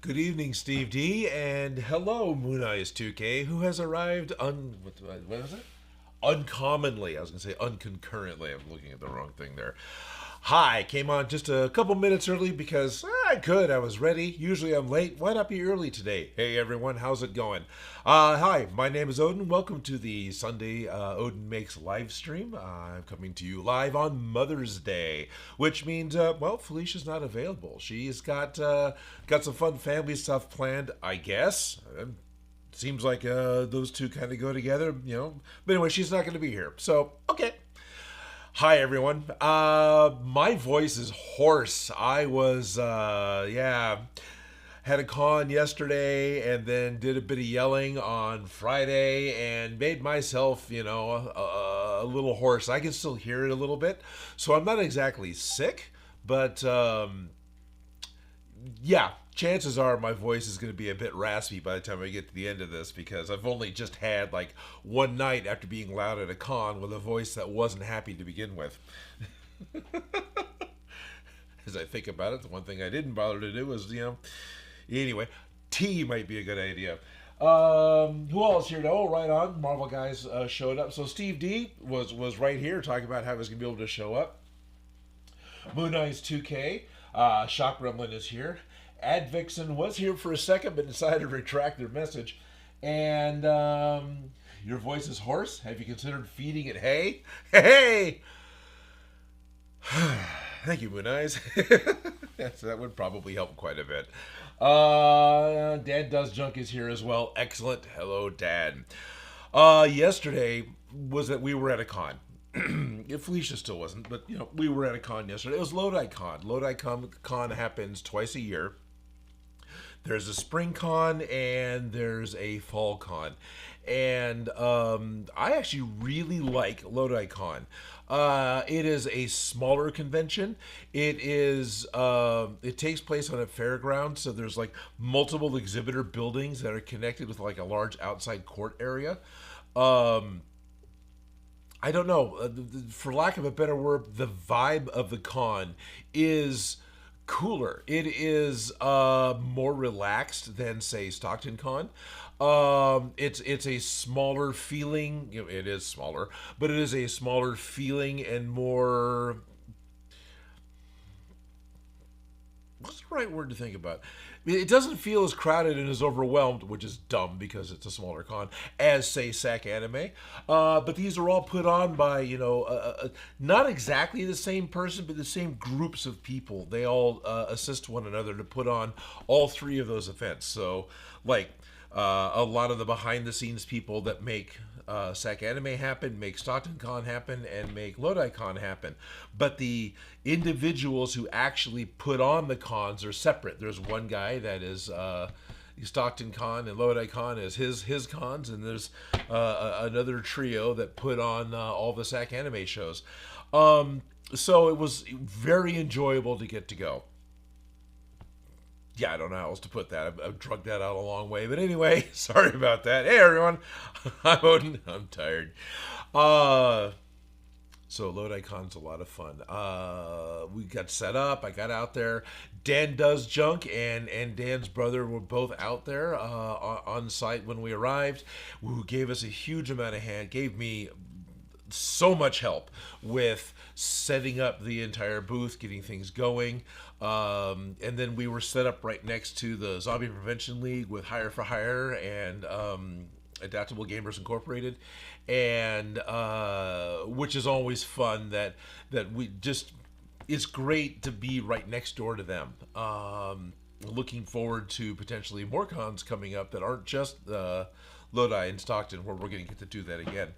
Good evening, Steve D, and hello, Moon Eyes 2K, who has arrived what is it? Uncommonly. I was going to say unconcurrently. I'm looking at the wrong thing there. Hi, came on just a couple minutes early because I could. I was ready. Usually I'm late. Why not be early today? Hey everyone, how's it going? Hi, my name is Odin. Welcome to the Sunday Odin Makes live stream. I'm coming to you live on Mother's Day, which means, well, Felicia's not available. She's got some fun family stuff planned, I guess. Seems like those two kind of go together. But anyway, she's not going to be here. So, okay. Hi everyone. My voice is hoarse. I was had a con yesterday and then did a bit of yelling on Friday and made myself, a little hoarse. I can still hear it a little bit. So I'm not exactly sick, but yeah, chances are my voice is going to be a bit raspy by the time I get to the end of this because I've only just had like one night after being loud at a con with a voice that wasn't happy to begin with. As I think about it, the one thing I didn't bother to do was, anyway, tea might be a good idea. Who else here? Oh, right on. Marvel guys showed up. So Steve D was right here talking about how he was going to be able to show up. Moon Eyes 2K. Shock Gremlin is here. Ad Vixen was here for a second but decided to retract their message. And your voice is hoarse. Have you considered feeding it hay? Hey! Thank you, Moon Eyes. That would probably help quite a bit. Dad Does Junk is here as well. Excellent. Hello, Dad. Yesterday was that we were at a con. Felicia still wasn't, but we were at a con yesterday. It was Lodi Con. Lodi Con happens twice a year. There's a spring con and there's a fall con, and I actually really like Lodi Con. It is a smaller convention. It takes place on a fairground, so there's like multiple exhibitor buildings that are connected with like a large outside court area. I don't know. For lack of a better word, the vibe of the con is cooler. It is more relaxed than, say, Stockton Con. It's a smaller feeling. It is smaller, but it is a smaller feeling and more. What's the right word to think about? It doesn't feel as crowded and as overwhelmed, which is dumb because it's a smaller con, as, say, SAC Anime. But these are all put on by, not exactly the same person, but the same groups of people. They all assist one another to put on all three of those events. So, like, a lot of the behind-the-scenes people that make SAC Anime happen, make Stockton Con happen, and make Lodi Con happen. But the individuals who actually put on the cons are separate. There's one guy that is Stockton Con, and Lodi Con is his cons, and there's another trio that put on all the SAC Anime shows. So it was very enjoyable to get to go. Yeah, I don't know how else to put that. I've drug that out a long way. But anyway, sorry about that. Hey, everyone. I'm Odin. I'm tired. So Lodi Con's a lot of fun. We got set up. I got out there. Dan Does Junk and Dan's brother were both out there on site when we arrived, who gave us a huge amount of hand, gave me so much help with setting up the entire booth, getting things going. And then we were set up right next to the Zombie Prevention League with Hire for Hire and Adaptable Gamers Incorporated, and which is always fun. That we just, it's great to be right next door to them. Looking forward to potentially more cons coming up that aren't just Lodi and Stockton, where we're going to get to do that again.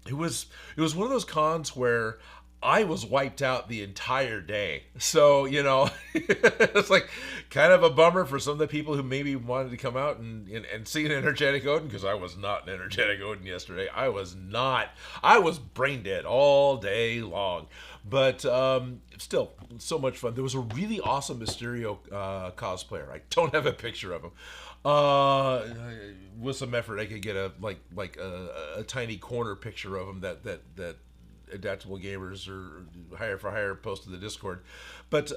It was one of those cons where I was wiped out the entire day. So, it's like kind of a bummer for some of the people who maybe wanted to come out and see an energetic Odin, because I was not an energetic Odin yesterday. I was brain dead all day long. But still, so much fun. There was a really awesome Mysterio cosplayer. I don't have a picture of him. With some effort, I could get a tiny corner picture of him that Adaptable Gamers or Hire for Hire posted the Discord, but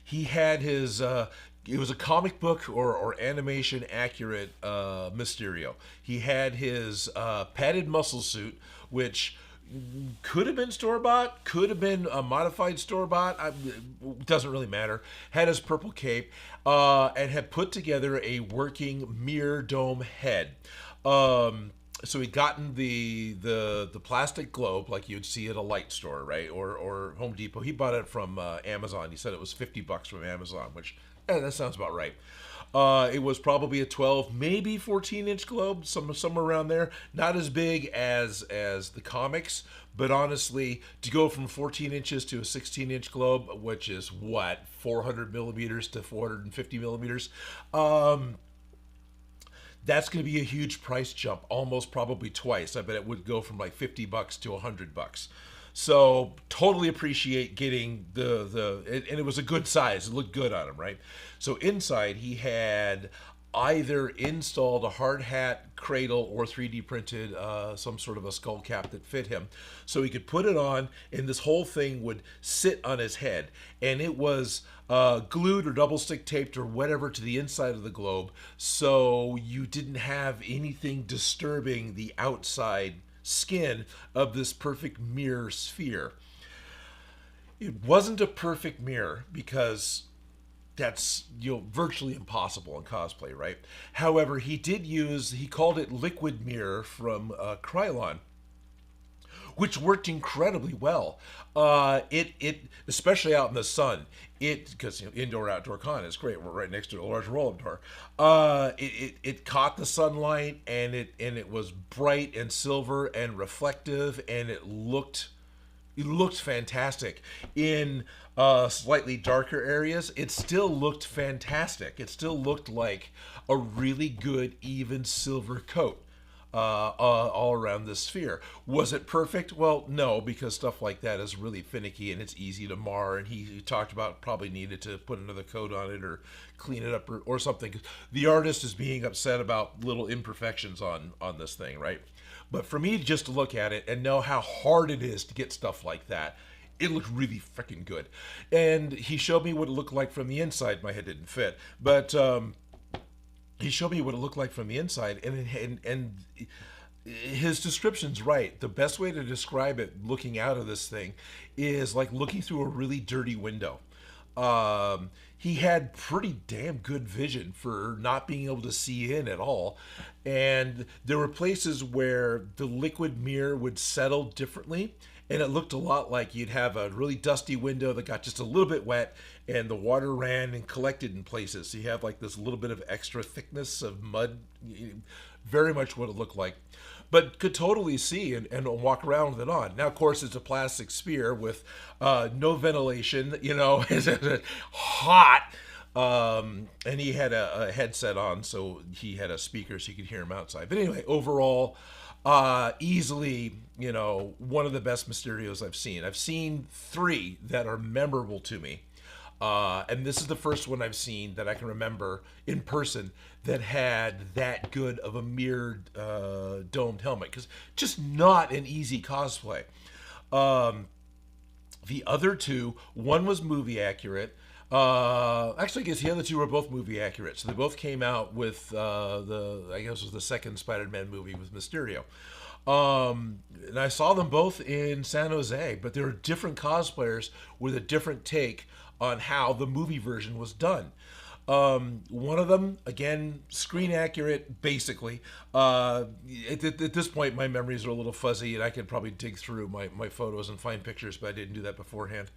he had his. It was a comic book or animation accurate Mysterio. He had his padded muscle suit, which could have been store bought, could have been a modified store bought. Doesn't really matter. Had his purple cape, and had put together a working mirror dome head. So he'd gotten the plastic globe like you'd see at a light store, right, or Home Depot. He bought it from Amazon. He said it was $50 from Amazon, which that sounds about right. It was probably a 12, maybe 14-inch globe, somewhere around there. Not as big as the comics, but honestly, to go from 14 inches to a 16-inch globe, which is what, 400 millimeters to 450 millimeters, that's going to be a huge price jump, almost probably twice. I bet it would go from like $50 to $100. So totally appreciate getting and it was a good size. It looked good on him, right? So inside he had either installed a hard hat, cradle, or 3D printed some sort of a skull cap that fit him. So he could put it on, and this whole thing would sit on his head. And it was glued or double stick taped or whatever to the inside of the globe, so you didn't have anything disturbing the outside skin of this perfect mirror sphere. It wasn't a perfect mirror because that's virtually impossible in cosplay, right? However, he called it liquid mirror from Krylon, which worked incredibly well. It especially out in the sun. Because indoor outdoor con is great. We're right next to a large roll-up door. It caught the sunlight, and it was bright and silver and reflective, and it looked fantastic. In slightly darker areas, it still looked fantastic. It still looked like a really good even silver coat. All around this sphere. Was it perfect? Well, no, because stuff like that is really finicky and it's easy to mar. And he talked about probably needed to put another coat on it or clean it up or something. The artist is being upset about little imperfections on this thing, right? But for me just to look at it and know how hard it is to get stuff like that, it looked really freaking good. And he showed me what it looked like from the inside. My head didn't fit, but he showed me what it looked like from the inside, and his description's right. The best way to describe it, looking out of this thing, is like looking through a really dirty window. He had pretty damn good vision for not being able to see in at all, and there were places where the liquid mirror would settle differently, and it looked a lot like you'd have a really dusty window that got just a little bit wet, and the water ran and collected in places. So you have like this little bit of extra thickness of mud, very much what it looked like. But could totally see and walk around with it on. Now, of course, it's a plastic sphere with no ventilation, hot. And he had a headset on, so he had a speaker so you could hear him outside. But anyway, overall, easily, one of the best Mysterios I've seen. I've seen 3 that are memorable to me. And this is the first one I've seen that I can remember in person that had that good of a mirrored domed helmet, because just not an easy cosplay. The other 2, one was movie accurate. Actually, I guess the other 2 were both movie accurate. So they both came out with I guess it was the second Spider-Man movie with Mysterio. And I saw them both in San Jose, but they were different cosplayers with a different take on how the movie version was done. One of them, again, screen accurate, basically. At this point, my memories are a little fuzzy, and I could probably dig through my photos and find pictures, but I didn't do that beforehand.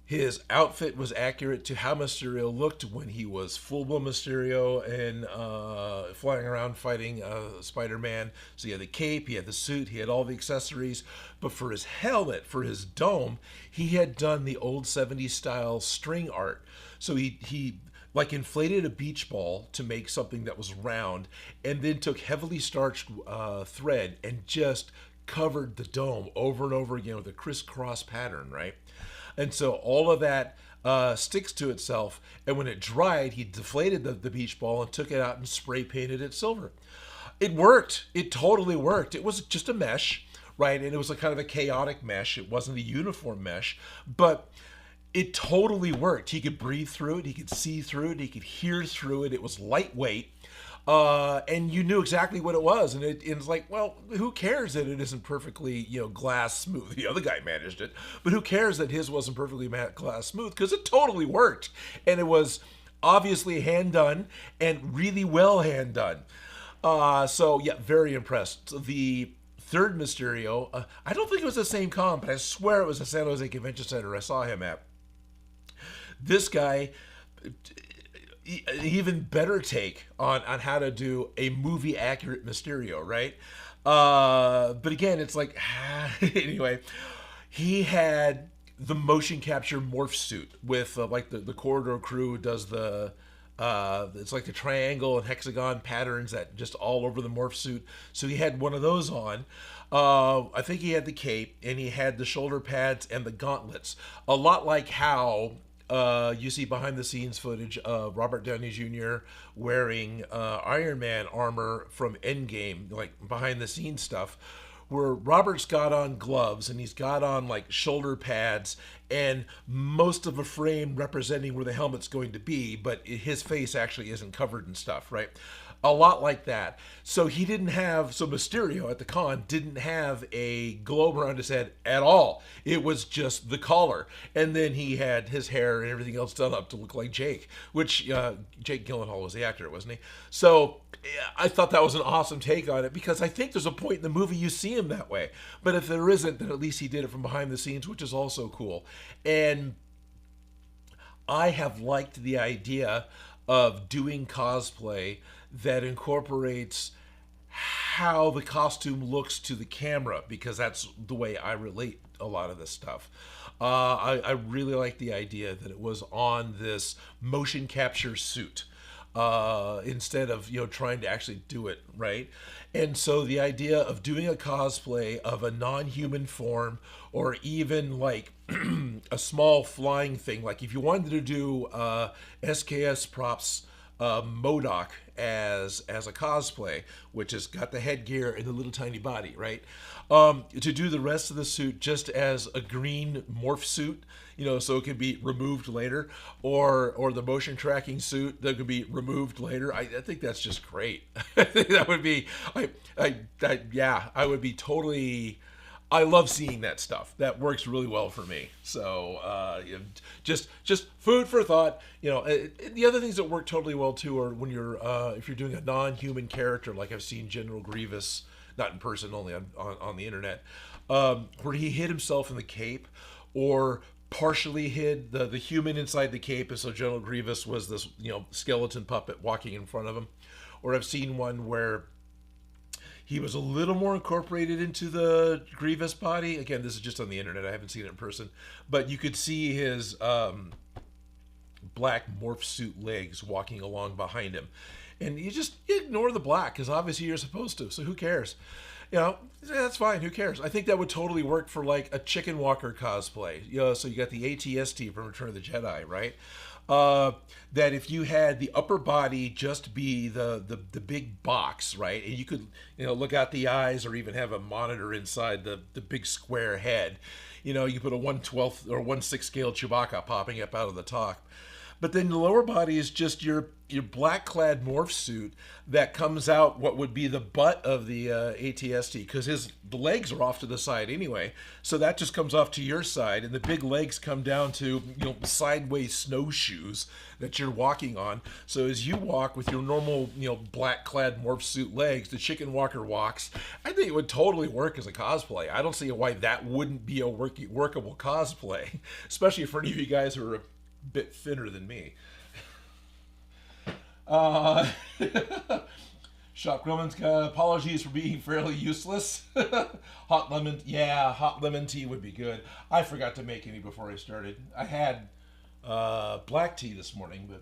His outfit was accurate to how Mysterio looked when he was full-blown Mysterio and flying around fighting Spider-Man. So he had the cape, he had the suit, he had all the accessories. But for his helmet, for his dome, he had done the old 70s style string art. So he like inflated a beach ball to make something that was round, and then took heavily starched thread and just covered the dome over and over again with a crisscross pattern, right? And so all of that sticks to itself. And when it dried, he deflated the beach ball and took it out and spray painted it silver. It worked. It totally worked. It was just a mesh, right? And it was a kind of a chaotic mesh. It wasn't a uniform mesh, but it totally worked. He could breathe through it. He could see through it. He could hear through it. It was lightweight. And you knew exactly what it was. And it's like, well, who cares that it isn't perfectly, glass smooth? The other guy managed it. But who cares that his wasn't perfectly glass smooth? Because it totally worked. And it was obviously hand done and really well hand done. So, yeah, very impressed. The third Mysterio, I don't think it was the same con, but I swear it was the San Jose Convention Center I saw him at. This guy, even better take on how to do a movie accurate Mysterio, right? But again, it's like, anyway, he had the motion capture morph suit with like the corridor crew does the it's like the triangle and hexagon patterns that just all over the morph suit. So he had one of those on. I think he had the cape and he had the shoulder pads and the gauntlets. A lot like how you see behind the scenes footage of Robert Downey Jr. wearing Iron Man armor from Endgame, like behind the scenes stuff, where Robert's got on gloves and he's got on like shoulder pads and most of a frame representing where the helmet's going to be, but his face actually isn't covered and stuff, right? A lot like that. So Mysterio at the con didn't have a globe around his head at all. It was just the collar. And then he had his hair and everything else done up to look like Jake, which Jake Gyllenhaal was the actor, wasn't he? So I thought that was an awesome take on it because I think there's a point in the movie you see him that way. But if there isn't, then at least he did it from behind the scenes, which is also cool. And I have liked the idea of doing cosplay that incorporates how the costume looks to the camera because that's the way I relate a lot of this stuff. I really like the idea that it was on this motion capture suit instead of trying to actually do it right. And so the idea of doing a cosplay of a non-human form or even like a small flying thing, like if you wanted to do SKS props MODOK as a cosplay, which has got the headgear and the little tiny body, right? To do the rest of the suit just as a green morph suit, so it can be removed later, or the motion tracking suit that could be removed later. I think that's just great. I think that would be, I would be totally. I love seeing that stuff. That works really well for me. So just food for thought. The other things that work totally well too are when you're if you're doing a non-human character, like I've seen General Grievous, not in person, only on the internet, where he hid himself in the cape or partially hid the human inside the cape, and so General Grievous was this skeleton puppet walking in front of him. Or I've seen one where he was a little more incorporated into the Grievous body. Again, this is just on the internet. I haven't seen it in person. But you could see his black morph suit legs walking along behind him. And you just ignore the black because obviously you're supposed to. So who cares? That's fine. Who cares? I think that would totally work for like a Chicken Walker cosplay. So you got the ATST from Return of the Jedi, right? That if you had the upper body just be the big box, right, and you could look out the eyes or even have a monitor inside the big square head, you put a 1/12 or 1/6 scale Chewbacca popping up out of the top. But then the lower body is just your black clad morph suit that comes out what would be the butt of the ATST, because the legs are off to the side anyway, so that just comes off to your side, and the big legs come down to sideways snowshoes that you're walking on. So as you walk with your normal black clad morph suit legs, the Chicken Walker walks. I think it would totally work as a cosplay. I don't see why that wouldn't be a workable cosplay, especially for any of you guys who are a bit thinner than me. Shop Gremlin's apologies for being fairly useless. Hot lemon tea would be good. I forgot to make any before I started. I had black tea this morning, but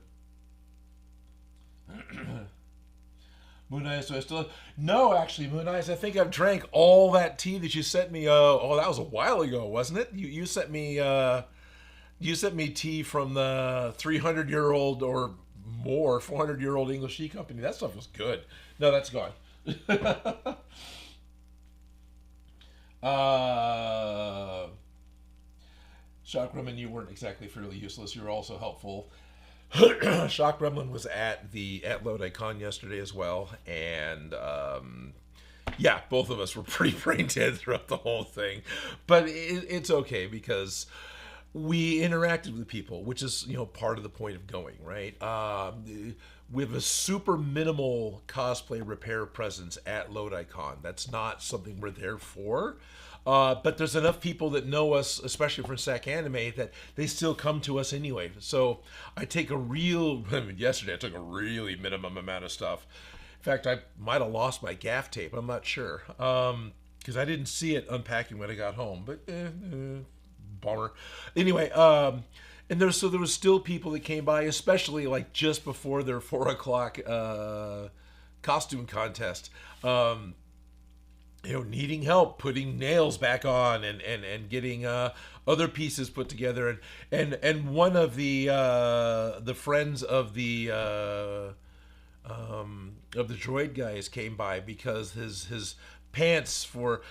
Moon Eyes, so I still no, actually, Moon Eyes, I think I've drank all that tea that you sent me. That was a while ago, wasn't it? You sent me tea from the 300-year-old or more 400-year-old English tea company. That stuff was good. No, that's gone. uh, Shock Gremlin, you weren't exactly fairly useless. You were also helpful. Shock Gremlin was at Lodi Con yesterday as well, and yeah, both of us were pretty brain dead throughout the whole thing, but it's okay because we interacted with people, which is part of the point of going, right. We have a super minimal cosplay repair presence at Lodi Con. That's not something we're there for. But there's enough people that know us, especially from SAC Anime, that they still come to us anyway. So yesterday I took a really minimum amount of stuff. In fact, I might have lost my gaff tape. I'm not sure. Because I didn't see it unpacking when I got home. But, bummer. Anyway, and there was still people that came by, especially like just before their 4 o'clock costume contest. Needing help putting nails back on and getting other pieces put together, and one of the friends of the droid guys came by because his pants for,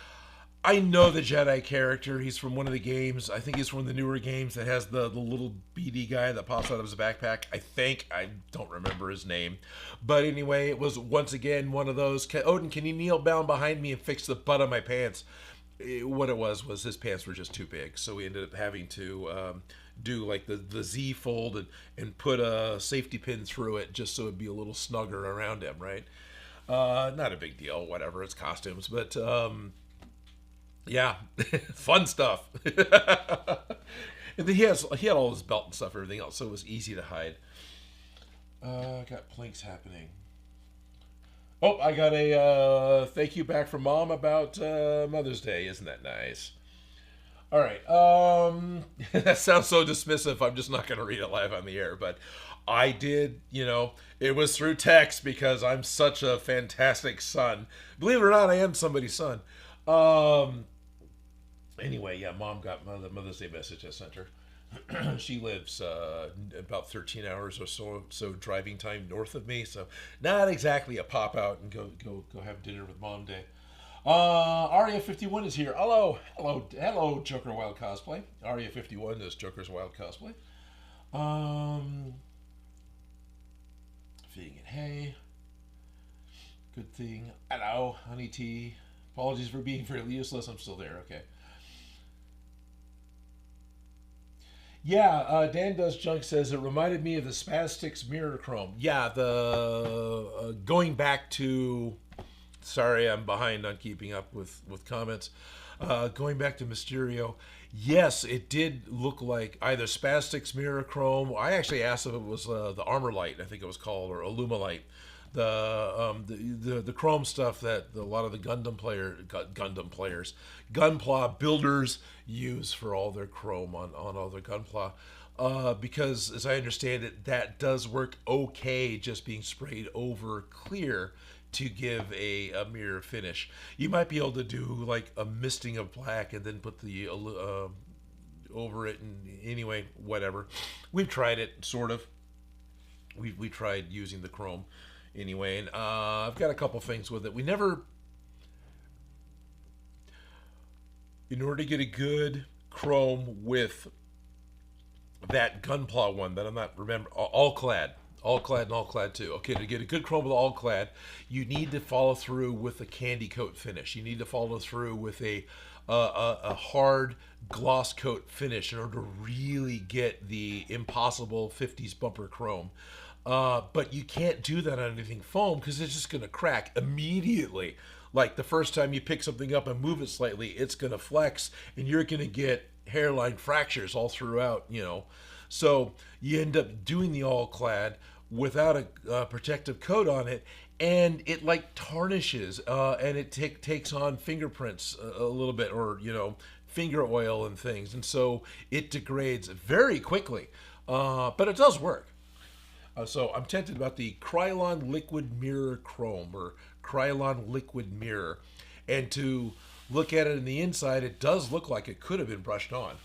I know the Jedi character. He's from one of the games. I think he's from the newer games that has the little beady guy that pops out of his backpack. I don't remember his name. But anyway, it was once again one of those, Odin, can you kneel down behind me and fix the butt of my pants? What it was his pants were just too big. So we ended up having to do like the Z fold and put a safety pin through it just so it'd be a little snugger around him, right? Not a big deal, whatever, it's costumes. But yeah, fun stuff. And then he had all his belt and stuff, everything else, so it was easy to hide. Got plinks happening. Oh, I got a thank you back from Mom about Mother's Day. Isn't that nice? All right. That sounds so dismissive. I'm just not going to read it live on the air, but I did. It was through text because I'm such a fantastic son. Believe it or not, I am somebody's son. Anyway, yeah, Mom got the Mother's Day message I sent her. She lives about 13 hours or so driving time north of me, so not exactly a pop out and go have dinner with Mom day. Aria51 is here. Hello, Joker Wild Cosplay. Aria51 is Joker's Wild Cosplay. Feeding it hay. Good thing. Hello, Honey Tea. Apologies for being fairly useless. I'm still there. Okay. Yeah, Dan Does Junk says it reminded me of the Spastics Mirror Chrome. Yeah, the going back to. Sorry, I'm behind on keeping up with comments. Going back to Mysterio, yes, it did look like either Spastics Mirror Chrome. I actually asked if it was the Armor Light, I think it was called, or Illumalite. The Chrome stuff that a lot of the Gunpla builders use for all their Chrome on all their Gunpla. Because as I understand it, that does work okay just being sprayed over clear to give a mirror finish. You might be able to do like a misting of black and then put the over it, and anyway, whatever. We've tried it, sort of. We tried using the Chrome. Anyway, and I've got a couple things with it. We never, in order to get a good Chrome with that Gunpla one that I'm not remember, all clad and all clad too. Okay, to get a good Chrome with all clad, you need to follow through with a candy coat finish. You need to follow through with a hard gloss coat finish in order to really get the impossible 50s bumper Chrome. But you can't do that on anything foam because it's just going to crack immediately. Like the first time you pick something up and move it slightly, it's going to flex and you're going to get hairline fractures all throughout, So you end up doing the all clad without a protective coat on it, and it like tarnishes and it takes on fingerprints a little bit, or finger oil and things, and so it degrades very quickly. But it does work. So I'm tempted about the Krylon Liquid Mirror Chrome, or Krylon Liquid Mirror. And to look at it in the inside, it does look like it could have been brushed on.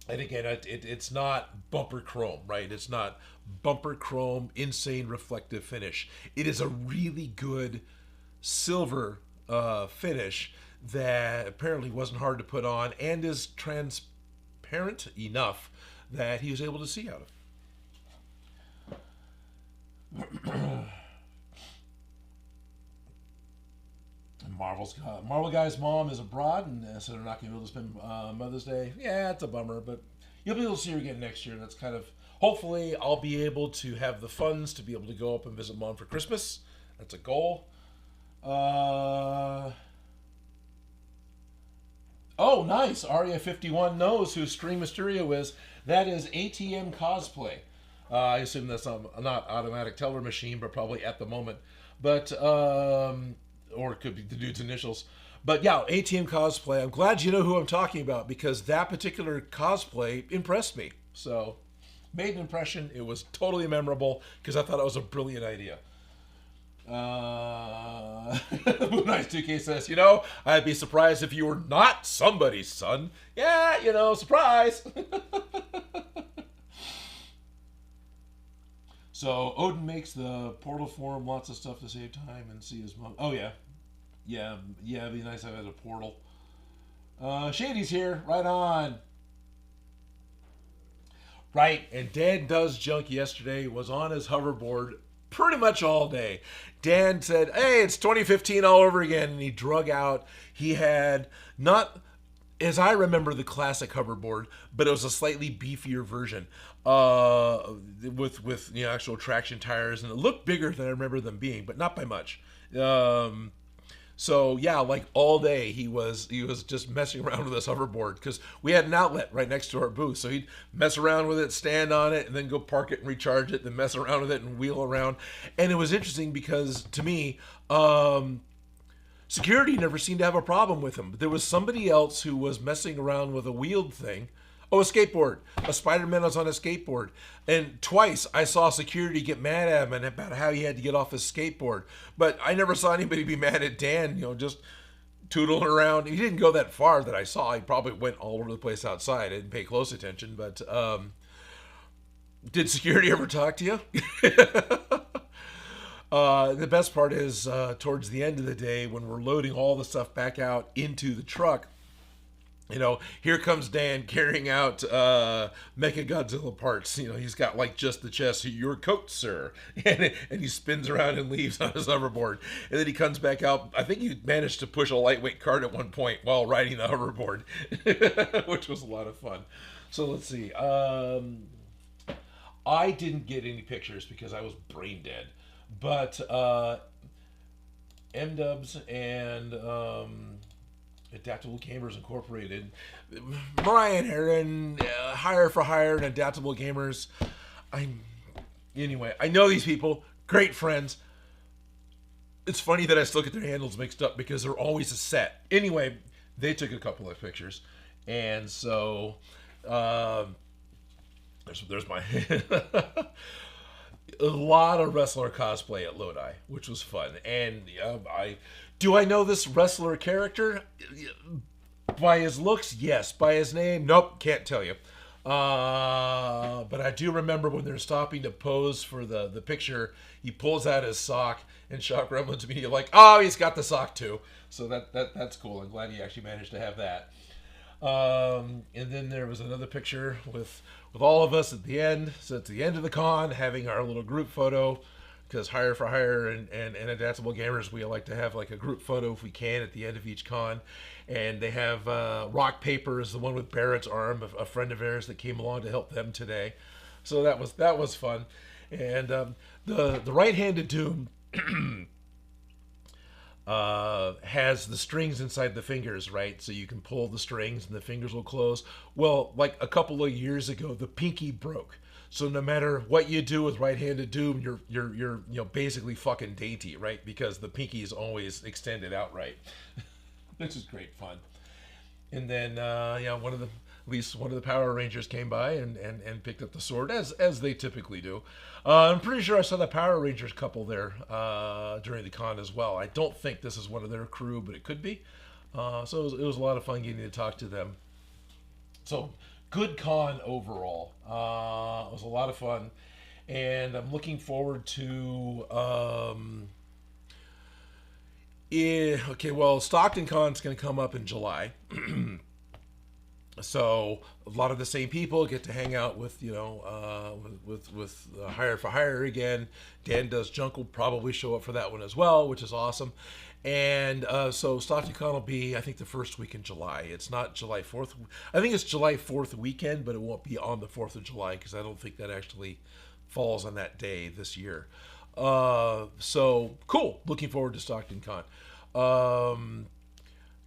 And again, it's not bumper chrome, right? It's not bumper chrome, insane reflective finish. It is a really good silver finish that apparently wasn't hard to put on and is transparent enough that he was able to see out of. Marvel Guy's mom is abroad, and so they're not going to be able to spend Mother's Day. Yeah, it's a bummer, but you'll be able to see her again next year. That's kind of, hopefully, I'll be able to have the funds to be able to go up and visit Mom for Christmas. That's a goal. Oh, nice. Aria51 knows who String Mysterio is. That is ATM Cosplay. I assume that's not Automatic Teller Machine, but probably at the moment. But, or it could be the dude's initials. But yeah, ATM Cosplay. I'm glad you know who I'm talking about because that particular cosplay impressed me. So, made an impression. It was totally memorable because I thought it was a brilliant idea. Moon Eyes 2K says, I'd be surprised if you were not somebody's son. Yeah, surprise. So Odin makes the portal form, lots of stuff to save time and see his mom. Oh yeah, it'd be nice if I had a portal. Shady's here, right on. Right, and Dan Does Junk yesterday was on his hoverboard pretty much all day. Dan said, hey, it's 2015 all over again, and he drug out. He had not, as I remember, the classic hoverboard, but it was a slightly beefier version with actual traction tires, and it looked bigger than I remember them being, but not by much. So yeah, like all day he was just messing around with this hoverboard because we had an outlet right next to our booth. So he'd mess around with it, stand on it, and then go park it and recharge it, then mess around with it and wheel around. And it was interesting because to me, security never seemed to have a problem with him. But there was somebody else who was messing around with a wheeled thing. Oh, a skateboard. A Spider-Man was on a skateboard. And twice I saw security get mad at him and about how he had to get off his skateboard. But I never saw anybody be mad at Dan, just tootling around. He didn't go that far that I saw. He probably went all over the place outside. I didn't pay close attention. But did security ever talk to you? The best part is towards the end of the day when we're loading all the stuff back out into the truck, here comes Dan carrying out Mechagodzilla parts. He's got like just the chest. Your coat, sir. And he spins around and leaves on his hoverboard. And then he comes back out. I think he managed to push a lightweight cart at one point while riding the hoverboard, which was a lot of fun. So let's see. I didn't get any pictures because I was brain dead. But M-Dubs and Adaptable Gamers Incorporated, Mariah and Aaron, Hire for Hire and Adaptable Gamers. I know these people, great friends. It's funny that I still get their handles mixed up because they're always a set. Anyway, they took a couple of pictures, and so there's my a lot of wrestler cosplay at Lodi, which was fun. And do I know this wrestler character? By his looks, yes. By his name, nope, can't tell you. But I do remember when they're stopping to pose for the picture, he pulls out his sock, and Shock Gremlin's immediately like, oh, he's got the sock too. So that's cool. I'm glad he actually managed to have that. And then there was another picture with all of us at the end. So at the end of the con, having our little group photo, because Hire for Hire and Adaptable Gamers, we like to have like a group photo if we can at the end of each con. And they have Rock Paper is the one with Barrett's arm, a friend of ours that came along to help them today. So that was fun. And the right-handed Doom has the strings inside the fingers, right? So you can pull the strings and the fingers will close. Well, like a couple of years ago, the pinky broke. So no matter what you do with right-handed Doom, you're basically fucking dainty, right? Because the pinky is always extended out right. Which is great fun. And then one of the Power Rangers came by and picked up the sword as they typically do. I'm pretty sure I saw the Power Rangers couple there during the con as well. I don't think this is one of their crew, but it could be. So it was a lot of fun getting to talk to them. So good con overall. It was a lot of fun, and I'm looking forward to Yeah, okay, well, Stockton Con's going to come up in July. So a lot of the same people get to hang out with, with Hire for Hire again. Dan Does Junk will probably show up for that one as well, which is awesome. And so Stockton Con will be, I think, the first week in July. It's not July 4th. I think it's July 4th weekend, but it won't be on the 4th of July because I don't think that actually falls on that day this year. So cool. Looking forward to Stockton Con.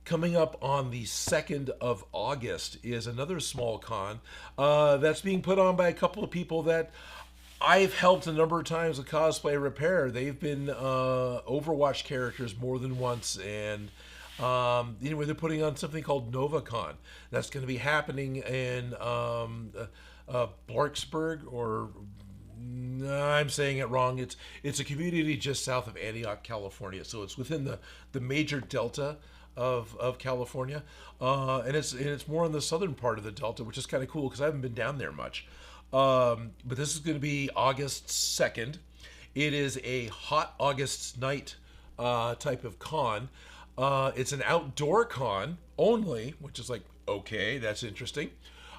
Coming up on the 2nd of August is another small con that's being put on by a couple of people that I've helped a number of times with Cosplay Repair. They've been Overwatch characters more than once, and anyway, they're putting on something called NovaCon. That's going to be happening in Blarksburg, or no, I'm saying it wrong. It's a community just south of Antioch, California. So it's within the major delta of California, and it's more in the southern part of the delta, which is kind of cool because I haven't been down there much. But this is going to be August 2nd. It is a hot August night type of con. It's an outdoor con only, which is like, okay, that's interesting.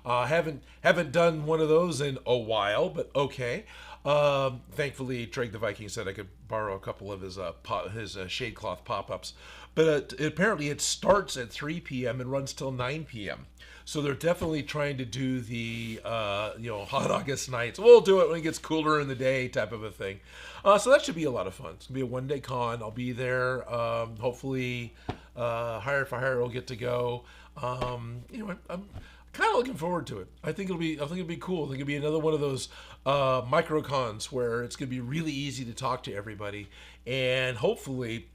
Haven't done one of those in a while, but okay. Thankfully, Drake the Viking said I could borrow a couple of his shade cloth pop-ups. But apparently it starts at 3 p.m. and runs till 9 p.m. So they're definitely trying to do the hot August nights. We'll do it when it gets cooler in the day type of a thing. So that should be a lot of fun. It's gonna be a one-day con. I'll be there. Hopefully, Hire for Hire will get to go. I'm kind of looking forward to it. I think it'll be cool. I think it'll be another one of those micro cons where it's gonna be really easy to talk to everybody, and hopefully,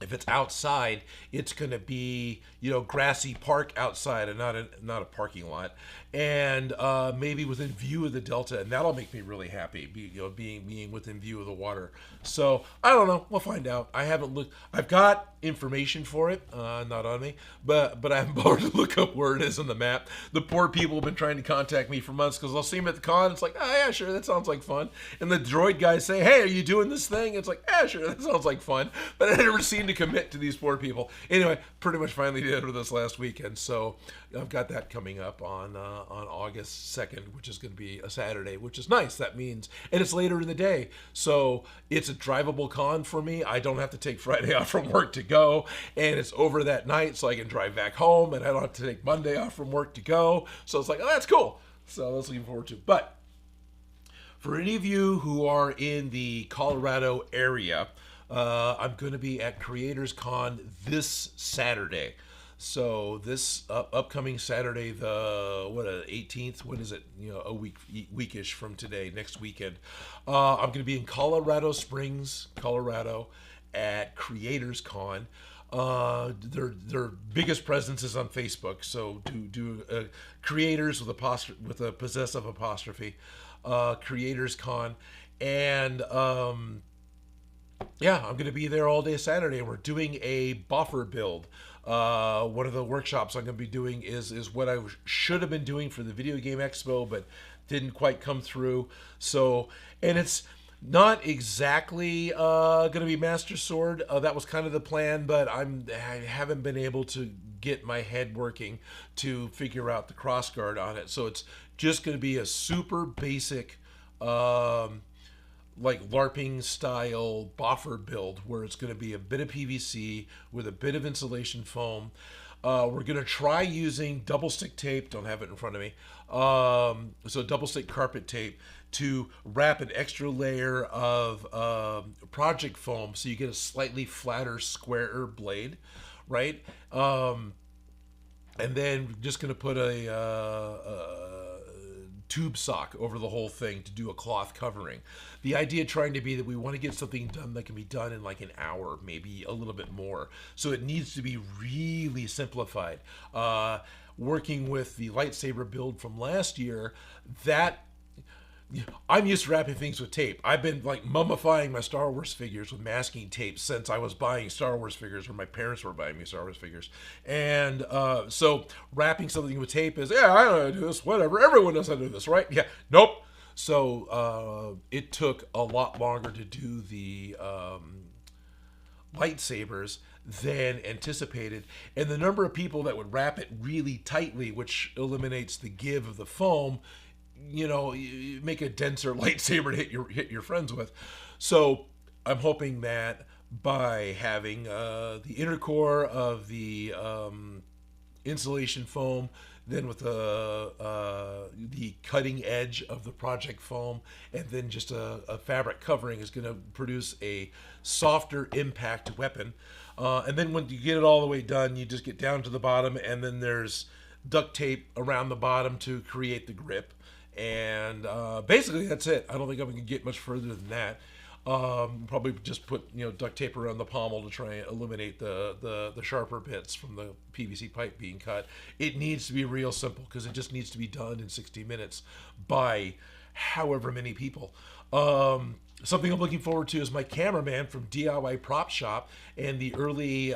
if it's outside, it's going to be, grassy park outside and not a parking lot, and maybe within view of the delta, and that'll make me really happy. Being within view of the water. So I don't know. We'll find out. I haven't looked. I've got information for it, not on me, but I haven't bothered to look up where it is on the map. The poor people have been trying to contact me for months because I'll see them at the con. It's like, oh yeah, sure, that sounds like fun. And the droid guys say, hey, are you doing this thing? It's like, yeah, sure, that sounds like fun. But I never seem to commit to these poor people. Anyway, pretty much finally did it this last weekend, so I've got that coming up on August 2nd, which is going to be a Saturday, which is nice. That means, and it's later in the day, so it's a drivable con for me. I don't have to take Friday off from work to go, and it's over that night, so I can drive back home, and I don't have to take Monday off from work to go. So it's like, oh, that's cool. So that's looking forward to. But for any of you who are in the Colorado area, I'm going to be at Creators Con this Saturday. So this upcoming Saturday, the 18th? What is it? A weekish from today, next weekend. I'm going to be in Colorado Springs, Colorado, at Creators Con. Their biggest presence is on Facebook. So do creators with a possessive apostrophe, Creators Con, and yeah, I'm going to be there all day Saturday. We're doing a buffer build. One of the workshops I'm going to be doing is what I should have been doing for the Video Game Expo, but didn't quite come through. So, and it's not exactly going to be Master Sword. That was kind of the plan, but I haven't been able to get my head working to figure out the crossguard on it. So it's just going to be a super basic like LARPing style boffer build where it's going to be a bit of PVC with a bit of insulation foam. We're going to try using double stick tape. Don't have it in front of me. So double stick carpet tape to wrap an extra layer of project foam so you get a slightly flatter, squarer blade, right? And then just going to put a tube sock over the whole thing to do a cloth covering. The idea trying to be that we want to get something done that can be done in like an hour, maybe a little bit more. So it needs to be really simplified. Working with the lightsaber build from last year, that I'm used to wrapping things with tape. I've been like mummifying my Star Wars figures with masking tape since I was buying Star Wars figures, or my parents were buying me Star Wars figures. And so wrapping something with tape is, yeah, I know how to do this, whatever. Everyone knows how to do this, right? Yeah, nope. So it took a lot longer to do the lightsabers than anticipated, and the number of people that would wrap it really tightly, which eliminates the give of the foam, you make a denser lightsaber to hit your friends with. So I'm hoping that by having the inner core of the insulation foam, then with the cutting edge of the project foam, and then just a fabric covering is going to produce a softer impact weapon. And then when you get it all the way done, you just get down to the bottom, and then there's duct tape around the bottom to create the grip. And basically that's it. I don't think I'm going to get much further than that. Probably just put duct tape around the pommel to try and eliminate the sharper bits from the PVC pipe being cut. It needs to be real simple because it just needs to be done in 60 minutes by however many people. Something I'm looking forward to is my cameraman from DIY Prop Shop and the early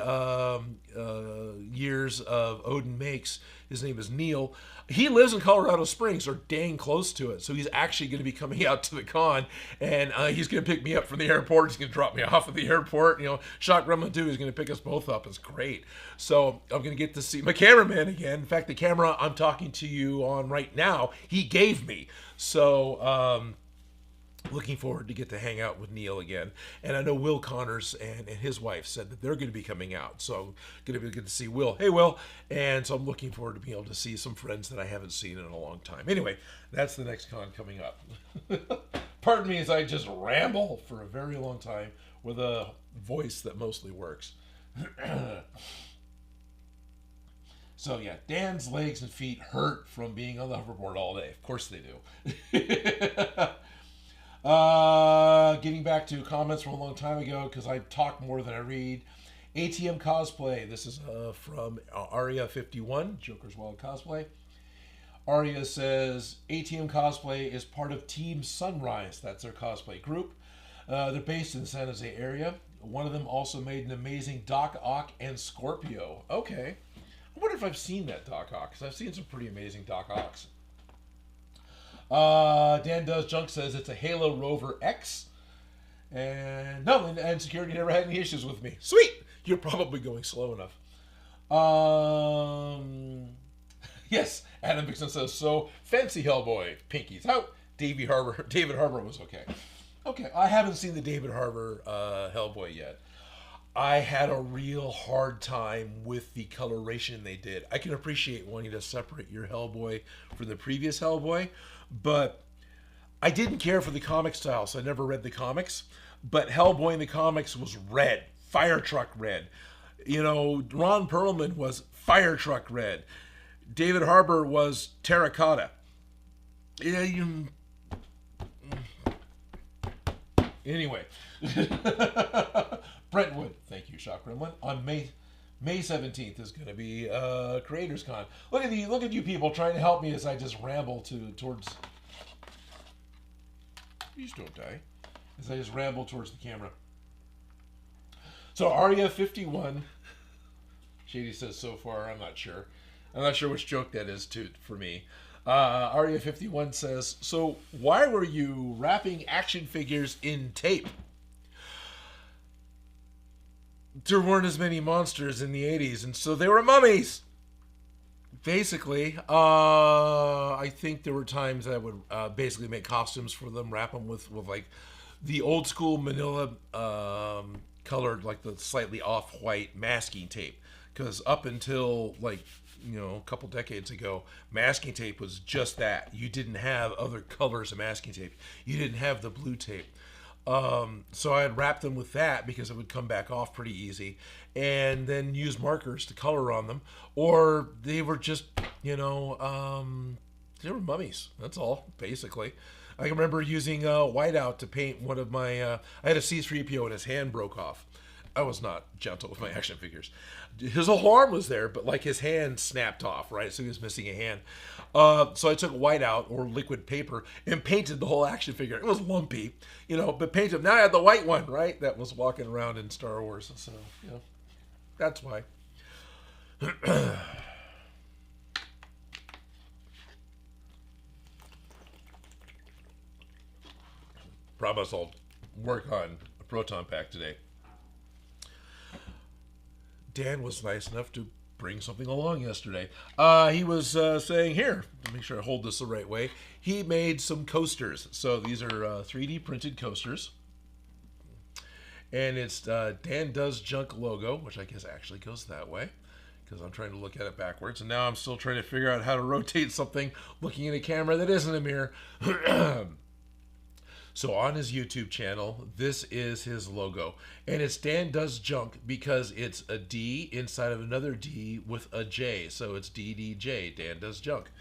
years of Odin Makes. His name is Neil. He lives in Colorado Springs, or dang close to it. So he's actually going to be coming out to the con, and he's going to pick me up from the airport. He's going to drop me off at the airport. Shock Gremlin 2 is going to pick us both up. It's great. So I'm going to get to see my cameraman again. In fact, the camera I'm talking to you on right now, he gave me. So, looking forward to get to hang out with Neil again. And I know Will Connors and his wife said that they're going to be coming out. So going to be good to see Will. Hey, Will. And so I'm looking forward to being able to see some friends that I haven't seen in a long time. Anyway, that's the next con coming up. Pardon me as I just ramble for a very long time with a voice that mostly works. So yeah, Dan's legs and feet hurt from being on the hoverboard all day. Of course they do. Getting back to comments from a long time ago, because I talk more than I read. ATM Cosplay. This is from Aria51, Joker's Wild Cosplay. Aria says, ATM Cosplay is part of Team Sunrise. That's their cosplay group. They're based in the San Jose area. One of them also made an amazing Doc Ock and Scorpio. Okay. I wonder if I've seen that Doc Ock, because I've seen some pretty amazing Doc Ocks. Dan Does Junk says it's a Halo Rover X. And no, and security never had any issues with me. Sweet! You're probably going slow enough. Yes, Adam Vixen says, so fancy Hellboy. Pinky's out. David Harbour was okay. Okay, I haven't seen the David Harbour Hellboy yet. I had a real hard time with the coloration they did. I can appreciate wanting to separate your Hellboy from the previous Hellboy, but I didn't care for the comic style, so I never read the comics. But Hellboy in the comics was red, fire truck red. Ron Perlman was fire truck red. David Harbour was terracotta. Anyway. Brentwood, thank you, Shock Gremlin. On May 17th is going to be Creators Con. Look at you people trying to help me as I just ramble towards. Please don't die. As I just ramble towards the camera. So Aria 51. Shady says so far. I'm not sure. I'm not sure which joke that is for me. Aria 51 says, so why were you wrapping action figures in tape? There weren't as many monsters in the 80s, and so they were mummies. Basically, I think there were times I would basically make costumes for them, wrap them with like the old school manila colored, like the slightly off-white masking tape. Because up until a couple decades ago, masking tape was just that. You didn't have other colors of masking tape. You didn't have the blue tape. So I'd wrap them with that because it would come back off pretty easy, and then use markers to color on them, or they were just, they were mummies. That's all, basically. I can remember using whiteout to paint one of my, I had a C-3PO and his hand broke off. I was not gentle with my action figures. His whole arm was there, but his hand snapped off, right? So he was missing a hand. So I took whiteout or liquid paper and painted the whole action figure. It was lumpy, but painted. Now I had the white one, right? That was walking around in Star Wars. So, that's why. Promise I'll work on a Proton Pack today. Dan was nice enough to bring something along yesterday. He was saying, here, to make sure I hold this the right way, he made some coasters. So these are 3D printed coasters. And it's Dan Does Junk logo, which I guess actually goes that way, because I'm trying to look at it backwards. And now I'm still trying to figure out how to rotate something looking at a camera that isn't a mirror. So on his YouTube channel, this is his logo. And it's Dan Does Junk because it's a D inside of another D with a J. So it's DDJ, Dan Does Junk.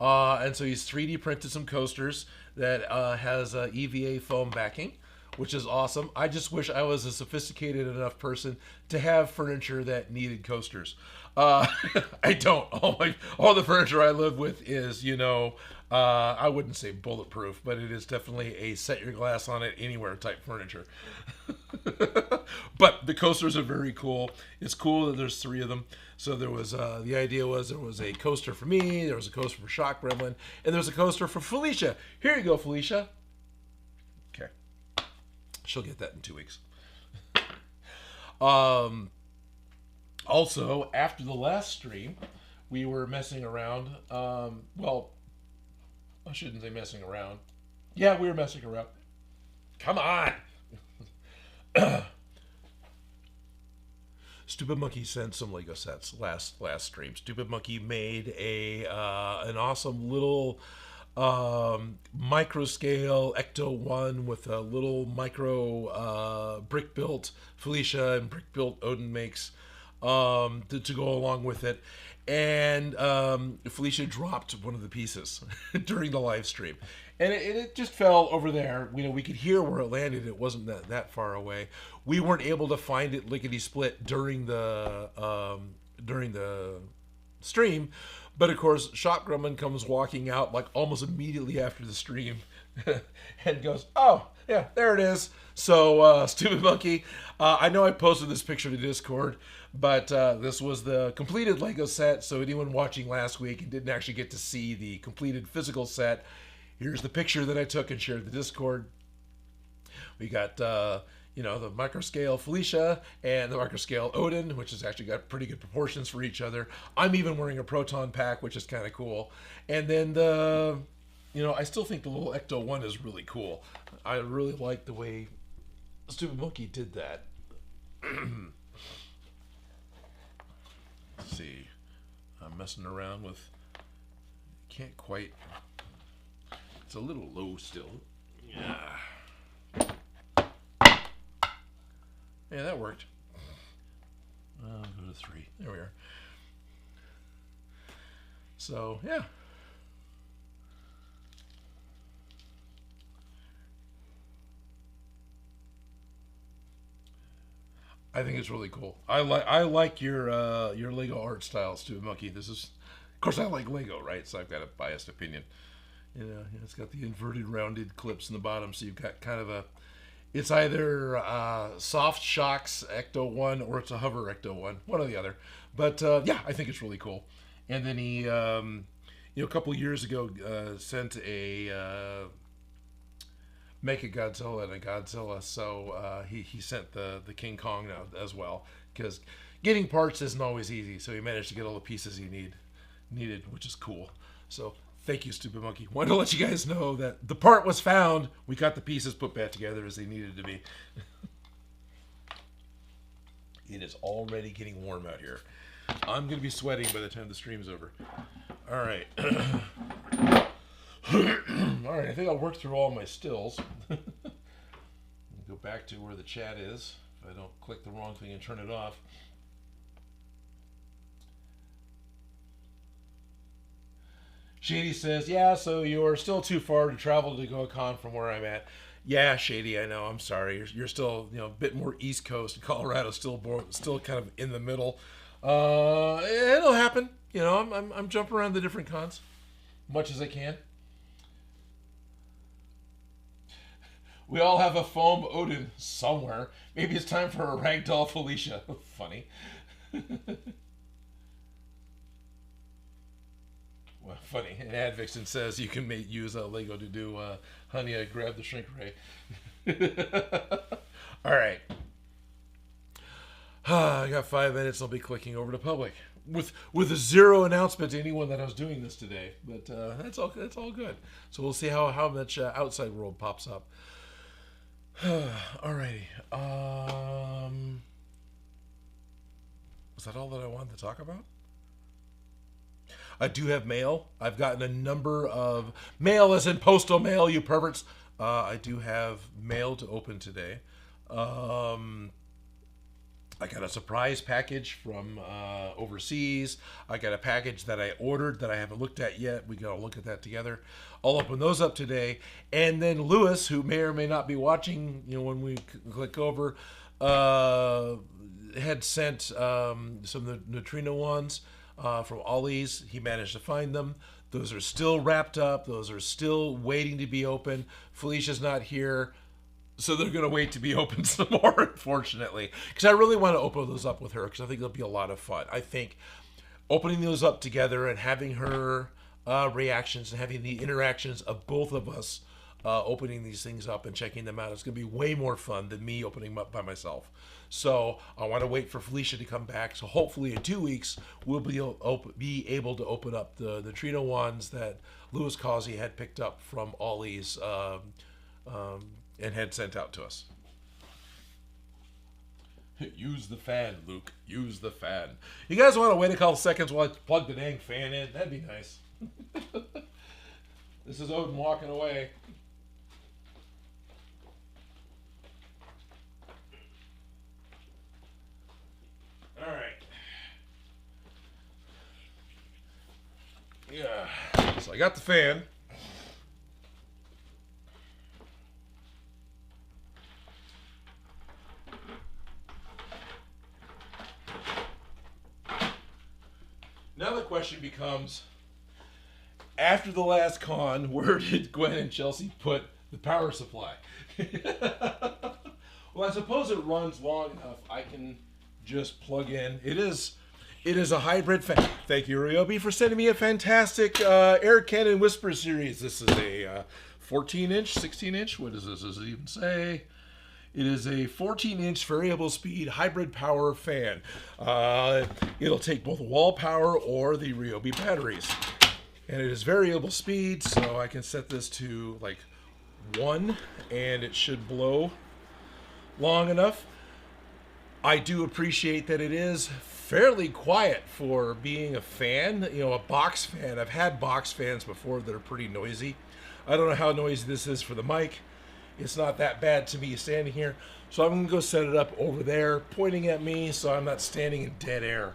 And so he's 3D printed some coasters that has EVA foam backing, which is awesome. I just wish I was a sophisticated enough person to have furniture that needed coasters. I don't. All the furniture I live with is, I wouldn't say bulletproof, but it is definitely a set your glass on it anywhere type furniture. But the coasters are very cool. It's cool that there's 3 of them. So there was, the idea was there was a coaster for me, there was a coaster for Shock Gremlin, and there was a coaster for Felicia. Here you go, Felicia. Okay. She'll get that in 2 weeks. Also, after the last stream, we were messing around. Well, I shouldn't say messing around. Yeah, we were messing around. Come on! Stupid Monkey sent some Lego sets last stream. Stupid Monkey made an awesome little micro scale Ecto 1 with a little micro brick built Felicia and brick built Odin Makes to go along with it. And Felicia dropped one of the pieces during the live stream. And it just fell over there. We could hear where it landed. It wasn't that far away. We weren't able to find it lickety-split during the stream. But, of course, Shop Gremlin comes walking out like almost immediately after the stream and goes, oh, yeah, there it is. So, Stupid Monkey, I know I posted this picture to Discord, but this was the completed Lego set. So anyone watching last week and didn't actually get to see the completed physical set, here's the picture that I took and shared the Discord. We got, the micro scale Felicia and the micro scale Odin, which has actually got pretty good proportions for each other. I'm even wearing a Proton Pack, which is kind of cool. And then I still think the little Ecto 1 is really cool. I really like the way Stupid Monkey did that. Let's see. I'm messing around with... Can't quite... It's a little low still. Yeah. Yeah, that worked. I'll go to 3. There we are. So, yeah. I think it's really cool. I like your Lego art style, Stupid Monkey. This is, of course, I like Lego, right? So I've got a biased opinion. It's got the inverted rounded clips in the bottom, so you've got kind of a, it's either Soft Shocks Ecto 1 or it's a Hover Ecto 1, one or the other. But yeah, I think it's really cool. And then he, a couple years ago, sent a Mecha Godzilla and a Godzilla, so he sent the King Kong now as well, because getting parts isn't always easy. So he managed to get all the pieces he needed, which is cool. So thank you, Stupid Monkey. Wanted to let you guys know that the part was found. We got the pieces put back together as they needed to be. It is already getting warm out here. I'm going to be sweating by the time the stream's over. All right. All right, I think I'll work through all my stills. Go back to where the chat is. If I don't click the wrong thing and turn it off. Shady says, yeah, so you're still too far to travel to go con from where I'm at. Yeah, Shady, I know. I'm sorry. You're still, a bit more East Coast. Colorado's still kind of in the middle. It'll happen. I'm jumping around the different cons, much as I can. We all have a foam Odin somewhere. Maybe it's time for a ragdoll Felicia. Funny. Well, funny. And Advixen says you can use Lego to do Honey, I Grabbed the Shrink Ray. All right. I got 5 minutes. I'll be clicking over to public with a zero announcement to anyone that I was doing this today. But that's all. That's all good. So we'll see how much outside world pops up. Alrighty. Was that all that I wanted to talk about? I do have mail. I've gotten a number of mail, as in postal mail, you perverts. I do have mail to open today. I got a surprise package from overseas. I got a package that I ordered that I haven't looked at yet. We got to look at that together. I'll open those up today. And then Lewis, who may or may not be watching, when we click over, had sent some of the neutrino ones from Ollie's. He managed to find them. Those are still wrapped up. Those are still waiting to be open. Felicia's not here, so they're going to wait to be opened some more, unfortunately. Because I really want to open those up with her, because I think it'll be a lot of fun. I think opening those up together and having her reactions and having the interactions of both of us opening these things up and checking them out is going to be way more fun than me opening them up by myself. So I want to wait for Felicia to come back. So hopefully in 2 weeks, we'll be able to open up the neutrino ones that Louis Causey had picked up from Ollie's and had sent out to us. Use the fan, Luke. Use the fan. You guys want to wait a couple seconds while I plug the dang fan in? That'd be nice. This is Odin walking away. All right. Yeah. So I got the fan. Now the question becomes, after the last con, where did Gwen and Chelsea put the power supply? Well, I suppose it runs long enough. I can just plug in. It is a hybrid fan. Thank you, Ryobi, for sending me a fantastic Air Cannon Whisper series. This is a 14-inch, 16-inch. What does this even say? It is a 14-inch variable speed hybrid power fan. It'll take both wall power or the Ryobi batteries. And it is variable speed, so I can set this to like 1, and it should blow long enough. I do appreciate that it is fairly quiet for being a fan, a box fan. I've had box fans before that are pretty noisy. I don't know how noisy this is for the mic. It's not that bad to me standing here. So I'm going to go set it up over there, pointing at me so I'm not standing in dead air.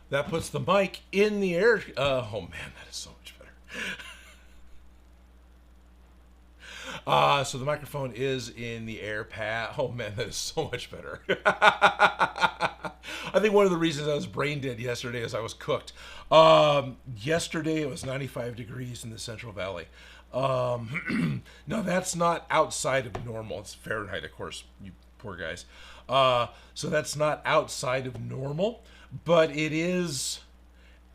That puts the mic in the air. Oh man, that is so much better. So the microphone is in the air pad. Oh man, that is so much better. I think one of the reasons I was brain dead yesterday is I was cooked. Yesterday it was 95 degrees in the Central Valley. No, that's not outside of normal. It's Fahrenheit, of course, you poor guys. So that's not outside of normal. But it is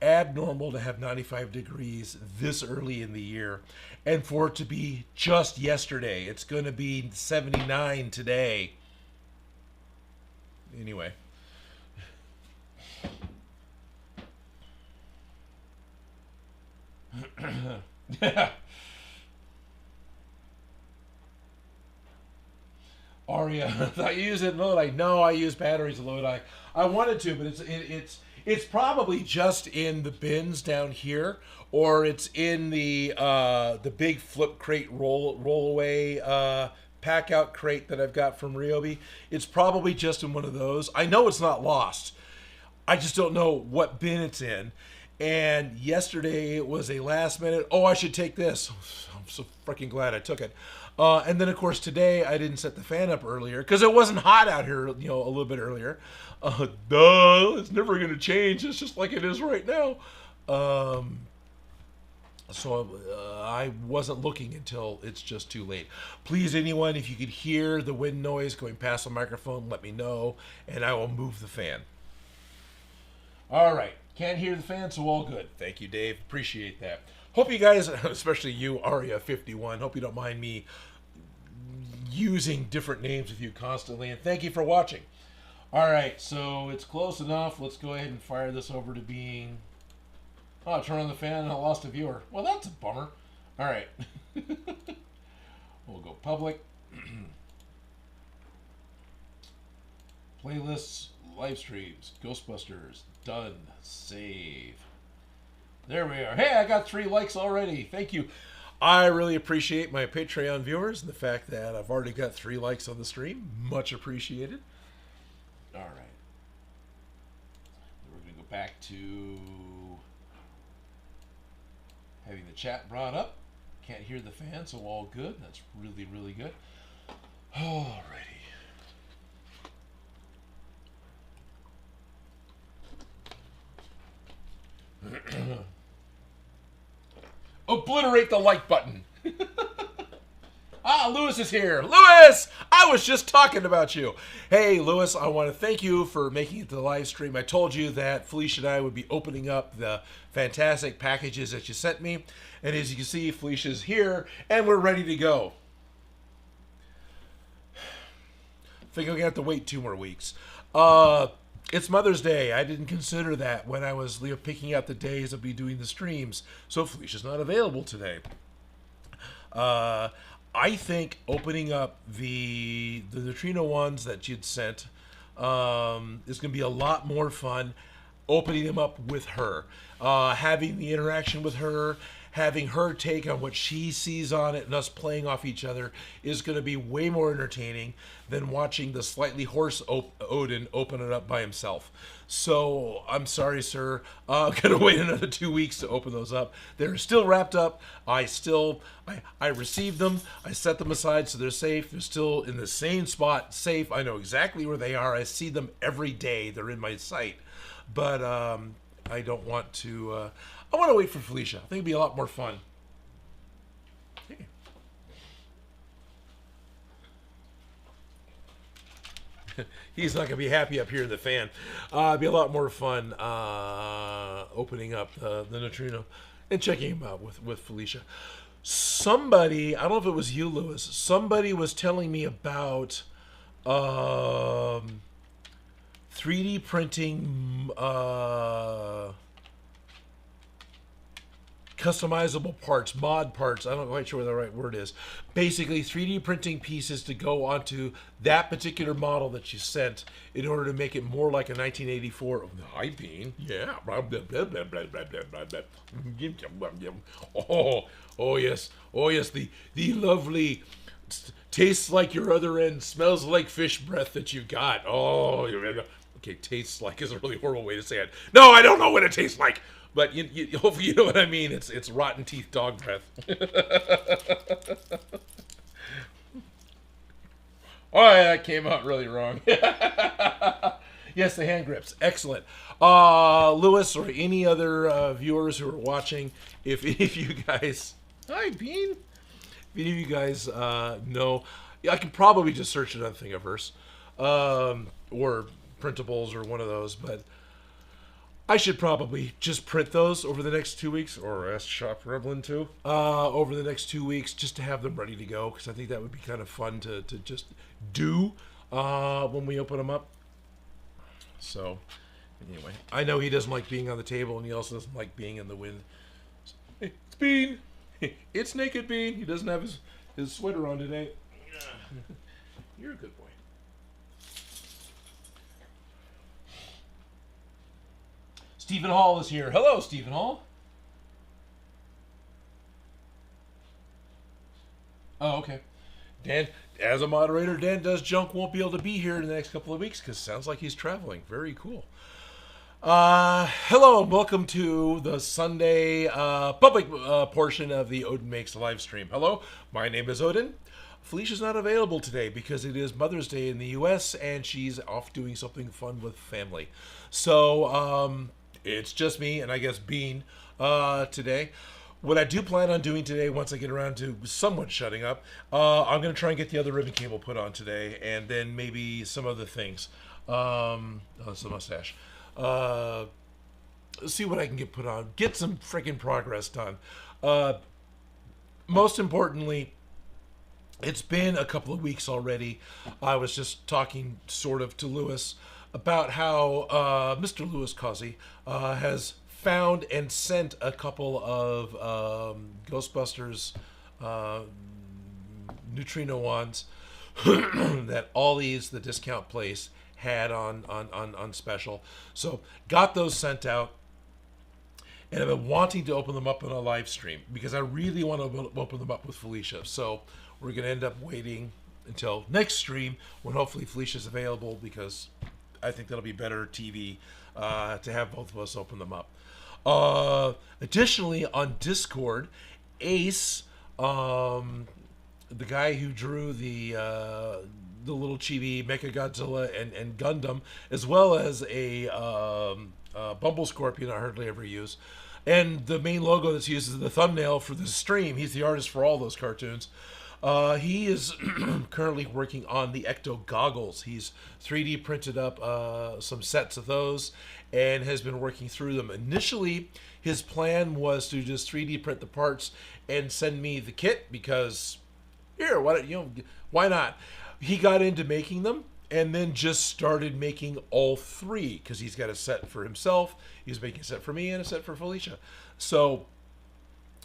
abnormal to have 95 degrees this early in the year. And for it to be just yesterday, it's going to be 79 today. Anyway. Aria, I thought you use it in Lodi. No, I use batteries in Lodi. I wanted to, but it's probably just in the bins down here, or it's in the big flip crate roll away pack out crate that I've got from Ryobi. It's probably just in one of those. I know it's not lost. I just don't know what bin it's in. And yesterday it was a last minute, oh, I should take this. Oh I'm so freaking glad I took it. And then, of course, today I didn't set the fan up earlier because it wasn't hot out here, a little bit earlier. Duh, it's never going to change. It's just like it is right now. So I wasn't looking until it's just too late. Please, anyone, if you could hear the wind noise going past the microphone, let me know, and I will move the fan. All right. Can't hear the fan, so all good. Thank you, Dave. Appreciate that. Hope you guys, especially you, Aria51, hope you don't mind me using different names with you constantly, and thank you for watching. All right, so it's close enough. Let's go ahead and fire this over to being... Oh, turn on the fan and I lost a viewer. Well, that's a bummer. All right. We'll go public. Playlists, live streams, Ghostbusters, done, save. There we are. Hey, I got 3 likes already. Thank you. I really appreciate my Patreon viewers and the fact that I've already got 3 likes on the stream. Much appreciated. All right. We're going to go back to having the chat brought up. Can't hear the fan, so all good. That's really, really good. Alrighty. Obliterate the like button. Lewis is here. Lewis, I was just talking about you. Hey, Lewis, I want to thank you for making it to the live stream. I told you that Felicia and I would be opening up the fantastic packages that you sent me. And as you can see, Felicia's here, and we're ready to go. I think I'm going to have to wait 2 more weeks. It's Mother's Day. I didn't consider that when I was picking out the days I'll be doing the streams. So Felicia's not available today. I think opening up the neutrino ones that you'd sent is going to be a lot more fun. Opening them up with her, having the interaction with her, having her take on what she sees on it, and us playing off each other is going to be way more entertaining than watching the slightly hoarse Odin open it up by himself. So I'm sorry, sir. I'm going to wait another 2 weeks to open those up. They're still wrapped up. I received them. I set them aside so they're safe. They're still in the same spot, safe. I know exactly where they are. I see them every day. They're in my sight. But I don't want to... I want to wait for Felicia. I think it'd be a lot more fun. Hey. He's not going to be happy up here in the fan. It'd be a lot more fun opening up the neutrino and checking him out with Felicia. Somebody, I don't know if it was you, Lewis, somebody was telling me about 3D printing customizable parts, mod parts. I'm not quite sure what the right word is. Basically, 3D printing pieces to go onto that particular model that you sent in order to make it more like a 1984. Hi, Bean. Yeah. Oh yes. Oh yes. The lovely, tastes like your other end, smells like fish breath that you got. Oh, okay. Tastes like is a really horrible way to say it. No, I don't know what it tastes like. But you hopefully you know what I mean. It's rotten teeth dog breath. Oh, that came out really wrong. Yes, the hand grips. Excellent. Lewis or any other viewers who are watching, if any of you guys... Hi, Bean. If any of you guys know... I can probably just search it on Thingiverse. Or Printables or one of those, but... I should probably just print those over the next 2 weeks, or ask Shop Gremlin too, over the next 2 weeks, just to have them ready to go, because I think that would be kind of fun to just do when we open them up. So, anyway, I know he doesn't like being on the table, and he also doesn't like being in the wind. Hey, it's Bean. It's Naked Bean. He doesn't have his sweater on today. You're a good boy. Stephen Hall is here. Hello, Stephen Hall. Oh, okay. Dan, as a moderator, Dan Does Junk won't be able to be here in the next couple of weeks because it sounds like he's traveling. Very cool. Hello and welcome to the Sunday public portion of the Odin Makes live stream. Hello, my name is Odin. Felicia's not available today because it is Mother's Day in the U.S. and she's off doing something fun with family. So it's just me and I guess Bean today. What I do plan on doing today, once I get around to somewhat shutting up, I'm going to try and get the other ribbon cable put on today, and then maybe some other things. That's a mustache. See what I can get put on. Get some freaking progress done. Most importantly, it's been a couple of weeks already. I was just talking sort of to Lewis about how Mr. Lewis Causey has found and sent a couple of Ghostbusters neutrino wands that Ollie's, the discount place, had on special. So got those sent out, and I've been wanting to open them up on a live stream because I really want to open them up with Felicia. So we're going to end up waiting until next stream when hopefully Felicia's available, because I think that'll be better TV to have both of us open them up. Additionally, on Discord, Ace, the guy who drew the little chibi Mechagodzilla and Gundam, as well as a Bumble Scorpion I hardly ever use, and the main logo that's used as the thumbnail for the stream. He's the artist for all those cartoons. He is currently working on the Ecto goggles. He's 3D printed up some sets of those and has been working through them. Initially, his plan was to just 3D print the parts and send me the kit because, here, why not? He got into making them and then just started making all three because he's got a set for himself, he's making a set for me, and a set for Felicia. So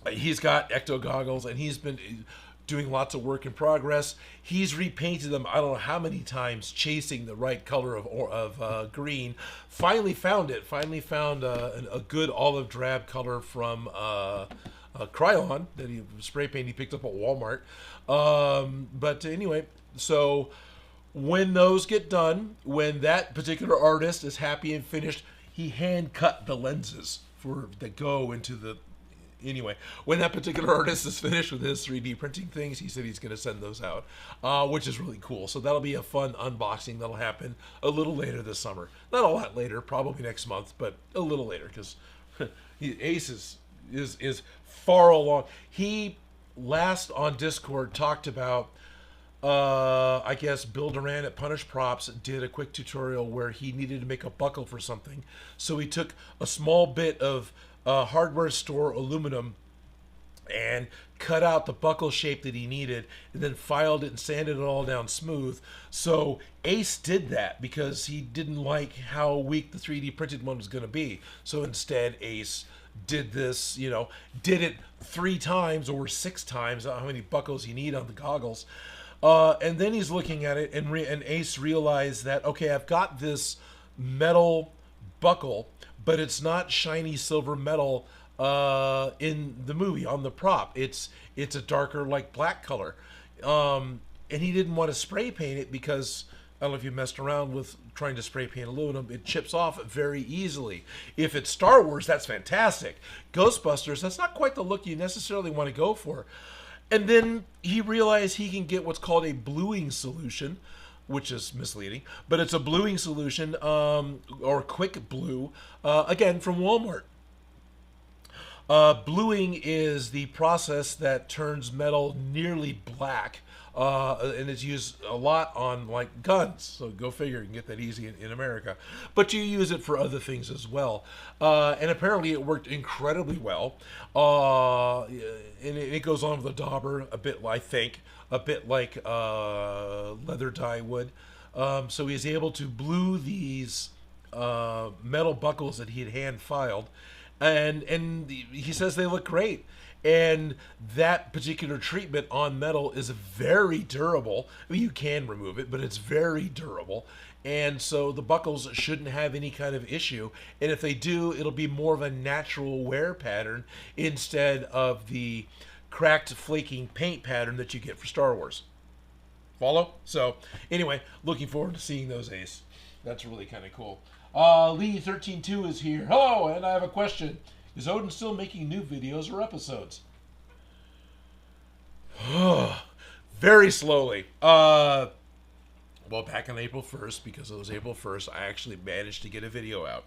he's got Ecto goggles and he's been doing lots of work in progress. He's repainted them I don't know how many times, chasing the right color of green. Finally found it. Finally found a good olive drab color from Krylon that he spray paint he picked up at Walmart. But anyway, so when those get done, when that particular artist is happy and finished, he hand cut the lenses that go into the. Anyway, when that particular artist is finished with his 3D printing things, he said he's going to send those out, which is really cool. So that'll be a fun unboxing that'll happen a little later this summer. Not a lot later, probably next month, but a little later, because Ace is far along. He last on Discord talked about, I guess Bill Duran at Punish Props did a quick tutorial where he needed to make a buckle for something. So he took a small bit of hardware store aluminum and cut out the buckle shape that he needed, and then filed it and sanded it all down smooth. So Ace did that because he didn't like how weak the 3D printed one was going to be. So instead, Ace did this, did it 3 times or 6 times, how many buckles you need on the goggles. And then he's looking at it, and Ace realized that, okay, I've got this metal buckle, but it's not shiny silver metal in the movie on the prop. It's a darker, like, black color. And he didn't want to spray paint it because, I don't know if you messed around with trying to spray paint aluminum, it chips off very easily. If it's Star Wars, that's fantastic. Ghostbusters, that's not quite the look you necessarily want to go for. And then he realized he can get what's called a bluing solution, which is misleading, but it's a bluing solution, or quick blue, again, from Walmart. Bluing is the process that turns metal nearly black, and it's used a lot on, like, guns. So go figure, you can get that easy in America. But you use it for other things as well. And apparently it worked incredibly well. And it goes on with a dauber, a bit, I think, a bit like leather dye would. So he's able to blue these metal buckles that he had hand filed, and he says they look great. And that particular treatment on metal is very durable. I mean, you can remove it, but it's very durable. And so the buckles shouldn't have any kind of issue. And if they do, it'll be more of a natural wear pattern instead of the cracked, flaking paint pattern that you get for Star Wars. Follow? So, anyway, looking forward to seeing those, Ace. That's really kind of cool. Lee132 is here. Hello, and I have a question. Is Odin still making new videos or episodes? Very slowly. Well, back on April 1st, because it was April 1st, I actually managed to get a video out.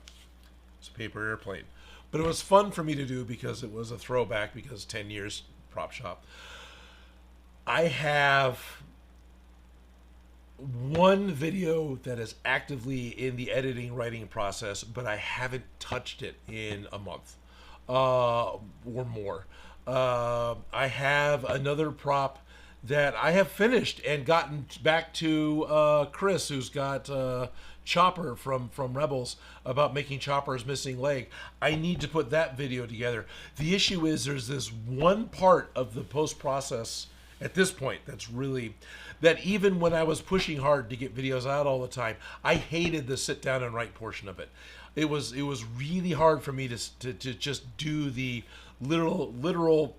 It's a paper airplane. But it was fun for me to do because it was a throwback, because 10 years prop shop. I have one video that is actively in the editing writing process, but I haven't touched it in a month or more. I have another prop that I have finished and gotten back to Chris, who's got Chopper from Rebels, about making Chopper's missing leg. I need to put that video together. The issue is there's this one part of the post-process at this point that's really, that even when I was pushing hard to get videos out all the time, I hated the sit down and write portion of it. It was really hard for me to just do the literal.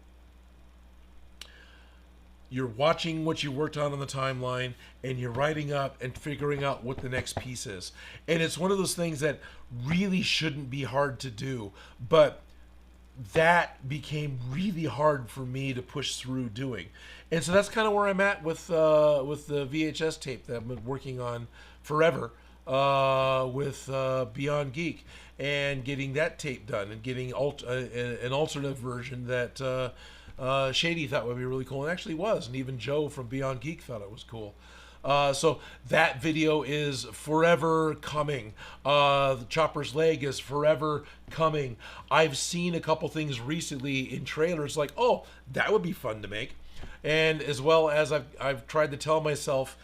You're watching what you worked on the timeline, and you're writing up and figuring out what the next piece is. And it's one of those things that really shouldn't be hard to do, but that became really hard for me to push through doing. And so that's kind of where I'm at with the VHS tape that I've been working on forever with Beyond Geek, and getting that tape done, and getting an alternate version that Shady thought would be really cool, and actually was, and even Joe from Beyond Geek thought it was cool. So that video is forever coming. The Chopper's leg is forever coming. I've seen a couple things recently in trailers like, oh, that would be fun to make. And as well as I've tried to tell myself,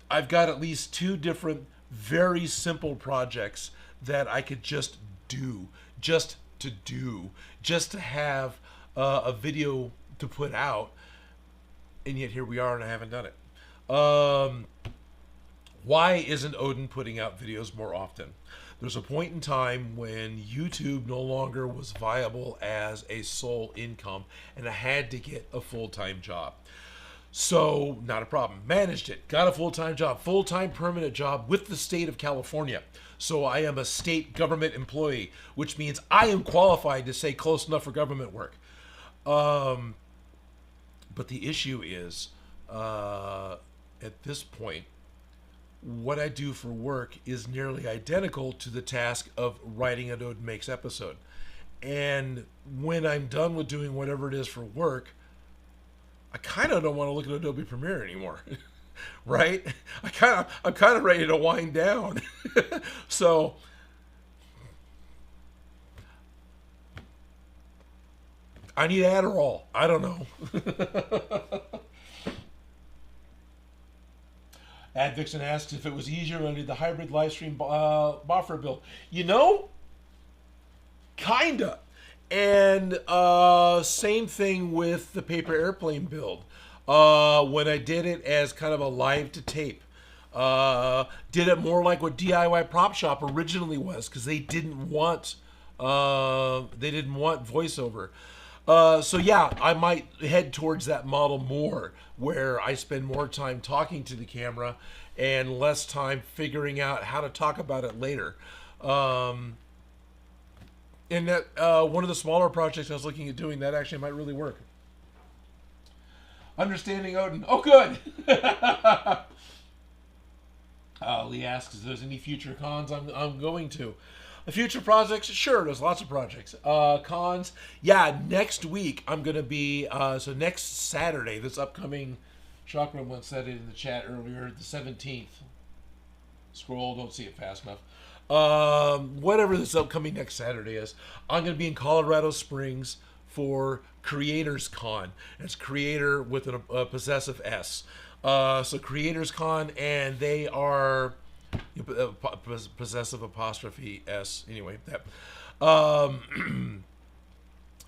I've got at least 2 different very simple projects that I could just do, just to have a video to put out, and yet here we are and I haven't done it. Why isn't Odin putting out videos more often? There's a point in time when YouTube no longer was viable as a sole income, and I had to get a full-time job. So, not a problem. Managed it. Got a full-time job. Full-time permanent job with the state of California. So I am a state government employee, which means I am qualified to say close enough for government work. But the issue is, at this point, what I do for work is nearly identical to the task of writing an Odin Makes episode. And when I'm done with doing whatever it is for work, I kind of don't want to look at Adobe Premiere anymore, right? I'm kind of ready to wind down. So I need Adderall. I don't know. Advixen asks if it was easier when I did the hybrid livestream buffer build. You know, kinda. And same thing with the paper airplane build. When I did it as kind of a live to tape, did it more like what DIY Prop Shop originally was, because they didn't want voiceover. So yeah, I might head towards that model more, where I spend more time talking to the camera and less time figuring out how to talk about it later. And that one of the smaller projects I was looking at doing, that actually might really work. Understanding Odin. Oh, good. Lee asks if there's any future cons I'm going to. Future projects? Sure, there's lots of projects. Cons? Yeah, next week I'm going to be, so next Saturday, this upcoming, Gremlin said it in the chat earlier, the 17th. Scroll, don't see it fast enough. Whatever this upcoming next Saturday is, I'm going to be in Colorado Springs for Creators Con. It's creator with a possessive S. So Creators Con, and they are possessive apostrophe S. Anyway, that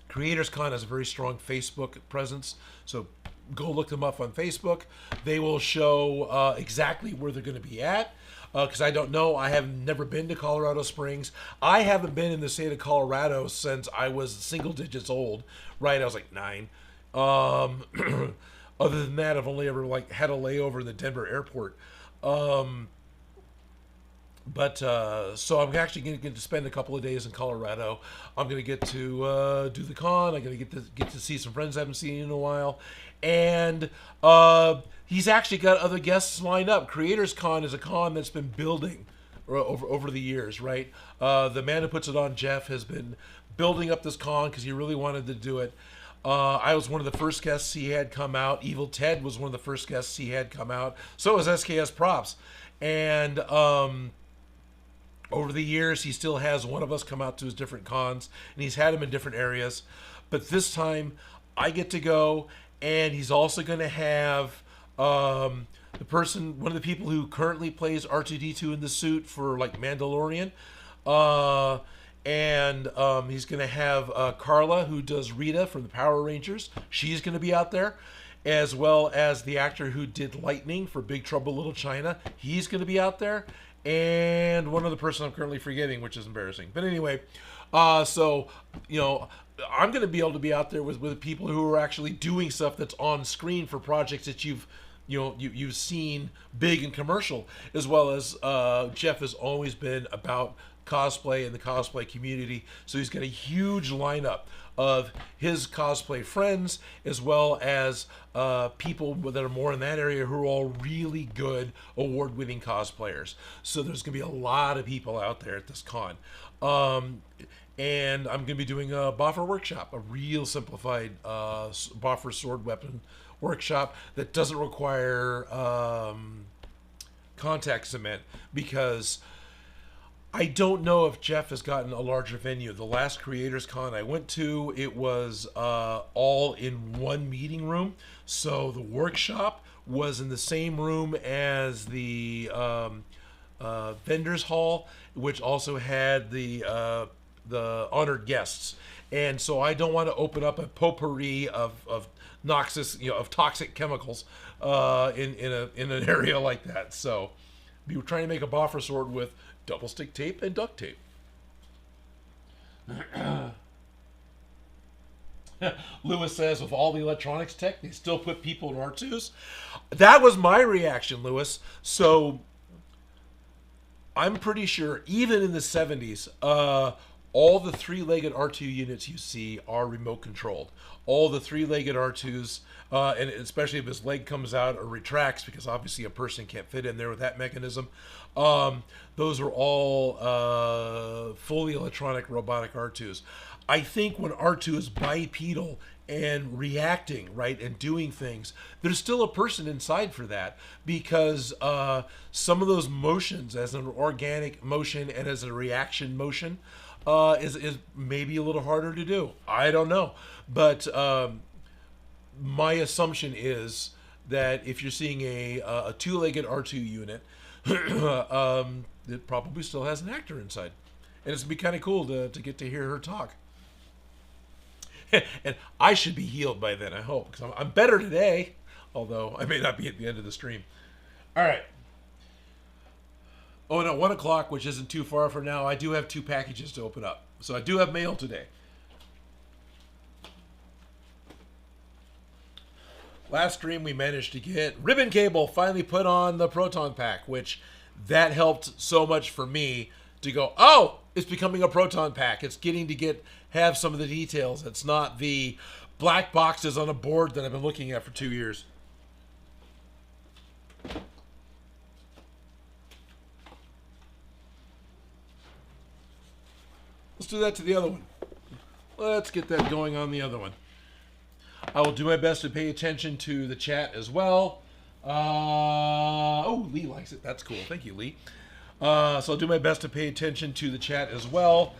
Creators Con has a very strong Facebook presence, so go look them up on Facebook. They will show exactly where they're going to be at. Because I don't know, I have never been to Colorado Springs. I haven't been in the state of Colorado since I was single digits old, right? I was like 9. Other than that, I've only ever had a layover in the Denver airport. But so I'm actually going to get to spend a couple of days in Colorado. I'm going to get to do the con. I'm going to get to see some friends I haven't seen in a while, and he's actually got other guests lined up. Creators Con is a con that's been building over the years, right? The man who puts it on, Jeff, has been building up this con because he really wanted to do it. I was one of the first guests he had come out. Evil Ted was one of the first guests he had come out. So was SKS Props, and over the years, he still has one of us come out to his different cons, and he's had them in different areas. But this time, I get to go, and he's also going to have the person, one of the people who currently plays R2D2 in the suit for like Mandalorian, and he's going to have Carla, who does Rita from the Power Rangers. She's going to be out there, as well as the actor who did Lightning for Big Trouble Little China. He's going to be out there, and one other person I'm currently forgetting, which is embarrassing. But anyway, so you know, I'm going to be able to be out there with people who are actually doing stuff that's on screen for projects that you've seen big and commercial, as well as Jeff has always been about cosplay and the cosplay community. So he's got a huge lineup of his cosplay friends, as well as people that are more in that area who are all really good award-winning cosplayers. So there's going to be a lot of people out there at this con. And I'm going to be doing a Boffer workshop, a real simplified Boffer sword weapon workshop that doesn't require contact cement, because I don't know if Jeff has gotten a larger venue. The last Creators Con I went to, it was all in one meeting room. So the workshop was in the same room as the vendors hall, which also had the honored guests. And so I don't want to open up a potpourri of noxious, of toxic chemicals in an area like that. So we were trying to make a Boffer sword with double stick tape and duct tape. Lewis says, with all the electronics tech, they still put people in R2s. That was my reaction, Lewis. So I'm pretty sure, even in the 70s, all the three-legged R2 units you see are remote controlled. All the three-legged R2s, and especially if his leg comes out or retracts, because obviously a person can't fit in there with that mechanism, those are all fully electronic robotic R2s. I think when R2 is bipedal and reacting, right, and doing things, there's still a person inside for that, because some of those motions, as an organic motion and as a reaction motion, is maybe a little harder to do. I don't know. But my assumption is that if you're seeing a two-legged R2 unit, it probably still has an actor inside. And it's going to be kind of cool to get to hear her talk. And I should be healed by then, I hope, because I'm better today, although I may not be at the end of the stream. All right. Oh, and at 1 o'clock, which isn't too far from now, I do have 2 packages to open up. So I do have mail today. Last stream, we managed to get ribbon cable finally put on the Proton Pack, which that helped so much for me to go, oh, it's becoming a Proton Pack. It's getting to have some of the details. It's not the black boxes on a board that I've been looking at for 2 years. Let's do that to the other one. Let's get that going on the other one. I will do my best to pay attention to the chat as well. Oh, Lee likes it. That's cool. Thank you, Lee. So I'll do my best to pay attention to the chat as well.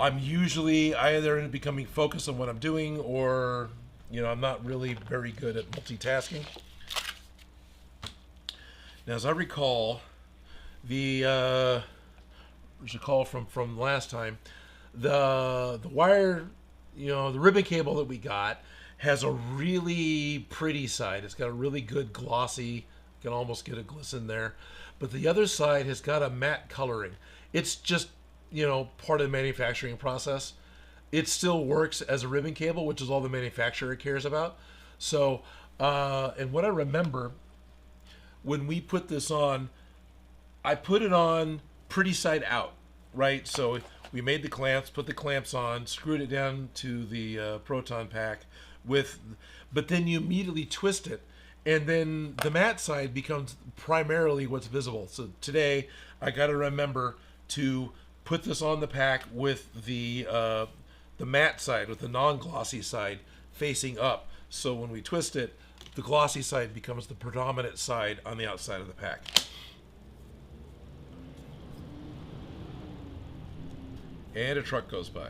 I'm usually either in becoming focused on what I'm doing, or, I'm not really very good at multitasking. Now, as I recall, there's a call from last time. The wire, the ribbon cable that we got has a really pretty side. It's got a really good glossy, you can almost get a glisten there. But the other side has got a matte coloring. It's just, part of the manufacturing process. It still works as a ribbon cable, which is all the manufacturer cares about. So, and what I remember, when we put this on, I put it on pretty side out, right? So we made the clamps, put the clamps on, screwed it down to the Proton Pack but then you immediately twist it, and then the matte side becomes primarily what's visible. So today I got to remember to put this on the pack with the matte side, with the non-glossy side facing up. So when we twist it, the glossy side becomes the predominant side on the outside of the pack. And a truck goes by.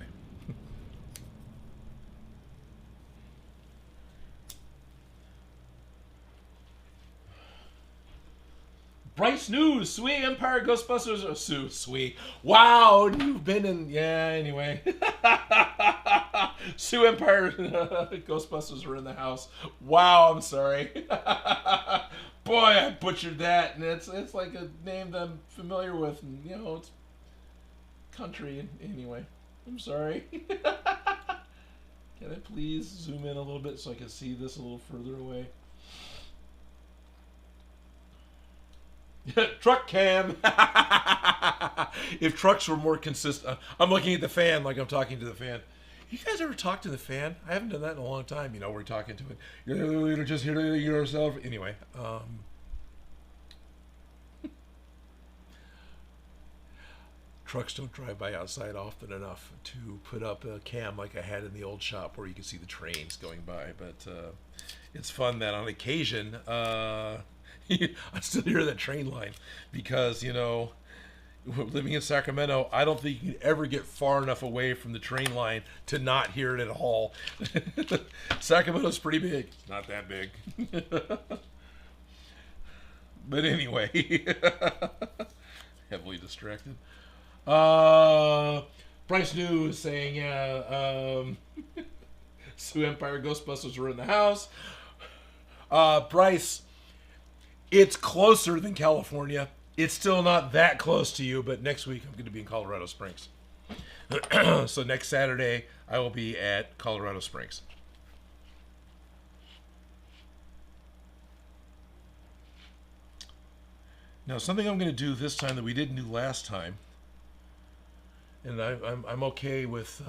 Bryce News, Sui Empire Ghostbusters, Sui. Wow, you've been in, yeah, anyway. Sue Empire Ghostbusters were in the house. Wow, I'm sorry. Boy, I butchered that, and it's like a name that I'm familiar with, and you know, it's country, anyway. I'm sorry. Can I please zoom in a little bit so I can see this a little further away? Truck cam. If trucks were more consistent, I'm looking at the fan like I'm talking to the fan. You guys ever talk to the fan? I haven't done that in a long time. You know, we're talking to it. You're just here to yourself. Anyway, trucks don't drive by outside often enough to put up a cam like I had in the old shop where you can see the trains going by. But it's fun that on occasion, I still hear that train line because, you know, living in Sacramento, I don't think you can ever get far enough away from the train line to not hear it at all. Sacramento's pretty big. It's not that big. But anyway, heavily distracted. Bryce News saying, yeah, Sue Empire Ghostbusters were in the house. Bryce, it's closer than California. It's still not that close to you, but next week I'm going to be in Colorado Springs. So next Saturday, I will be at Colorado Springs. Now, something I'm going to do this time that we didn't do last time, and I'm okay with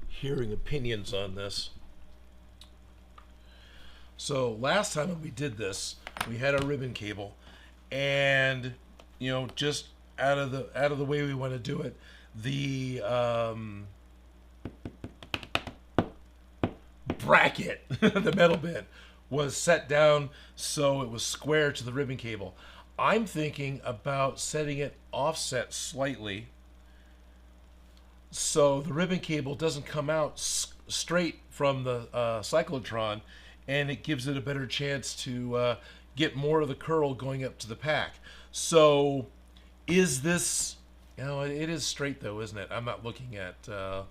hearing opinions on this. So last time when we did this, we had our ribbon cable, and you know, just out of the way we want to do it, the bracket, the metal bit, was set down so it was square to the ribbon cable. I'm thinking about setting it offset slightly so the ribbon cable doesn't come out straight from the cyclotron, and it gives it a better chance to get more of the curl going up to the pack. So is this, you know, it is straight though, isn't it? I'm not looking at the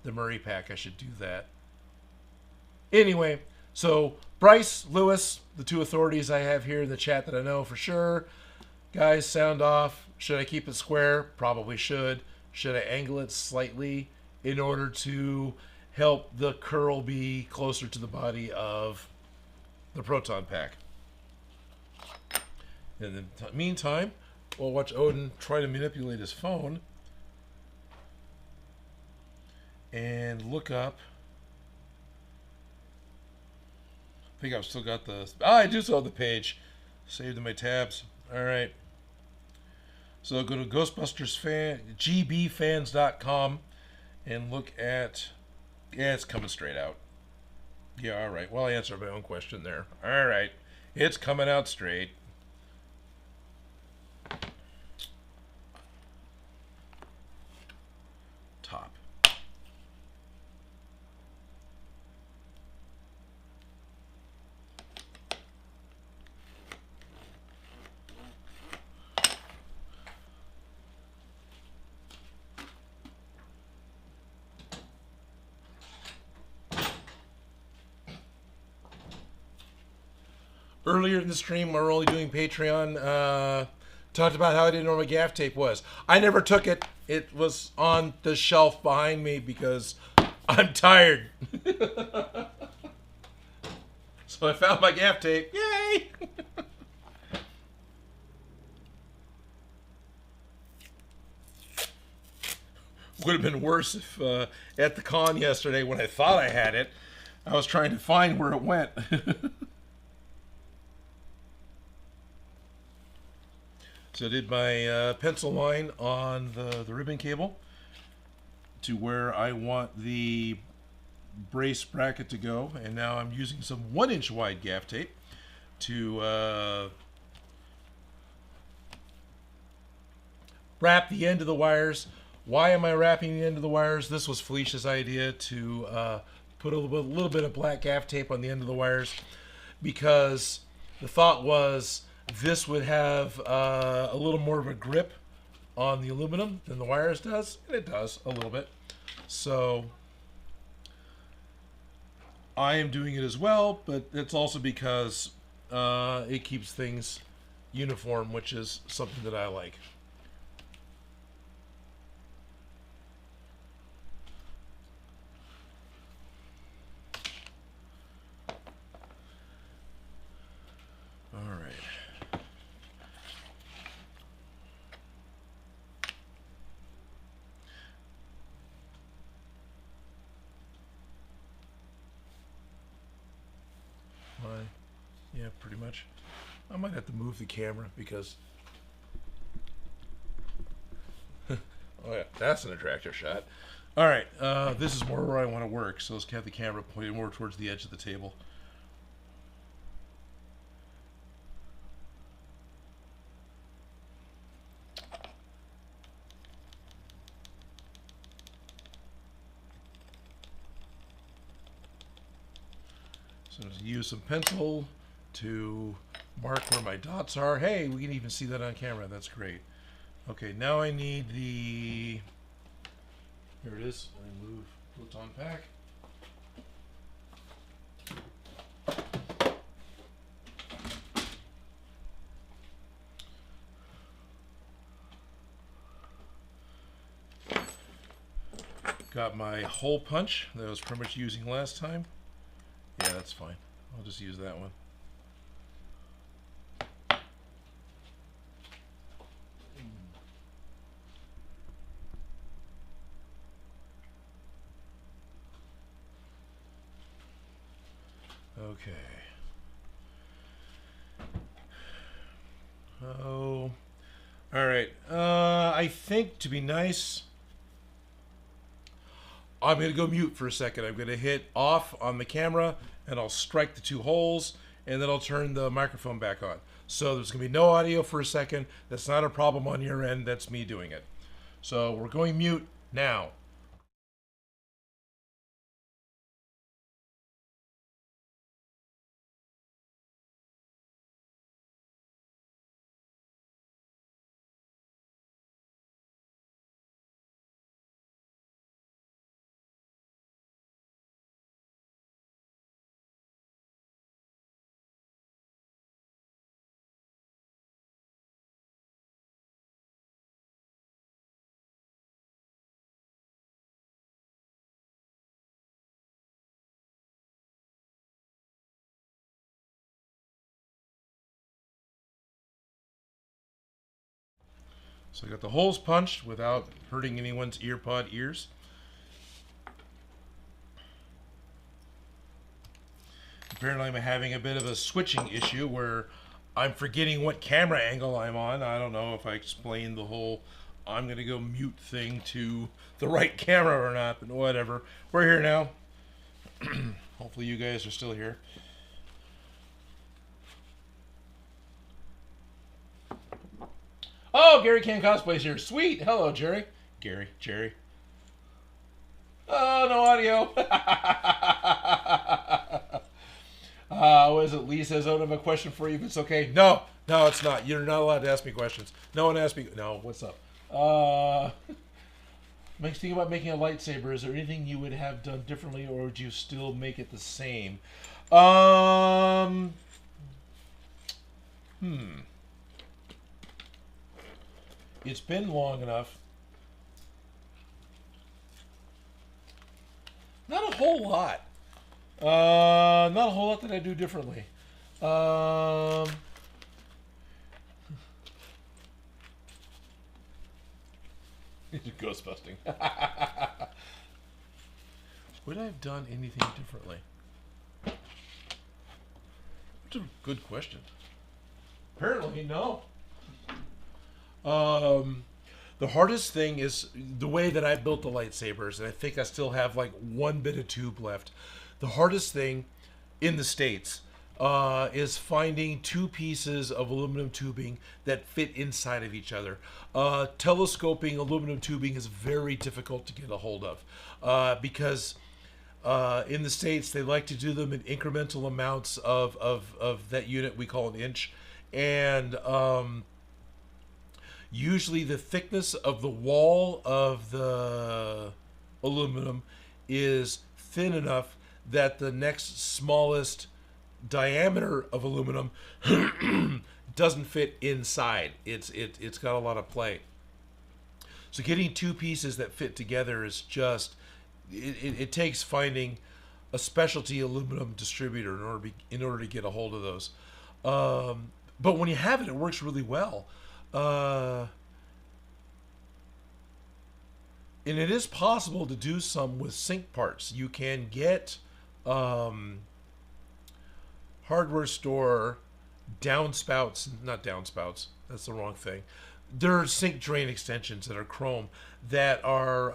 Murray pack. I should do that. Anyway, so Bryce, Lewis, the two authorities I have here in the chat that I know for sure. Guys, sound off. Should I keep it square? Probably should. Should I angle it slightly in order to help the curl be closer to the body of the Proton Pack? In the meantime, we'll watch Odin try to manipulate his phone and look up. I think I've still got the... I do still have the page saved in my tabs. All right. So go to GBFans.com and look at... Yeah, it's coming straight out. Yeah, all right. Well, I answered my own question there. All right. It's coming out straight. Top. Earlier in the stream, we were only doing Patreon. Talked about how I didn't know what gaff tape was. I never took it. It was on the shelf behind me because I'm tired. So I found my gaff tape. Yay! Would have been worse if at the con yesterday when I thought I had it, I was trying to find where it went. So I did my pencil line on the ribbon cable to where I want the brace bracket to go, and now I'm using some 1-inch wide gaff tape to wrap the end of the wires. Why am I wrapping the end of the wires? This was Felicia's idea to put a little bit of black gaff tape on the end of the wires, because the thought was this would have a little more of a grip on the aluminum than the wires does, and it does a little bit. So I am doing it as well, but it's also because it keeps things uniform, which is something that I like. All right. Yeah, pretty much. I might have to move the camera because oh yeah, that's an attractive shot. All right, this is more where I want to work, so let's have the camera pointed more towards the edge of the table. So just use some pencil to mark where my dots are. Hey, we can even see that on camera. That's great. Okay, now I need the... Here it is. I move Proton Pack. Got my hole punch that I was pretty much using last time. Yeah, that's fine. I'll just use that one. Okay. Oh, all right. I think to be nice, I'm going to go mute for a second. I'm going to hit off on the camera, and I'll strike the 2 holes, and then I'll turn the microphone back on. So there's going to be no audio for a second. That's not a problem on your end. That's me doing it. So we're going mute now. So I got the holes punched without hurting anyone's earpod ears. Apparently I'm having a bit of a switching issue where I'm forgetting what camera angle I'm on. I don't know if I explained the whole I'm going to go mute thing to the right camera or not, but whatever. We're here now. Hopefully you guys are still here. Oh, Gary Can Cosplay's here. Sweet. Hello, Jerry. Jerry. Oh, no audio. Was it Lee says, "Oh, I have a question for you if it's okay." No, it's not. You're not allowed to ask me questions. No one asked me. No, what's up? Makes think about making a lightsaber. Is there anything you would have done differently, or would you still make it the same? It's been long enough. Not a whole lot. Not a whole lot that I do differently. Ghostbusting. Would I have done anything differently? That's a good question. Apparently, no. The hardest thing is the way that I built the lightsabers, and I think I still have like one bit of tube left. The hardest thing in the States is finding two pieces of aluminum tubing that fit inside of each other. Telescoping aluminum tubing is very difficult to get a hold of because in the States they like to do them in incremental amounts of that unit we call an inch. And usually the thickness of the wall of the aluminum is thin enough that the next smallest diameter of aluminum doesn't fit inside. It's got a lot of play. So getting two pieces that fit together is just it takes finding a specialty aluminum distributor in order to get a hold of those. But when you have it, it works really well. And it is possible to do some with sync parts. You can get hardware store downspouts, not downspouts, that's the wrong thing. There are sync drain extensions that are chrome that are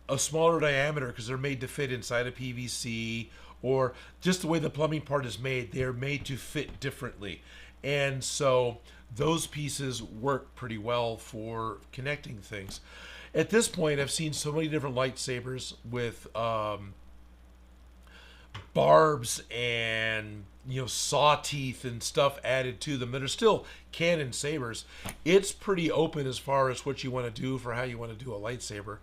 a smaller diameter because they're made to fit inside a PVC, or just the way the plumbing part is made, they're made to fit differently. And so those pieces work pretty well for connecting things. At this point, I've seen so many different lightsabers with barbs and saw teeth and stuff added to them that are still canon sabers. It's pretty open as far as what you want to do for how you want to do a lightsaber.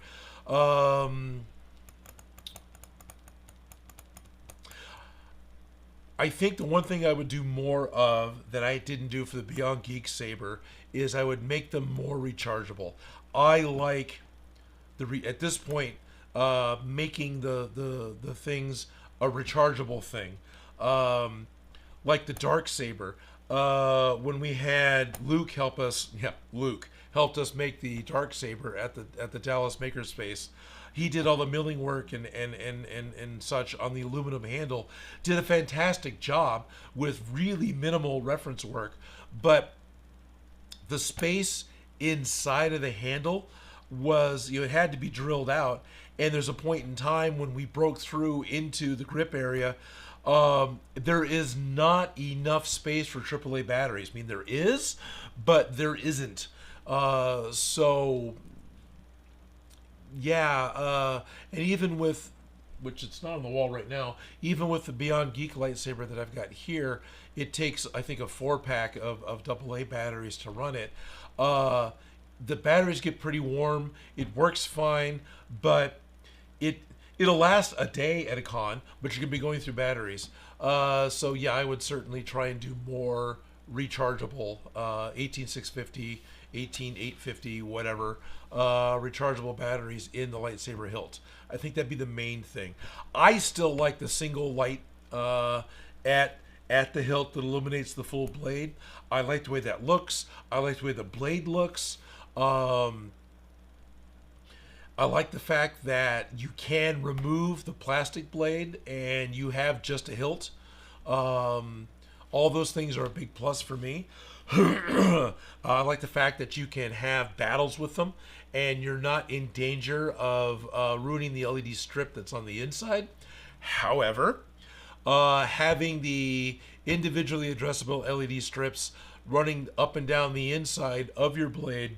I think the one thing I would do more of that I didn't do for the Beyond Geek saber is I would make them more rechargeable. I like at this point making the things a rechargeable thing, like the dark saber. When we had Luke helped us make the dark saber at the Dallas Makerspace. He did all the milling work and such on the aluminum handle. Did a fantastic job with really minimal reference work, but the space inside of the handle was, it had to be drilled out. And there's a point in time when we broke through into the grip area. There is not enough space for AAA batteries. I mean, there is, but there isn't. So yeah, and even with, which it's not on the wall right now, even with the Beyond Geek lightsaber that I've got here, it takes, I think, a 4-pack of AA batteries to run it. The batteries get pretty warm. It works fine, but it'll last a day at a con, but you're going to be going through batteries. So yeah, I would certainly try and do more rechargeable 18650, 18850, whatever, rechargeable batteries in the lightsaber hilt. I think that'd be the main thing. I still like the single light at the hilt that illuminates the full blade. I like the way that looks. I like the way the blade looks. I like the fact that you can remove the plastic blade and you have just a hilt. All those things are a big plus for me. I like the fact that you can have battles with them and you're not in danger of ruining the LED strip that's on the inside. However, having the individually addressable LED strips running up and down the inside of your blade,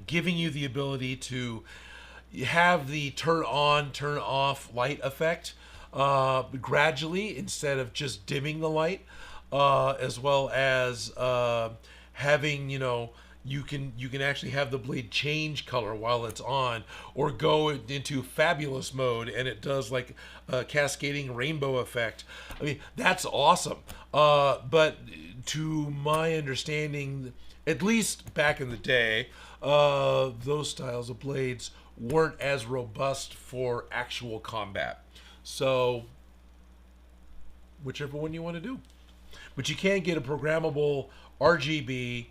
giving you the ability to have the turn on, turn off light effect gradually instead of just dimming the light, as well as having, you can actually have the blade change color while it's on, or go into fabulous mode and it does like a cascading rainbow effect. I mean, that's awesome. But to my understanding, at least back in the day, those styles of blades weren't as robust for actual combat. So whichever one you want to do. But you can get a programmable RGB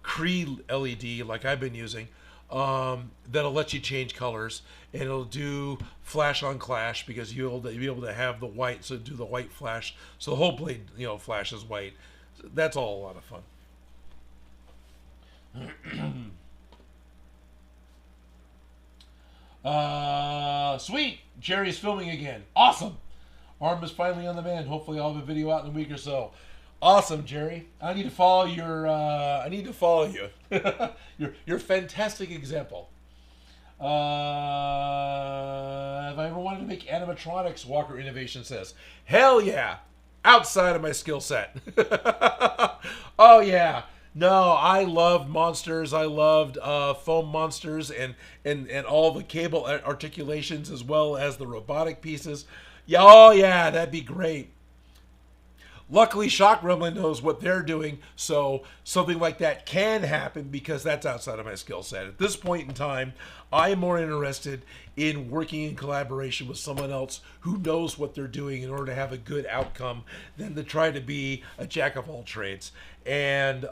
Cree LED like I've been using that'll let you change colors, and it'll do flash on clash because you'll be able to have the white, so do the white flash, so the whole blade, you know, flashes white. So that's all a lot of fun. Sweet, Jerry's filming again. Awesome. Arm is finally on the mend. Hopefully, I'll have a video out in a week or so. Awesome, Jerry. I need to follow your. I need to follow you. You're a fantastic example. Have I ever wanted to make animatronics? Walker Innovation says, hell yeah. Outside of my skill set. Oh yeah. No, I loved monsters. I loved foam monsters and all the cable articulations as well as the robotic pieces. Yeah, oh yeah, that'd be great. Luckily, Shock Gremlin knows what they're doing, so something like that can happen because that's outside of my skill set. At this point in time, I'm more interested in working in collaboration with someone else who knows what they're doing in order to have a good outcome than to try to be a jack of all trades. And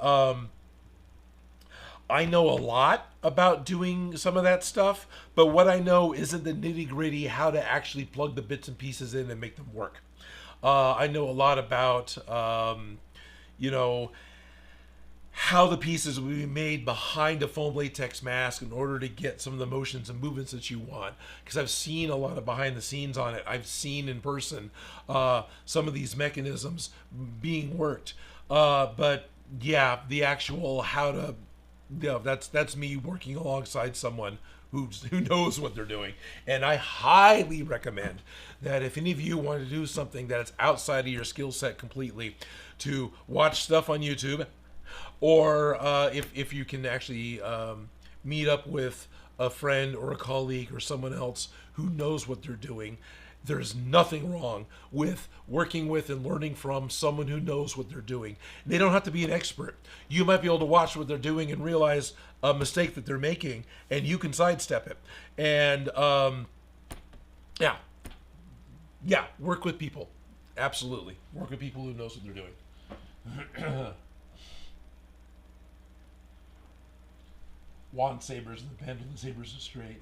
I know a lot about doing some of that stuff, but what I know isn't the nitty-gritty how to actually plug the bits and pieces in and make them work. I know a lot about, you know, how the pieces will be made behind a foam latex mask in order to get some of the motions and movements that you want. Because I've seen a lot of behind the scenes on it. I've seen in person some of these mechanisms being worked. But yeah, the actual how to, you know, that's me working alongside someone who knows what they're doing. And I highly recommend that if any of you want to do something that's outside of your skill set completely, to watch stuff on YouTube, or if you can actually meet up with a friend or a colleague or someone else who knows what they're doing. There's nothing wrong with working with and learning from someone who knows what they're doing. They don't have to be an expert. You might be able to watch what they're doing and realize a mistake that they're making, and you can sidestep it. And yeah, work with people. Absolutely. Work with people who knows what they're doing. Wand sabers and the pendulum sabers are straight.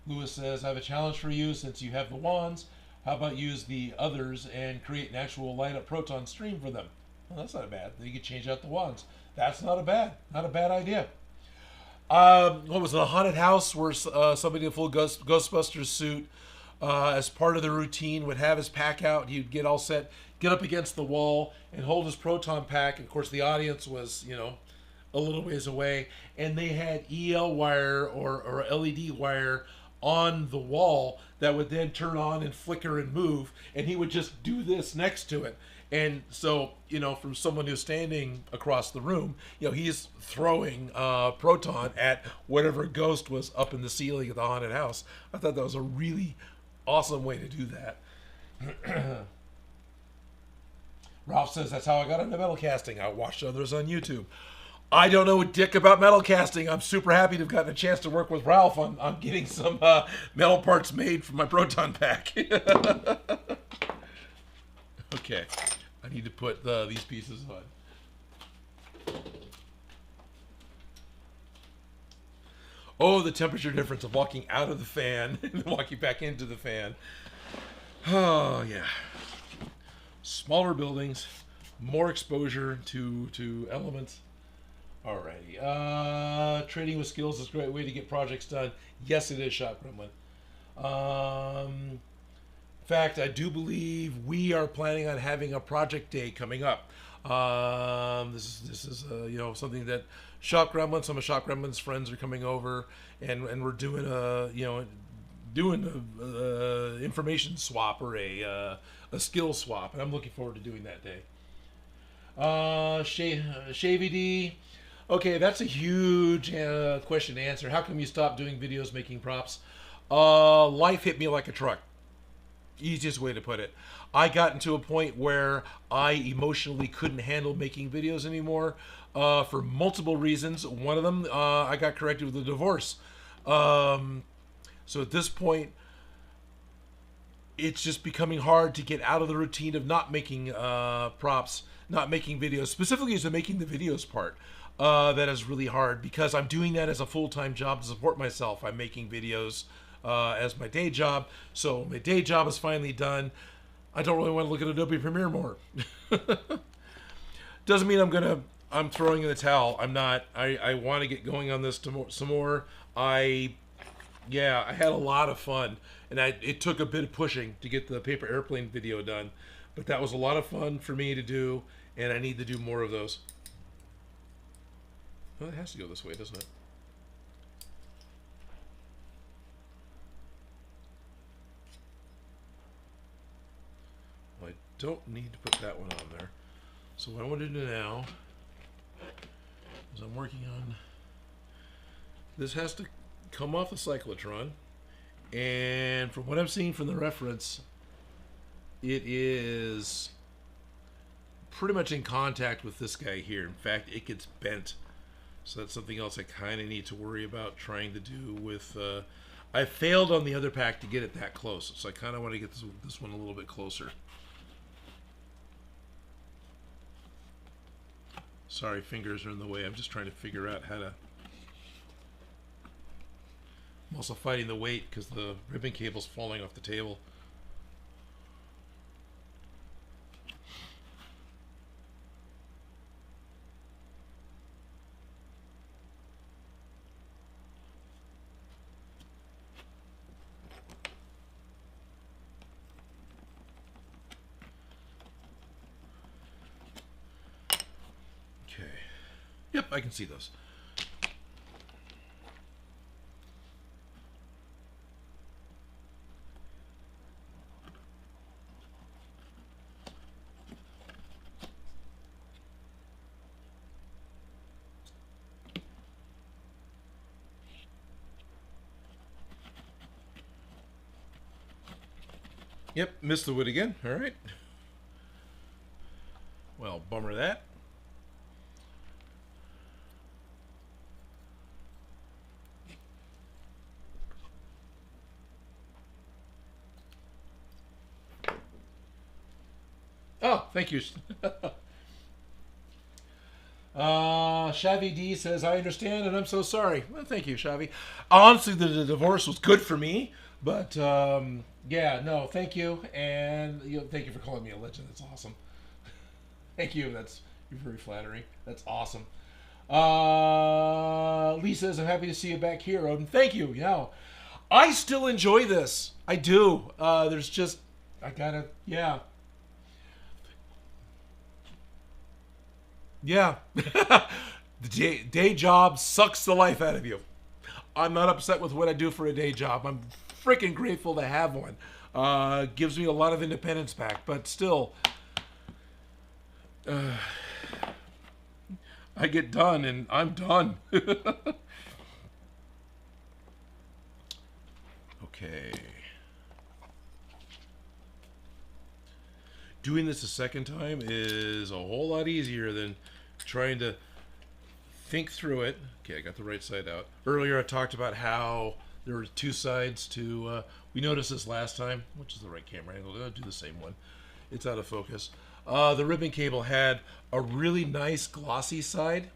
Lewis says, I have a challenge for you since you have the wands. How about use the others and create an actual light up proton stream for them? Well, that's not bad. You could change out the wands. That's not a bad idea. What was it? A haunted house where somebody in a full Ghostbusters suit, as part of the routine, would have his pack out. He'd get all set, get up against the wall, and hold his proton pack. And of course, the audience was, you know, a little ways away, and they had EL wire or LED wire on the wall that would then turn on and flicker and move, and he would just do this next to it. And so, you know, from someone who's standing across the room, you know, he's throwing proton at whatever ghost was up in the ceiling of the haunted house. I thought that was a really awesome way to do that. Ralph says, that's how I got into metal casting. I watched others on YouTube. I don't know a dick about metal casting. I'm super happy to have gotten a chance to work with Ralph on getting some metal parts made for my Proton Pack. Okay, I need to put these pieces on. Oh, the temperature difference of walking out of the fan and walking back into the fan. Oh, yeah. Smaller buildings, more exposure to elements. Alrighty. Trading with skills is a great way to get projects done. Yes, it is, Shop Gremlin. In fact, I do believe we are planning on having a project day coming up. This is you know, something that Shop Gremlin, some of Shop Gremlin's friends are coming over, and we're doing a information swap or a skill swap, and I'm looking forward to doing that day. Shavy D. Okay, that's a huge question to answer. How come you stopped doing videos making props? Life hit me like a truck. Easiest way to put it. I got into a point where I emotionally couldn't handle making videos anymore for multiple reasons. One of them, I got corrected with a divorce. So at this point, it's just becoming hard to get out of the routine of not making props, not making videos, specifically as the making the videos part. That is really hard because I'm doing that as a full-time job to support myself. I'm making videos as my day job. So my day job is finally done. I don't really want to look at Adobe Premiere more. Doesn't mean I'm throwing in the towel. I'm not. I want to get going on this some more. I had a lot of fun, and it took a bit of pushing to get the paper airplane video done, but that was a lot of fun for me to do, and I need to do more of those. Well, it has to go this way, doesn't it? Well, I don't need to put that one on there. So what I want to do now is I'm working on... This has to come off the cyclotron, and from what I'm seeing from the reference, it is pretty much in contact with this guy here. In fact, it gets bent. So that's something else I kind of need to worry about trying to do with... I failed on the other pack to get it that close, so I kind of want to get this one a little bit closer. Sorry, fingers are in the way. I'm just trying to figure out how to... I'm also fighting the weight because the ribbon cable's falling off the table. Yep, I can see those. Yep, missed the wood again. All right. Well, bummer that. Oh, thank you. Shavi D says, I understand and I'm so sorry. Well, thank you, Shavi. Honestly, the divorce was good for me, but yeah, no, thank you. And thank you for calling me a legend. That's awesome. Thank you. You're very flattering. That's awesome. Lee says, I'm happy to see you back here, Odin. Thank you. Yeah. I still enjoy this. I do. There's just, yeah. Yeah. The day job sucks the life out of you. I'm not upset with what I do for a day job. I'm freaking grateful to have one. Gives me a lot of independence back, but still, I get done and I'm done. Okay. Doing this a second time is a whole lot easier than trying to think through it. Okay, I got the right side out. Earlier I talked about how there were two sides to... we noticed this last time, which is the right camera angle. I'll do the same one. It's out of focus. The ribbon cable had a really nice glossy side,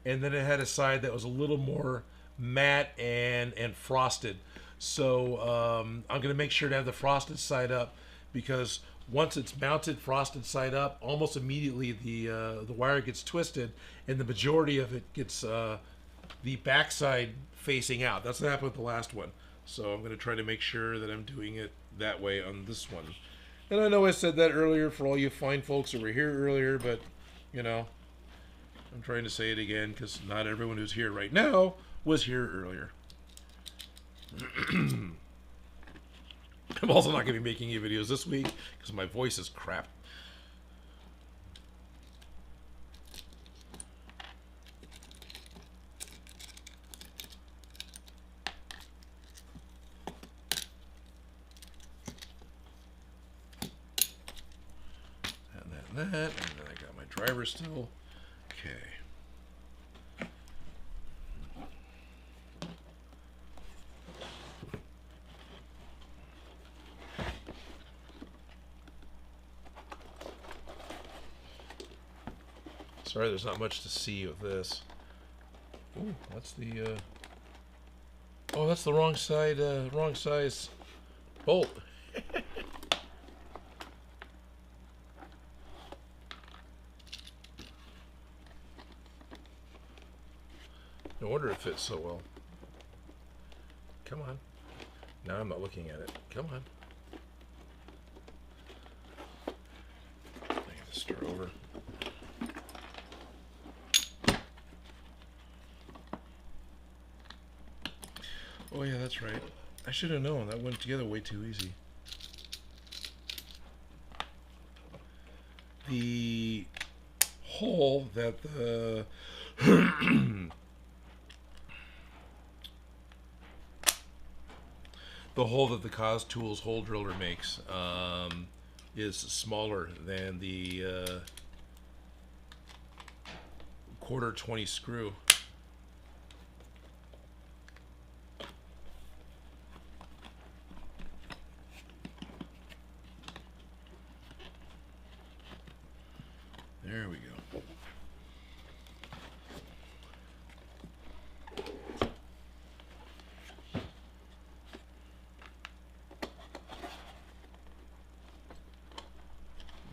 and then it had a side that was a little more matte and frosted. So I'm going to make sure to have the frosted side up, because once it's mounted frosted side up, almost immediately the wire gets twisted, and the majority of it gets the backside facing out. That's what happened with the last one. So I'm going to try to make sure that I'm doing it that way on this one. And I know I said that earlier for all you fine folks that were here earlier, but, you know, I'm trying to say it again because not everyone who's here right now was here earlier. I'm also not going to be making any videos this week because my voice is crap. And then I got my driver still. Okay. Sorry, there's not much to see with this. Ooh, that's the. Oh, that's the wrong side. Wrong size bolt. No wonder it fits so well. Come on. Now I'm not looking at it. Come on. I have to start over. Oh yeah, that's right. I should have known. That went together way too easy. The hole that the the hole that the Cos Tools hole driller makes is smaller than the quarter 20 screw. There we go.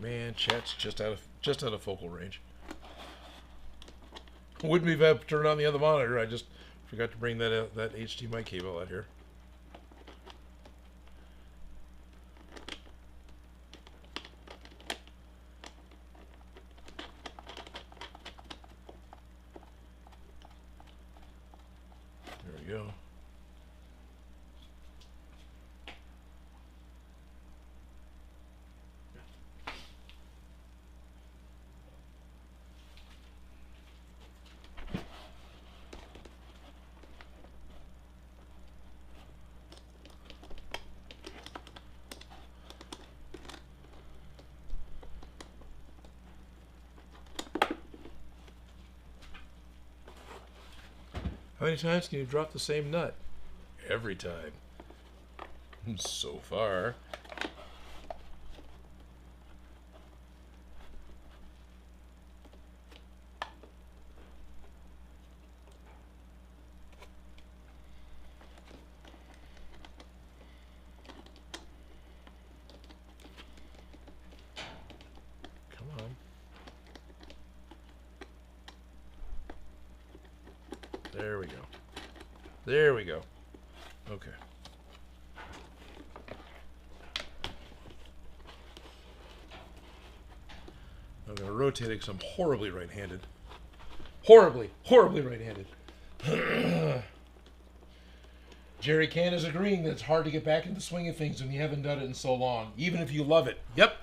Man, chat's just out of focal range. Wouldn't have had to turn on the other monitor. I just forgot to bring that HDMI cable out here. There we go. How many times can you drop the same nut? Every time. So far. Come on. There we go. There we go. Okay. I'm going to rotate it because I'm horribly right-handed. Horribly right-handed. Jerry Can is agreeing that it's hard to get back into the swing of things when you haven't done it in so long, even if you love it. Yep.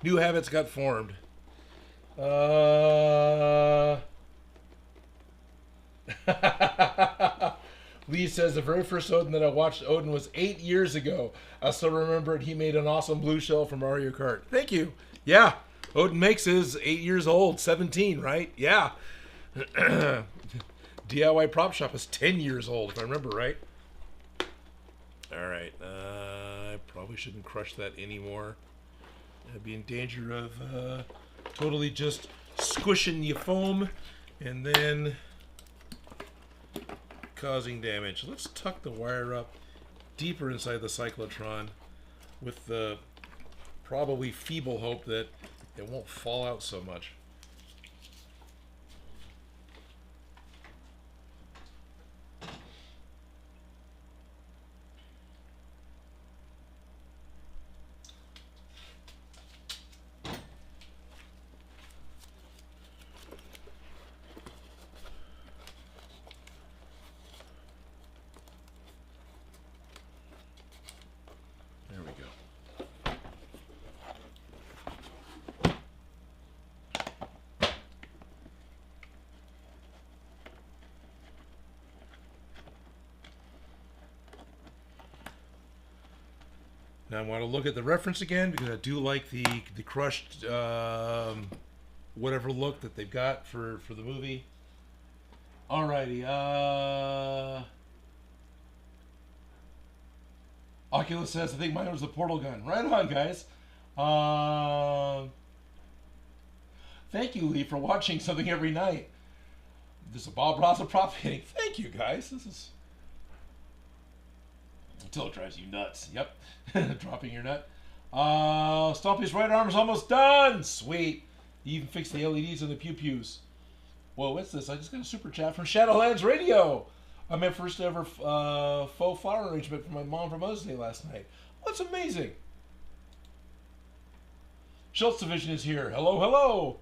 New habits got formed. Lee says the very first Odin that I watched Odin was 8 years ago. I still remember it. He made an awesome blue shell from Mario Kart. Thank you. Yeah, Odin Makes is 8 years old, 17, right? Yeah. DIY Prop Shop is 10 years old, if I remember right. All right. I probably shouldn't crush that anymore. I'd be in danger of totally just squishing your foam and then causing damage. Let's tuck the wire up deeper inside the cyclotron with the probably feeble hope that it won't fall out so much. Now I want to look at the reference again because I do like the crushed whatever look that they've got for the movie. Alrighty. Oculus says, I think mine was the portal gun. Right on, guys. Thank you, Lee, for watching something every night. This is Bob Ross of Propmaking. Thank you, guys. This is until it drives you nuts. Yep, dropping your nut. Stompy's right arm is almost done. Sweet. You even fixed the LEDs on the pew pews. Whoa, what's this? I just got a super chat from Shadowlands Radio. I my first ever faux flower arrangement for my mom for Mother's Day last night. That's amazing. Schultz Division is here. Hello, hello.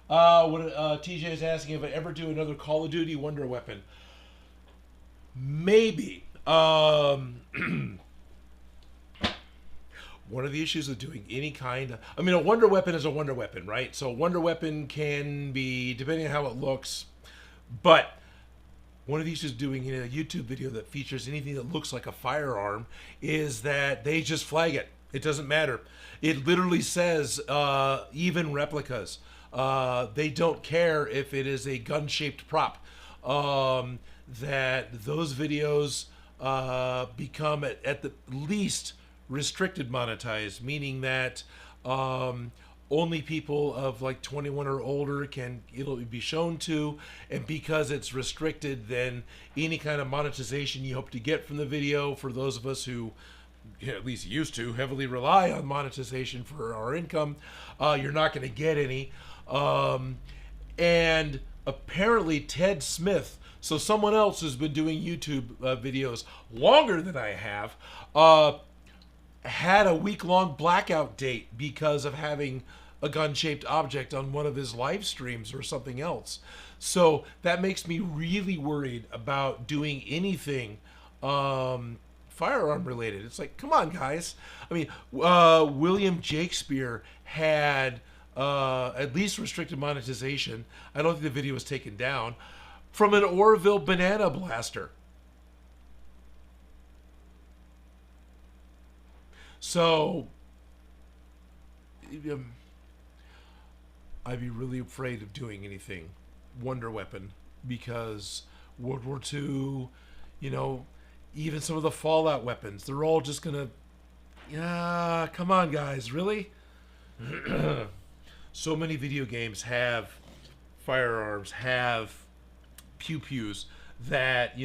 TJ is asking if I ever do another Call of Duty Wonder Weapon. Maybe. One of the issues with doing any kind of... I mean, a Wonder Weapon is a Wonder Weapon, right? So a Wonder Weapon can be, depending on how it looks, but one of the issues doing a YouTube video that features anything that looks like a firearm is that they just flag it. It doesn't matter. It literally says even replicas. They don't care if it is a gun-shaped prop. That those videos become at the least restricted monetized, meaning that only people of like 21 or older it'll be shown to, and because it's restricted, then any kind of monetization you hope to get from the video, for those of us who at least used to heavily rely on monetization for our income, you're not going to get any. And apparently Ted Smith, so someone else who's been doing YouTube videos longer than I have, had a week-long blackout date because of having a gun-shaped object on one of his live streams or something else. So that makes me really worried about doing anything firearm related. It's like, come on, guys. I mean, William Shakespeare had at least restricted monetization. I don't think the video was taken down from an Orville banana blaster. So I'd be really afraid of doing anything Wonder Weapon, because World War II, even some of the Fallout weapons, they're all just gonna, come on, guys, really? So many video games have firearms, have pew-pews that,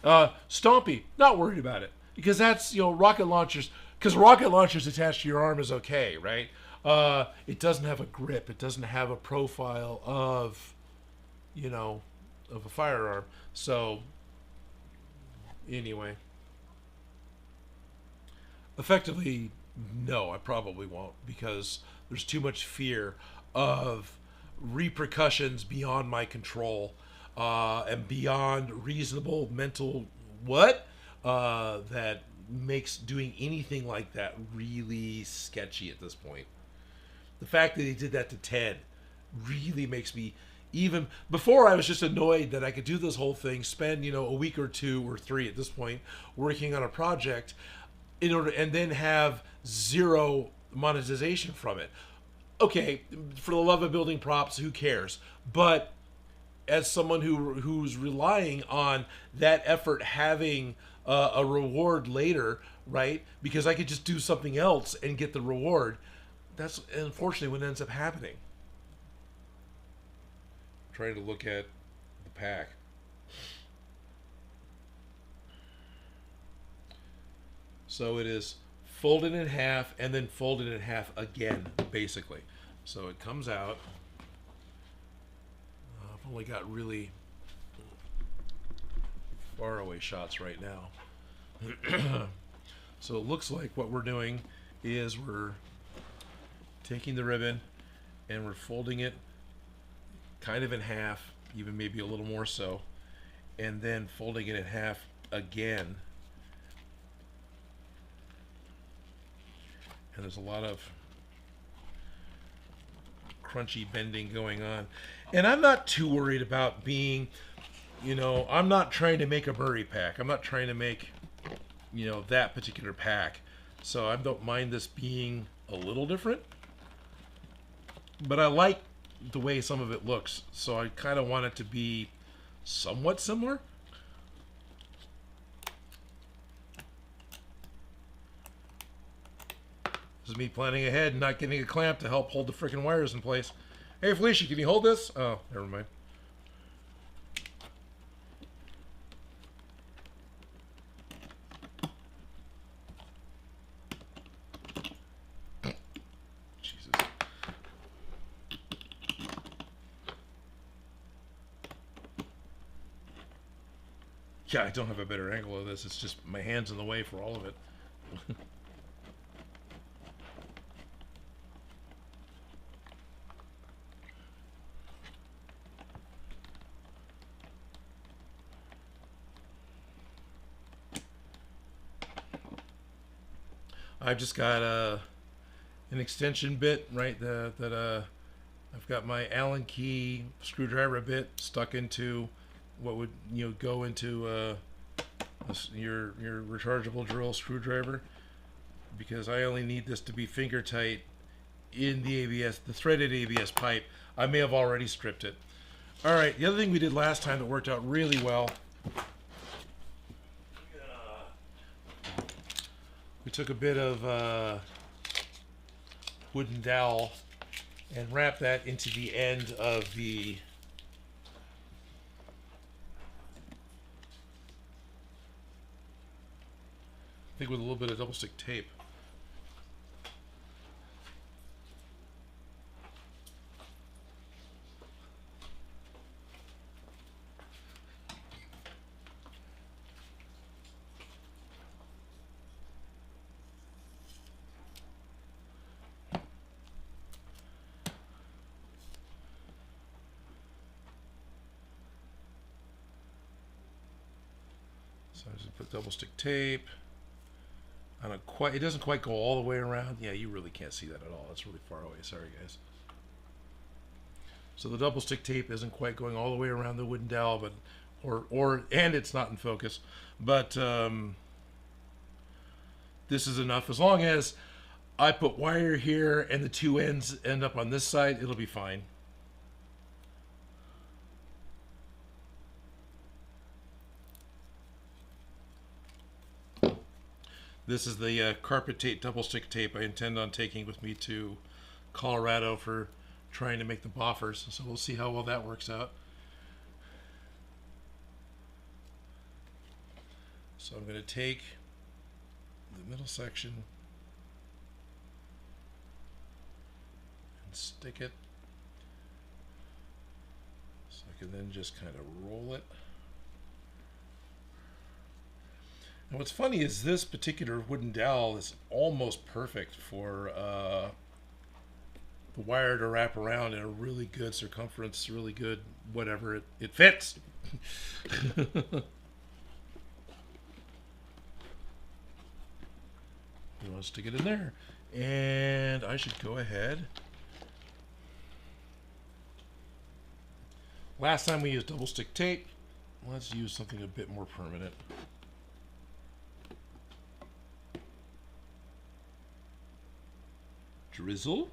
Stompy, not worried about it. Because that's, rocket launchers. Because rocket launchers attached to your arm is okay, right? It doesn't have a grip. It doesn't have a profile of, of a firearm. So, anyway. Effectively, no, I probably won't. Because there's too much fear of repercussions beyond my control. And beyond reasonable mental... What? That makes doing anything like that really sketchy at this point. The fact that he did that to Ted really makes me, even before I was just annoyed that I could do this whole thing, spend a week or 2 or 3 at this point working on a project and then have zero monetization from it. Okay, for the love of building props, who cares? But as someone who's relying on that effort having a reward later, right? Because I could just do something else and get the reward. That's unfortunately what ends up happening. I'm trying to look at the pack. So it is folded in half and then folded in half again, basically. So it comes out. I've only got really far away shots right now. So it looks like what we're doing is we're taking the ribbon and we're folding it kind of in half, even maybe a little more so, and then folding it in half again. And there's a lot of crunchy bending going on. And I'm not too worried about being, I'm not trying to make a Murray pack. I'm not trying to make, that particular pack. So I don't mind this being a little different. But I like the way some of it looks. So I kind of want it to be somewhat similar. This is me planning ahead and not getting a clamp to help hold the freaking wires in place. Hey, Felicia, can you hold this? Oh, never mind. Jesus. Yeah, I don't have a better angle of this. It's just my hand's in the way for all of it. I've just got an extension bit, right? I've got my Allen key screwdriver bit stuck into what would go into your rechargeable drill screwdriver, because I only need this to be finger tight in the ABS, the threaded ABS pipe. I may have already stripped it. All right, the other thing we did last time that worked out really well. We took a bit of wooden dowel and wrapped that into the end of the with a little bit of double stick tape. So I just put double stick tape. It doesn't quite go all the way around. Yeah, you really can't see that at all. It's really far away. Sorry, guys. So the double stick tape isn't quite going all the way around the wooden dowel, but and it's not in focus. But this is enough. As long as I put wire here and the two ends end up on this side, it'll be fine. This is the carpet tape, double stick tape I intend on taking with me to Colorado for trying to make the boffers. So we'll see how well that works out. So I'm going to take the middle section and stick it. So I can then just kind of roll it. And what's funny is this particular wooden dowel is almost perfect for the wire to wrap around in a really good circumference, really good whatever. It fits. You want to stick it in there. And I should go ahead. Last time we used double stick tape. Let's use something a bit more permanent. Drizzle.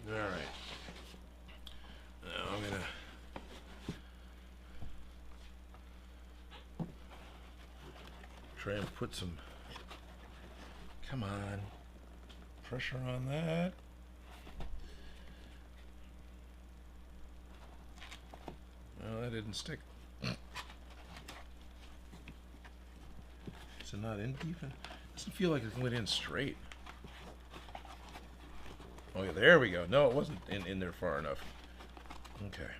All right. Now I'm gonna try and put some, come on, pressure on that. Well, that didn't stick. Is it not in even? Doesn't feel like it went in straight. Oh yeah, there we go. No, it wasn't in there far enough. Okay.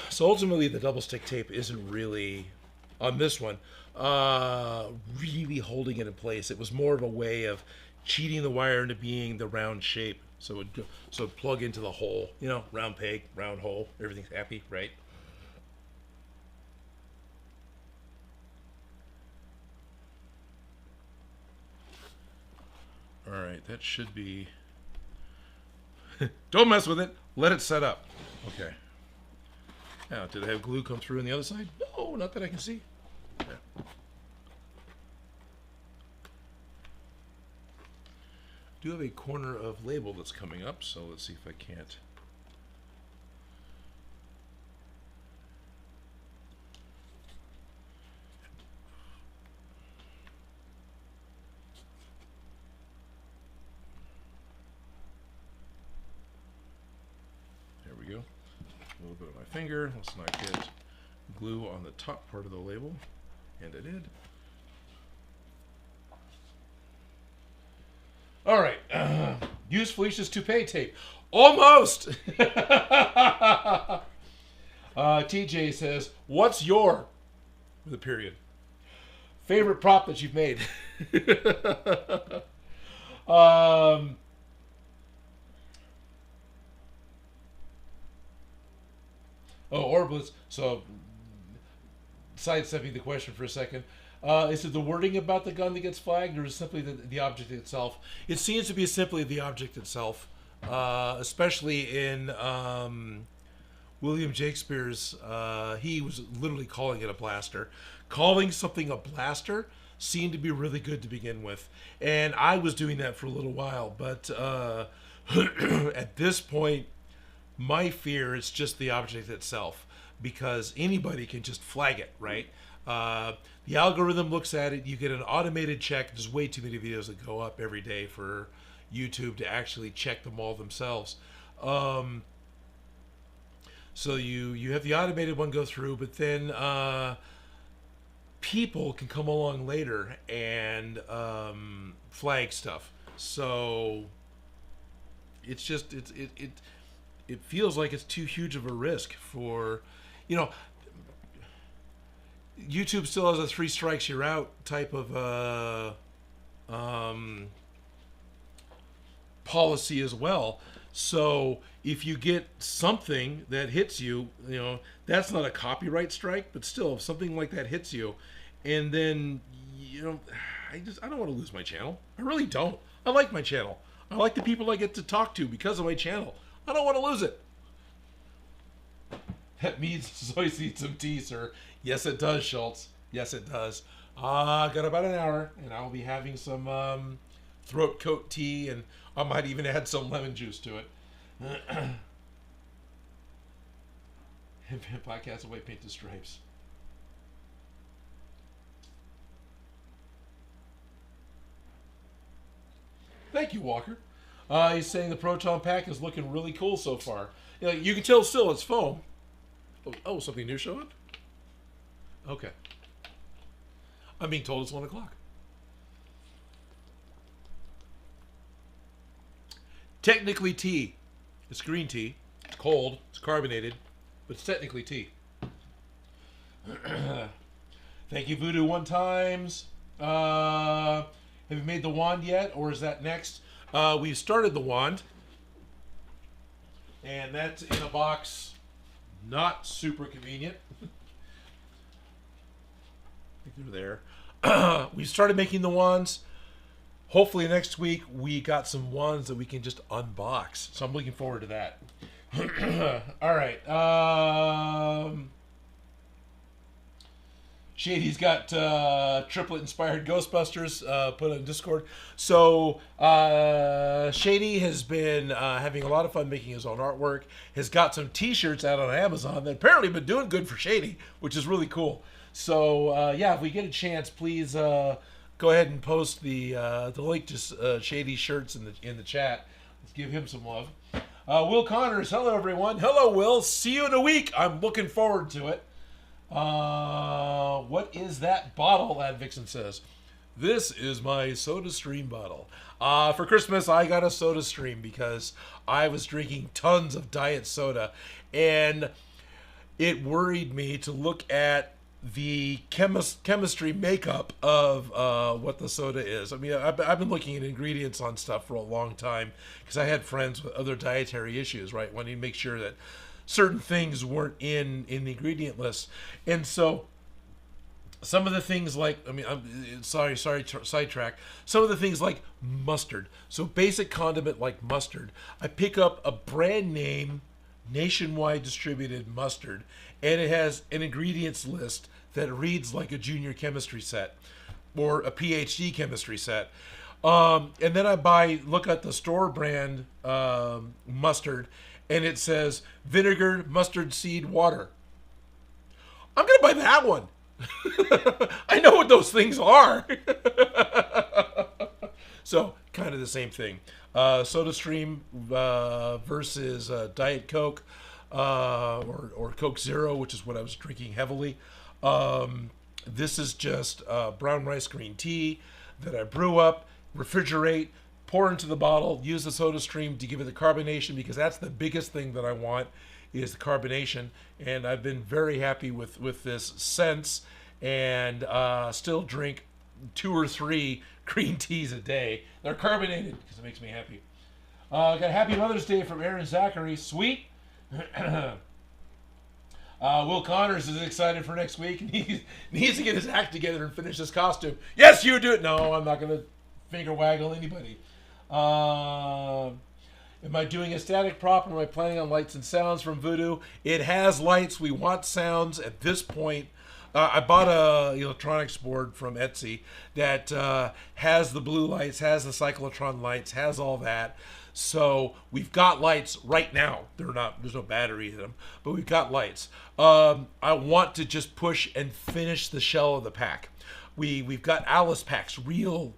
So ultimately, the double stick tape isn't really, on this one, really holding it in place. It was more of a way of cheating the wire into being the round shape. So it'd plug into the hole, you know, round peg, round hole. Everything's happy, right? All right, that should be. Don't mess with it. Let it set up. Okay. Now, did I have glue come through on the other side? No, not that I can see. Yeah. Do have a corner of label that's coming up, so let's see if I can't. There we go. A little bit of my finger. Let's not get glue on the top part of the label. And I did. All right. Use Felicia's toupee tape. Almost! TJ says, what's your, with a period, favorite prop that you've made? Oh, Orblitz. So, sidestepping the question for a second. Is it the wording about the gun that gets flagged, or is it simply the object itself? It seems to be simply the object itself, especially in William Shakespeare's. He was literally calling it a blaster. Calling something a blaster seemed to be really good to begin with, and I was doing that for a little while. But at this point, my fear is just the object itself, because anybody can just flag it, right? The algorithm looks at it, you get an automated check. There's way too many videos that go up every day for YouTube to actually check them all themselves. So you have the automated one go through, but then people can come along later and flag stuff. So it's just it feels like it's too huge of a risk for, YouTube still has a 3 strikes you're out type of policy as well. So if you get something that hits you, that's not a copyright strike, but still, if something like that hits you, and then I don't want to lose my channel. I really don't. I like my channel. I like the people I get to talk to because of my channel. I don't want to lose it. That means soy seeds some tea, sir. Yes, it does, Schultz. Yes, it does. Got about an hour, and I'll be having some throat coat tea, and I might even add some lemon juice to it. Black cats and white painted stripes. Thank you, Walker. He's saying the Proton Pack is looking really cool so far. You can tell still it's foam. Oh, something new showing up? Okay. I'm being told it's 1 o'clock. Technically tea. It's green tea. It's cold. It's carbonated. But it's technically tea. Thank you, Voodoo 1 times. Have you made the wand yet? Or is that next? We've started the wand. And that's in a box. Not super convenient. I think they're there. We started making the wands. Hopefully next week we got some wands that we can just unbox. So I'm looking forward to that. All right. Shady's got triplet-inspired Ghostbusters put on Discord. So Shady has been having a lot of fun making his own artwork. Has got some T-shirts out on Amazon that apparently been doing good for Shady, which is really cool. So yeah, if we get a chance, please go ahead and post the link to Shady's shirts in the chat. Let's give him some love. Will Connors, hello everyone. Hello, Will. See you in a week. I'm looking forward to it. What is that bottle? That Vixen says. This is my Soda Stream bottle. For Christmas, I got a Soda Stream because I was drinking tons of diet soda, and it worried me to look at the chemistry makeup of what the soda is. I mean, I've been looking at ingredients on stuff for a long time because I had friends with other dietary issues, right? Wanting to make sure that certain things weren't in the ingredient list. And so some of the things like, sorry, sidetrack. Some of the things like mustard. So basic condiment like mustard. I pick up a brand name nationwide distributed mustard, and it has an ingredients list that reads like a junior chemistry set or a PhD chemistry set. And then look at the store brand mustard, and it says vinegar, mustard seed, water. I'm going to buy that one. I know what those things are. So, kind of the same thing. SodaStream versus Diet Coke or Coke Zero, which is what I was drinking heavily. This is just brown rice green tea that I brew up, refrigerate, pour into the bottle, use the SodaStream to give it the carbonation, because that's the biggest thing that I want is the carbonation. And I've been very happy with this since, and still drink 2 or 3 green teas a day. They're carbonated because it makes me happy. Got a happy Mother's Day from Aaron Zachary. Sweet. Will Connors is excited for next week, and he needs to get his act together and finish his costume. Yes, you do it. No, I'm not going to finger waggle anybody. Am I doing a static prop, or am I planning on lights and sounds from Voodoo? It has lights. We want sounds at this point. I bought a electronics board from Etsy that has the blue lights, has the cyclotron lights, has all that. So we've got lights right now. There's no battery in them, but we've got lights. I want to just push and finish the shell of the pack. We've got Alice packs, real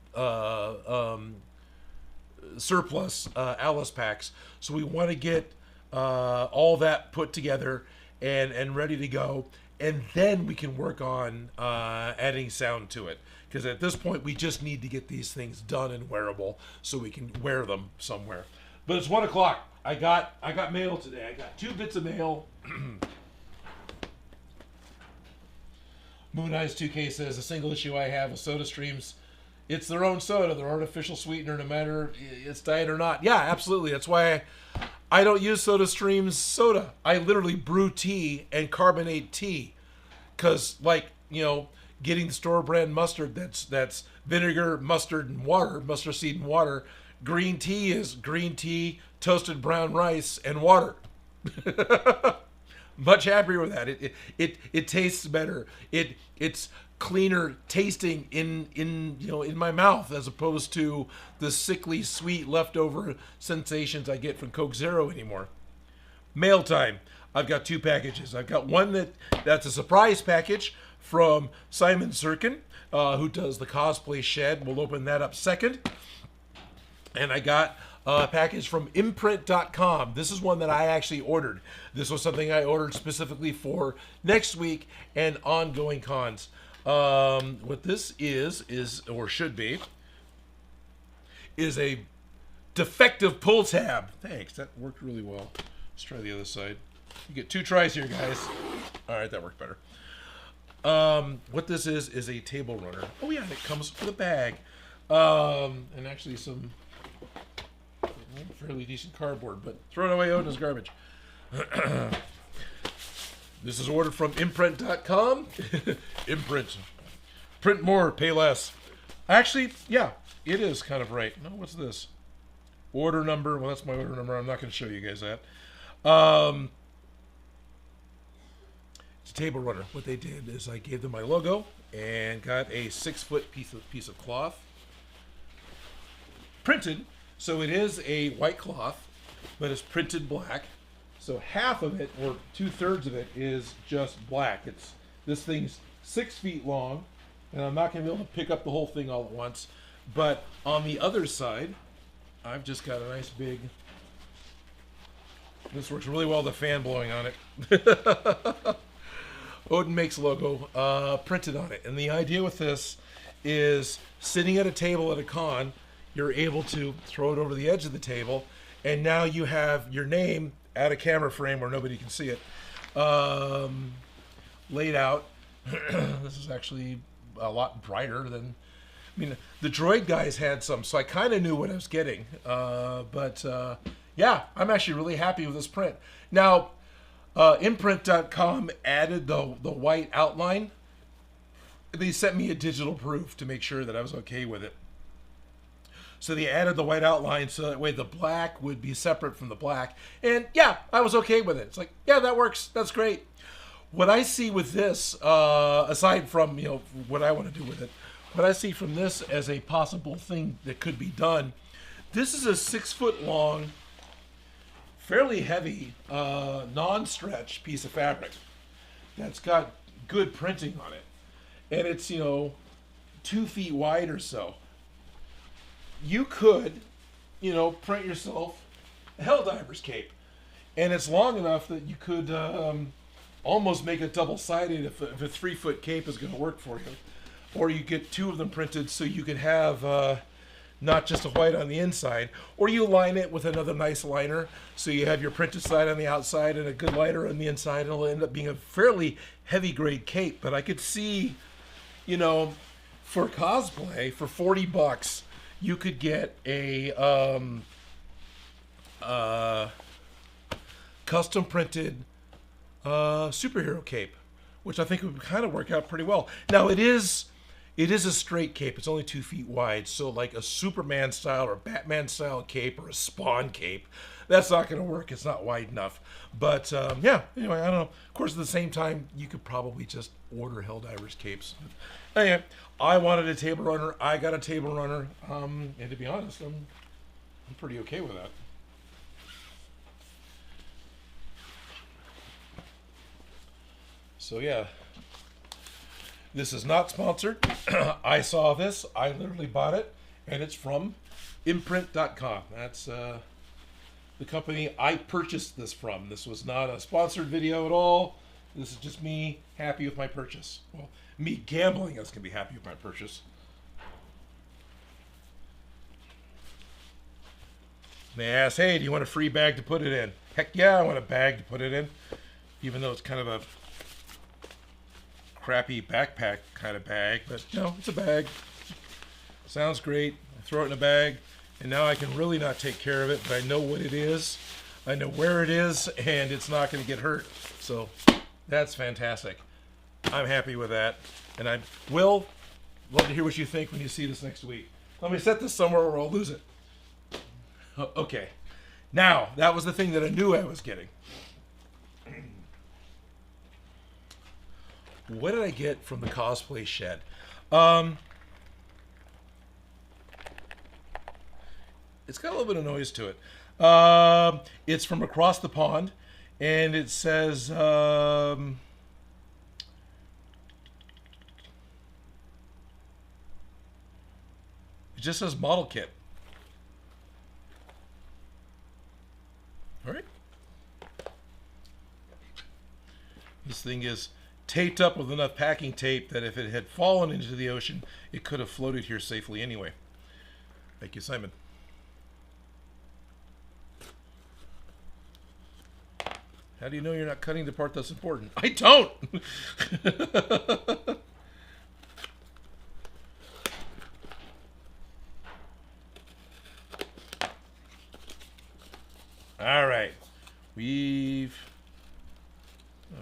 surplus Alice packs. So we want to get all that put together and ready to go. And then we can work on adding sound to it. Because at this point, we just need to get these things done and wearable so we can wear them somewhere. But it's 1 o'clock. I got mail today. I got 2 bits of mail. Moon Eyes 2K says, a single issue I have of SodaStreams. It's their own soda, their artificial sweetener, no matter it's diet or not. Yeah, absolutely. That's why I don't use SodaStream's soda. I literally brew tea and carbonate tea. Because, getting the store brand mustard, that's vinegar, mustard, and water, mustard seed and water. Green tea is green tea, toasted brown rice, and water. Much happier with that. It tastes better. It's cleaner tasting in my mouth, as opposed to the sickly sweet leftover sensations I get from Coke Zero anymore. Mail time. I've got 2 packages. I've got one that's a surprise package from Simon Sirkin, who does the Cosplay Shed. We'll open that up second. And I got a package from imprint.com. This is one that I actually ordered. This was something I ordered specifically for next week and ongoing cons. What this is or should be, is a defective pull tab. Thanks, that worked really well. Let's try the other side. You get 2 tries here, guys. All right, that worked better. What this is a table runner. Oh yeah, and it comes with a bag, and actually some fairly decent cardboard, but throw it away, Odin, as garbage. This is ordered from imprint.com. Imprint. Print more, pay less. Actually, yeah, it is kind of right. No, what's this? Order number. Well, that's my order number. I'm not going to show you guys that. It's a table runner. What they did is I gave them my logo and got a 6-foot piece of cloth printed. So it is a white cloth, but it's printed black. So half of it, or 2/3 of it, is just black. This thing's 6 feet long, and I'm not going to be able to pick up the whole thing all at once. But on the other side, I've just got a nice big. This works really well. The fan blowing on it. Odin Makes logo printed on it, and the idea with this is sitting at a table at a con, you're able to throw it over the edge of the table, and now you have your name at a camera frame where nobody can see it, laid out. This is actually a lot brighter than, the Droid guys had some, so I kind of knew what I was getting. But yeah, I'm actually really happy with this print. Now, imprint.com added the white outline. They sent me a digital proof to make sure that I was okay with it. So they added the white outline so that way the black would be separate from the black. And yeah, I was okay with it. It's like, yeah, that works. That's great. What I see with this, aside from, what I want to do with it, what I see from this as a possible thing that could be done, this is a 6 foot long, fairly heavy, non-stretch piece of fabric that's got good printing on it. And it's, 2 feet wide or so. You could, print yourself a Helldiver's cape. And it's long enough that you could almost make it double-sided if a 3 foot cape is going to work for you. Or you get 2 of them printed so you could have not just a white on the inside. Or you line it with another nice liner so you have your printed side on the outside and a good liner on the inside. It'll end up being a fairly heavy grade cape. But I could see, for cosplay, for $40, you could get a custom printed superhero cape, which I think would kind of work out pretty well. Now it is a straight cape. It's only 2 feet wide, so like a Superman style or Batman style cape or a Spawn cape, that's not going to work. It's not wide enough. But yeah, anyway, I don't know. Of course, at the same time, you could probably just order Helldiver's capes. But anyway, I wanted a table runner. I got a table runner, and to be honest, I'm pretty okay with that. So yeah, this is not sponsored. I saw this. I literally bought it, and it's from imprint.com. That's the company I purchased this from. This was not a sponsored video at all. This is just me happy with my purchase. Well, me gambling is going to be happy with my purchase. They asked, hey, do you want a free bag to put it in? Heck yeah, I want a bag to put it in. Even though it's kind of a crappy backpack kind of bag, but it's a bag. Sounds great. I throw it in a bag, and now I can really not take care of it, but I know what it is, I know where it is, and it's not going to get hurt. So that's fantastic. I'm happy with that, and I will love to hear what you think when you see this next week. Let me set this somewhere or I'll lose it. Okay, now that was the thing that I knew I was getting. What did I get from the Cosplay shed? It's got a little bit of noise to it. It's from across the pond, and it says, it just says model kit. All right. This thing is taped up with enough packing tape that if it had fallen into the ocean, it could have floated here safely anyway. Thank you, Simon. How do you know you're not cutting the part that's important? I don't! All right.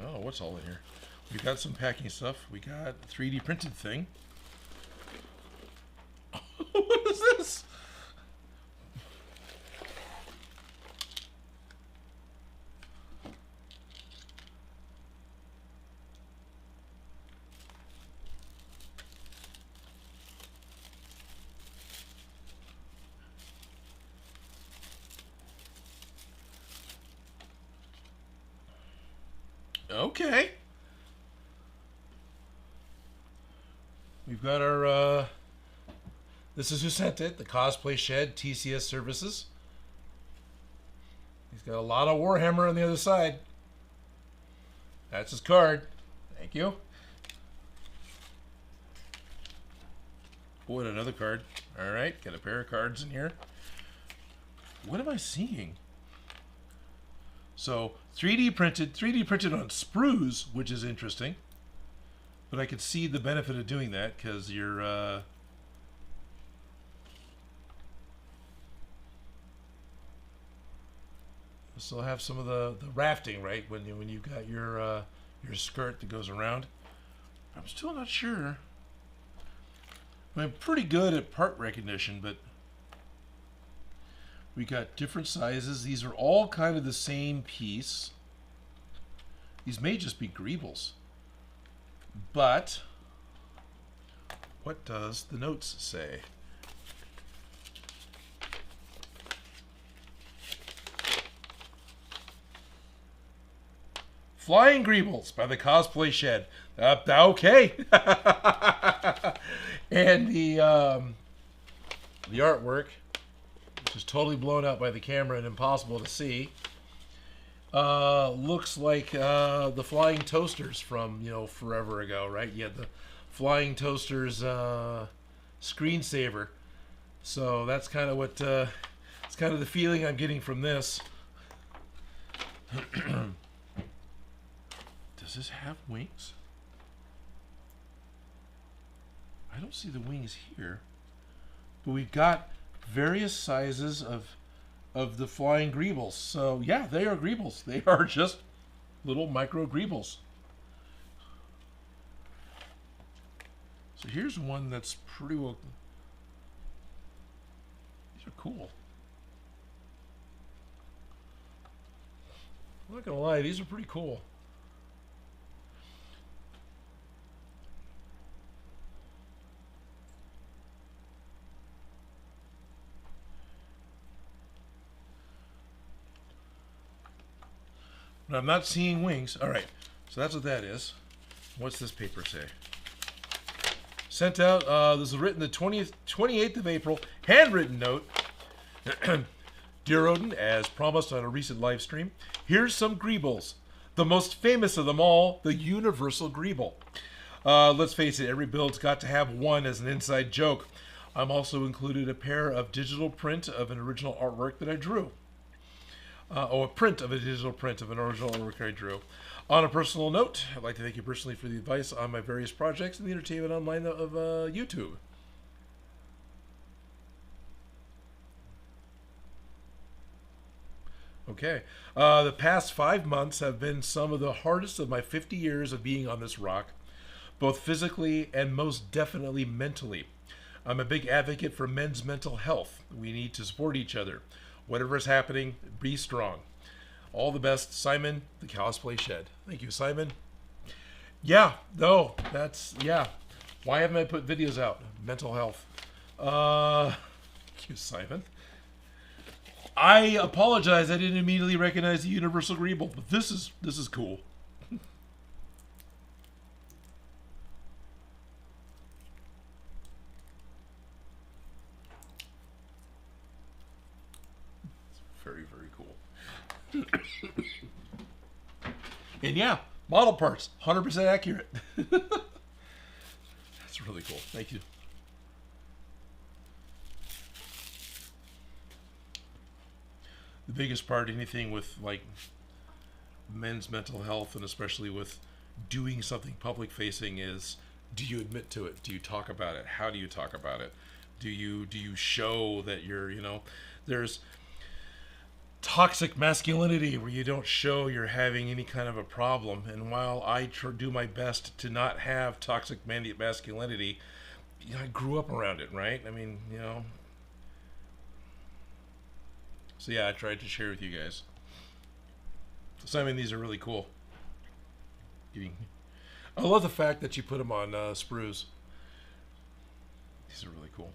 Oh, what's all in here? We got some packing stuff. We got the 3D printed thing. What is this? Okay. We've got our, this is who sent it, the Cosplay Shed, TCS Services. He's got a lot of Warhammer on the other side. That's his card. Thank you. Oh, and another card. All right, got a pair of cards in here. What am I seeing? So 3D printed on sprues, which is interesting. But I could see the benefit of doing that because you're still have some of the rafting, right? When you've got your skirt that goes around. I'm still not sure. I'm pretty good at part recognition, but We got different sizes. These are all kind of the same piece. These may just be greebles. But what does the notes say? Flying Greebles by the Cosplay Shed. Okay. And the artwork, which is totally blown out by the camera and impossible to see, looks like the flying toasters from, you know, forever ago, right? You had the flying toasters screensaver. So that's kind of what it's kind of the feeling I'm getting from this. Does this have wings? I don't see the wings here. But we've got various sizes of the flying greebles. So yeah, they are greebles. They are just little micro greebles. So here's one that's pretty well. These are cool. I'm not gonna lie, these are pretty cool. But I'm not seeing wings. All right, so that's what that is. What's this paper say? Sent out, this was written the 28th of April, handwritten note. Dear Odin, as promised on a recent live stream, here's some greebles. The most famous of them all, the Universal Greeble. Let's face it, every build's got to have one as an inside joke. I'm also included a pair of digital print of an original artwork that I drew. A print of a digital print of an original artwork I drew. On a personal note, I'd like to thank you personally for the advice on my various projects and the entertainment online of YouTube. Okay. The past 5 months have been some of the hardest of my 50 years of being on this rock, both physically and most definitely mentally. I'm a big advocate for men's mental health. We need to support each other. Whatever is happening, be strong. All the best, Simon, the Cosplay Shed. Thank you, Simon. Yeah, no, that's, yeah. Why haven't I put videos out? Mental health. Thank you, Simon. I apologize, I didn't immediately recognize the Universal Greeble, but this is cool. Very, very cool. And yeah, model parts, 100% accurate. That's really cool. Thank you. The biggest part, anything with like men's mental health, and especially with doing something public facing, is, do you admit to it? Do you talk about it? How do you talk about it? Do you show that you're, you know, there's toxic masculinity where you don't show you're having any kind of a problem. And while I do my best to not have toxic masculinity, you know, I grew up around it, right? I mean, you know. So yeah, I tried to share with you guys. So I mean, these are really cool. I love the fact that you put them on sprues. These are really cool.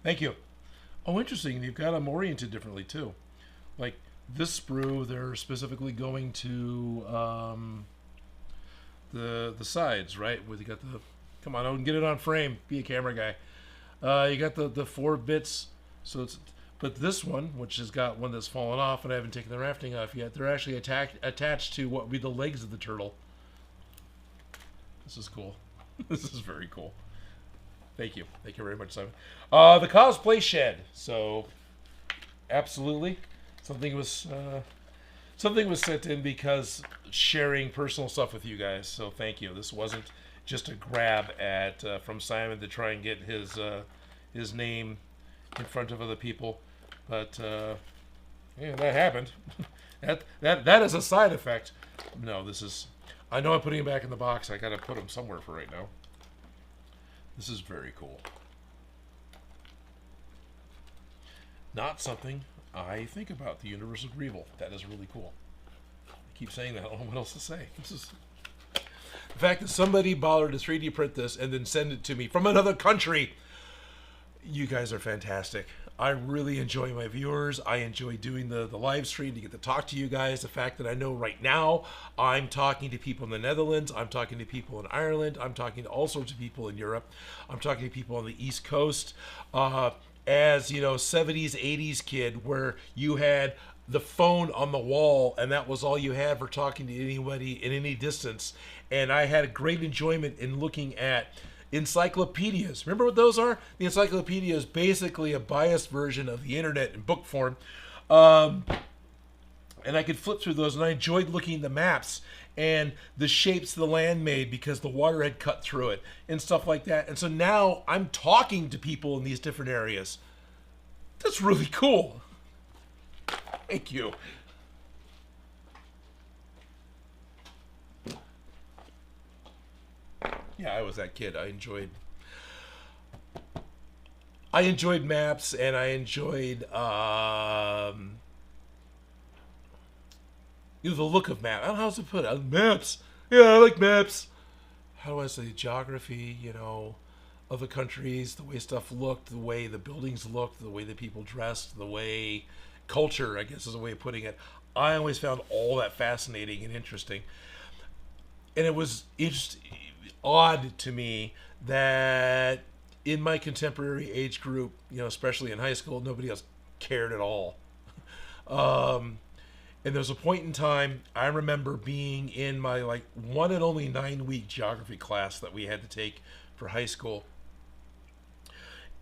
Thank you. Oh, interesting. You've got them oriented differently too. Like this sprue, they're specifically going to the sides, right? Where you got the, come on, Odin, get it on frame. Be a camera guy. You got the 4 bits. So it's, but this one, which has got one that's fallen off, and I haven't taken the rafting off yet. They're actually attached to what would be the legs of the turtle. This is cool. This is very cool. Thank you. Thank you very much, Simon. The Cosplay Shed. So, absolutely, something was sent in because sharing personal stuff with you guys. So thank you. This wasn't just a grab at from Simon to try and get his name in front of other people, but yeah, that happened. that is a side effect. No, this is. I know I'm putting him back in the box. I gotta put him somewhere for right now. This is very cool. not something I think about. The universal Greeble. That is really cool. I keep saying that. I don't know what else to say. This is the fact that somebody bothered to 3D print this and then send it to me from another country. You guys are fantastic. I really enjoy my viewers. I enjoy doing the live stream to get to talk to you guys. The fact that I know right now I'm talking to people in the Netherlands. I'm talking to people in Ireland. I'm talking to all sorts of people in Europe. I'm talking to people on the East Coast. As, you know, 70s, 80s kid where you had the phone on the wall and that was all you had for talking to anybody in any distance. And I had a great enjoyment in looking at encyclopedias. Remember what those are? The encyclopedia is basically a biased version of the internet in book form. And I could flip through those, and I enjoyed looking at the maps and the shapes the land made because the water had cut through it and stuff like that. And so now I'm talking to people in these different areas. That's really cool. Thank you. Yeah, I was that kid. I enjoyed maps, and I enjoyed you know, the look of maps. I don't know how to put it. Maps. Yeah, I like maps. How do I say geography? You know, of the countries, the way stuff looked, the way the buildings looked, the way the people dressed, the way culture, I guess is a way of putting it. I always found all that fascinating and interesting, and it was just odd to me that in my contemporary age group, you know, especially in high school, nobody else cared at all. And there was a point in time I remember being in my like one and only 9-week geography class that we had to take for high school,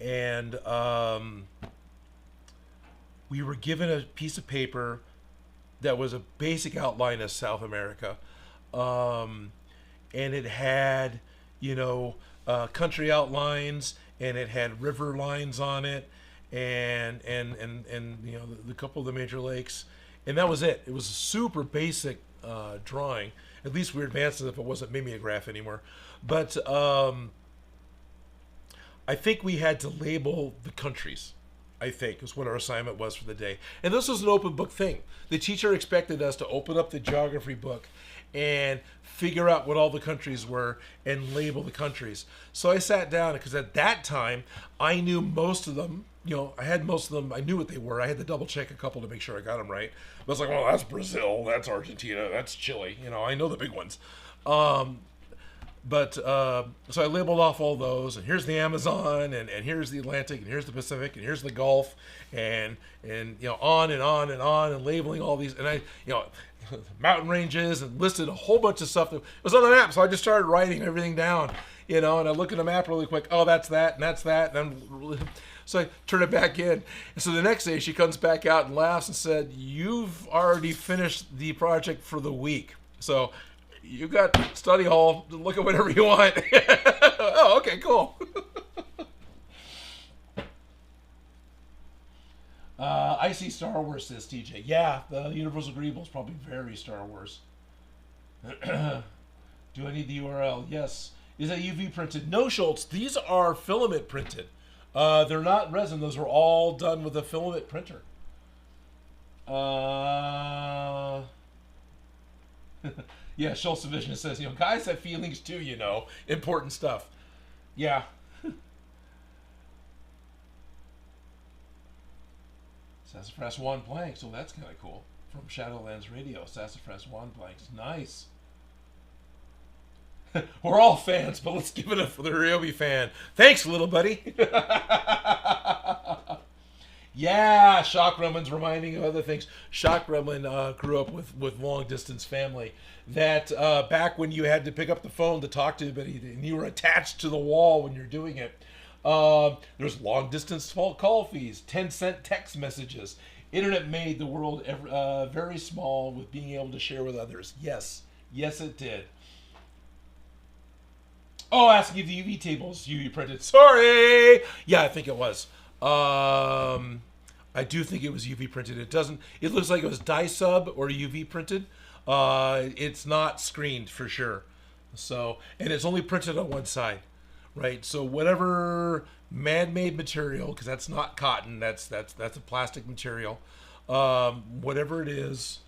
and we were given a piece of paper that was a basic outline of South America. And it had, you know, country outlines, and it had river lines on it, and you know, the couple of the major lakes, and that was it. It was a super basic drawing. At least we were advanced if it wasn't mimeograph anymore. But I think we had to label the countries. I think is what our assignment was for the day, and this was an open book thing. The teacher expected us to open up the geography book and figure out what all the countries were and label the countries. So I sat down because at that time I knew most of them. You know, I had most of them. I knew what they were. I had to double check a couple to make sure I got them right. I was like, well, that's Brazil, that's Argentina, that's Chile. You know, I know the big ones. But so I labeled off all those, and here's the Amazon, and here's the Atlantic, and here's the Pacific, and here's the Gulf, and you know, on and on and on, and labeling all these, and I, you know, mountain ranges, and listed a whole bunch of stuff that was on the map. So I just started writing everything down, you know, and I look at the map really quick. Oh, that's that, and that's that, and then so I turn it back in. And so the next day she comes back out and laughs and said, "You've already finished the project for the week. So you got study hall to look at whatever you want." Oh, okay, cool. I see Star Wars, says TJ. Yeah, the Universal Greeble is probably very Star Wars. Do I need the URL? Yes. Is that UV printed? No, Schultz. These are filament printed. They're not resin. Those were all done with a filament printer. Yeah, Schultz Division says, you know, guys have feelings too, you know. Important stuff. Yeah. Sassafras Wand Blanks. So that's kind of cool. From Shadowlands Radio. Sassafras Wand Blanks. Nice. We're all fans, but let's give it up for the Ryobi fan. Thanks, little buddy. Yeah, Shock Gremlin's reminding of other things. Shock Gremlin grew up with long distance family. That back when you had to pick up the phone to talk to anybody, and you were attached to the wall when you're doing it. There's long distance call fees, 10-cent text messages. Internet made the world very small with being able to share with others. Yes, it did. Oh, asking if the UV tables UV printed. Sorry. Yeah, I think it was. I do think it was UV printed. It looks like it was dye sub or UV printed. It's not screened for sure. So, and it's only printed on one side. right? So whatever man-made material, because that's not cotton, that's a plastic material. Whatever it is,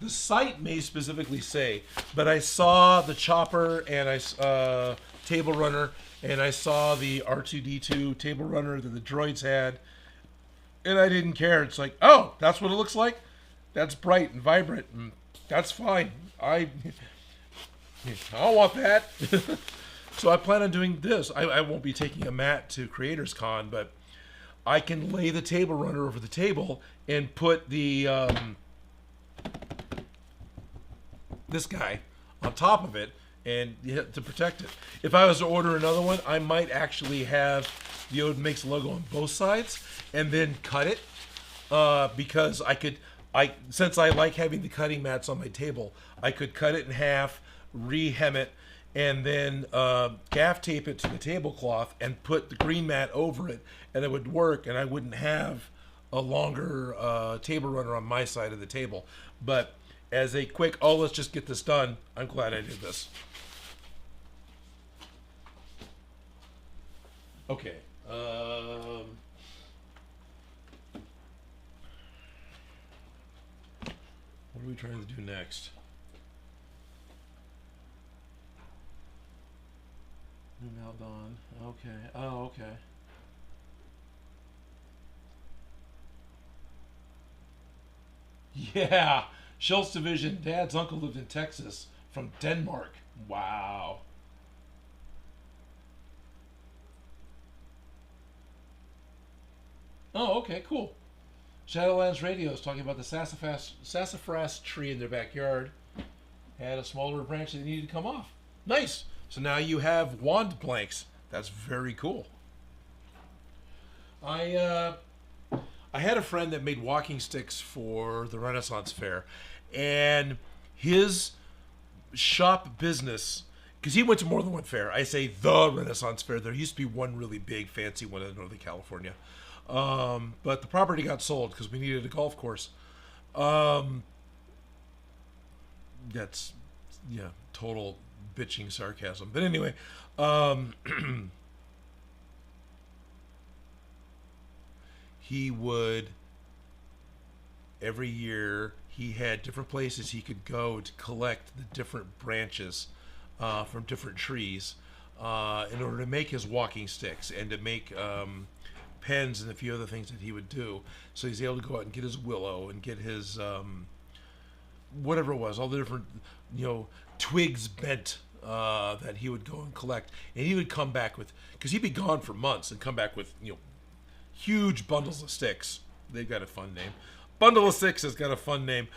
the site may specifically say, but I saw the chopper and table runner, and I saw the R2D2 table runner that the droids had, and I didn't care. It's like, oh, that's what it looks like. That's bright and vibrant, and that's fine. I don't want that. So I plan on doing this. I won't be taking a mat to Creators Con, but I can lay the table runner over the table and put the this guy on top of it and to protect it. If I was to order another one, I might actually have the Odin Makes logo on both sides and then cut it because since I like having the cutting mats on my table, I could cut it in half, re-hem it, and then gaff tape it to the tablecloth and put the green mat over it, and it would work, and I wouldn't have a longer table runner on my side of the table. But as a quick, oh, let's just get this done, I'm glad I did this. Okay. What are we trying to do next? Now dawn. Okay. Oh, okay. Yeah. Schultz Division. Dad's uncle lived in Texas from Denmark. Wow. Oh, okay, cool. Shadowlands Radio is talking about the sassafras tree in their backyard. Had a smaller branch that needed to come off. Nice. So now you have wand planks. That's very cool. I had a friend that made walking sticks for the Renaissance Fair, and his shop business, because he went to more than one fair. I say the Renaissance Fair. There used to be one really big, fancy one in Northern California. But the property got sold because we needed a golf course. That's, yeah, total bitching sarcasm. But anyway, he would, every year, he had different places he could go to collect the different branches from different trees in order to make his walking sticks and to make pens and a few other things that he would do. So he's able to go out and get his willow and get his whatever it was, all the different, twigs bent that he would go and collect. And he would come back with, because he'd be gone for months, and come back with, huge bundles of sticks. They've got a fun name. Bundle of Six has got a fun name,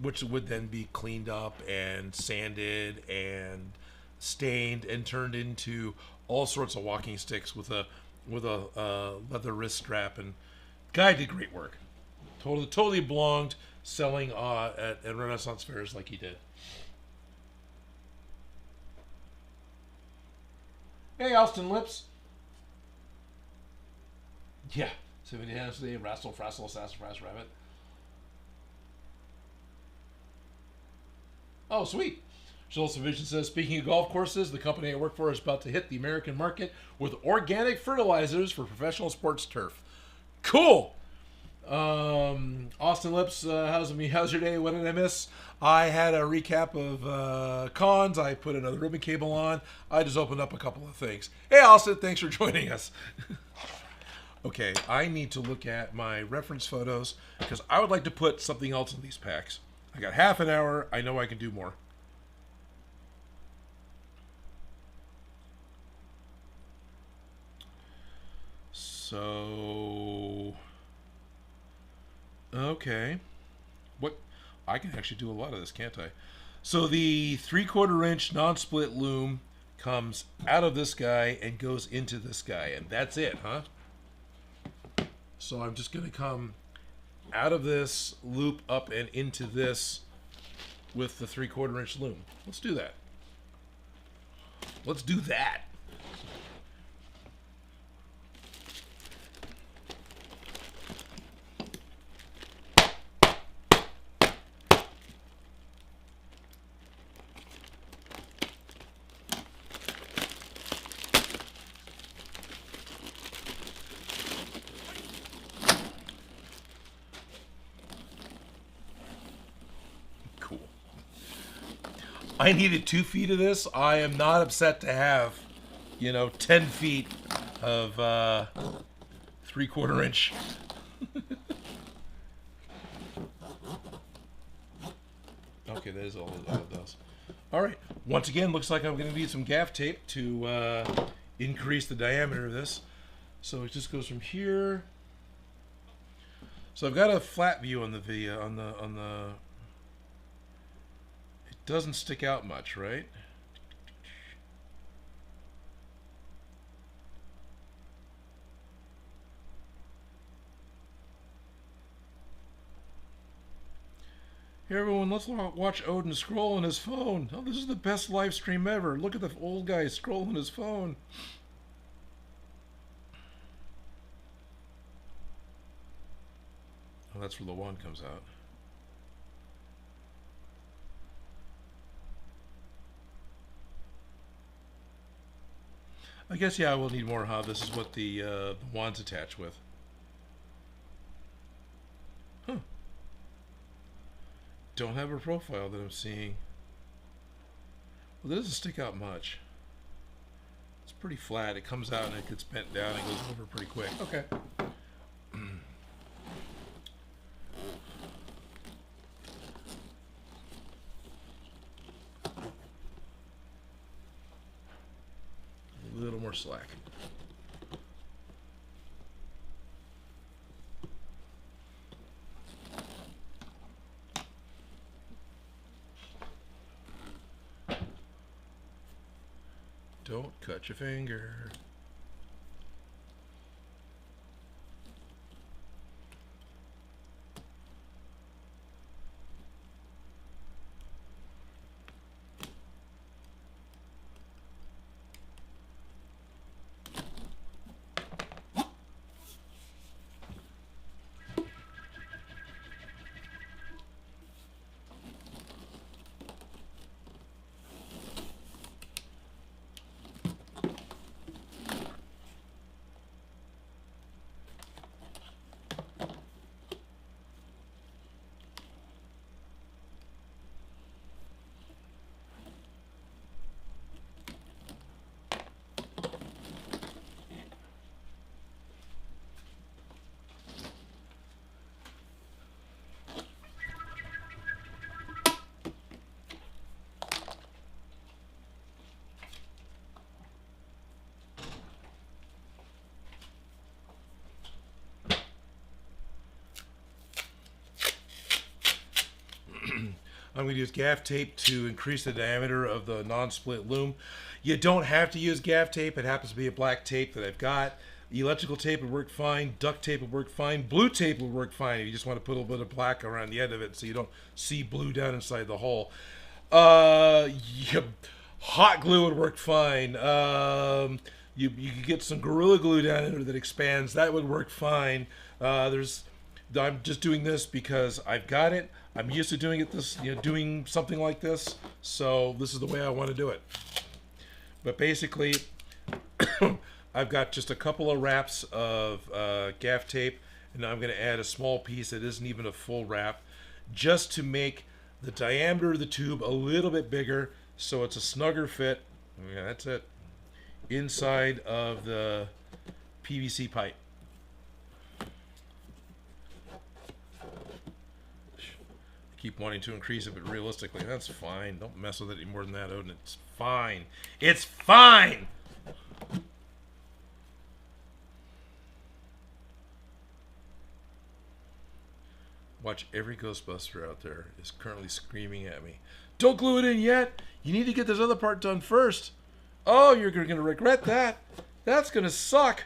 which would then be cleaned up and sanded and stained and turned into all sorts of walking sticks with a leather wrist strap. And guy did great work. Totally belonged selling at Renaissance fairs like he did. Hey, Austin Lips. Yeah. 70 hands today, Rascal, Frassel, Sassafras, Rabbit. Oh, sweet. Schultz Vision says, speaking of golf courses, the company I work for is about to hit the American market with organic fertilizers for professional sports turf. Cool. Austin Lips, how's your day? What did I miss? I had a recap of cons. I put another ribbon cable on. I just opened up a couple of things. Hey, Austin, thanks for joining us. Okay, I need to look at my reference photos because I would like to put something else in these packs. I got half an hour. I know I can do more. So, okay. What? I can actually do a lot of this, can't I? So the 3/4 inch non-split loom comes out of this guy and goes into this guy, and that's it, huh? So I'm just going to come out of this, loop up and into this with the 3/4 inch loom. Let's do that. Let's do that. I needed 2 feet of this. I am not upset to have, 10 feet of 3/4 inch. Okay, that is all it does. All right. Once again, looks like I'm going to need some gaff tape to increase the diameter of this. So it just goes from here. So I've got a flat view on the video. It doesn't stick out much, right? Here, everyone, let's watch Odin scroll on his phone. Oh, this is the best live stream ever. Look at the old guy scrolling his phone. Oh, that's where the wand comes out. I guess, yeah, I will need more how this is what the wand's attached with. Huh. Don't have a profile that I'm seeing. Well, it doesn't stick out much. It's pretty flat. It comes out and it gets bent down and goes over pretty quick. Okay. A little more slack. Don't cut your finger. I'm going to use gaff tape to increase the diameter of the non-split loom. You don't have to use gaff tape. It happens to be a black tape that I've got. Electrical tape would work fine. Duct tape would work fine. Blue tape would work fine if you just want to put a little bit of black around the end of it so you don't see blue down inside the hole. Yeah, hot glue would work fine. You could get some Gorilla Glue down in there that expands. That would work fine. I'm just doing this because I've got it. I'm used to doing it doing something like this. So this is the way I want to do it. But basically, I've got just a couple of wraps of gaff tape, and I'm going to add a small piece that isn't even a full wrap, just to make the diameter of the tube a little bit bigger, so it's a snugger fit. Yeah, that's it. Inside of the PVC pipe. Keep wanting to increase it, but realistically, that's fine. Don't mess with it any more than that, Odin. It's fine. It's fine! Watch every Ghostbuster out there is currently screaming at me. Don't glue it in yet! You need to get this other part done first! Oh, you're going to regret that! That's going to suck!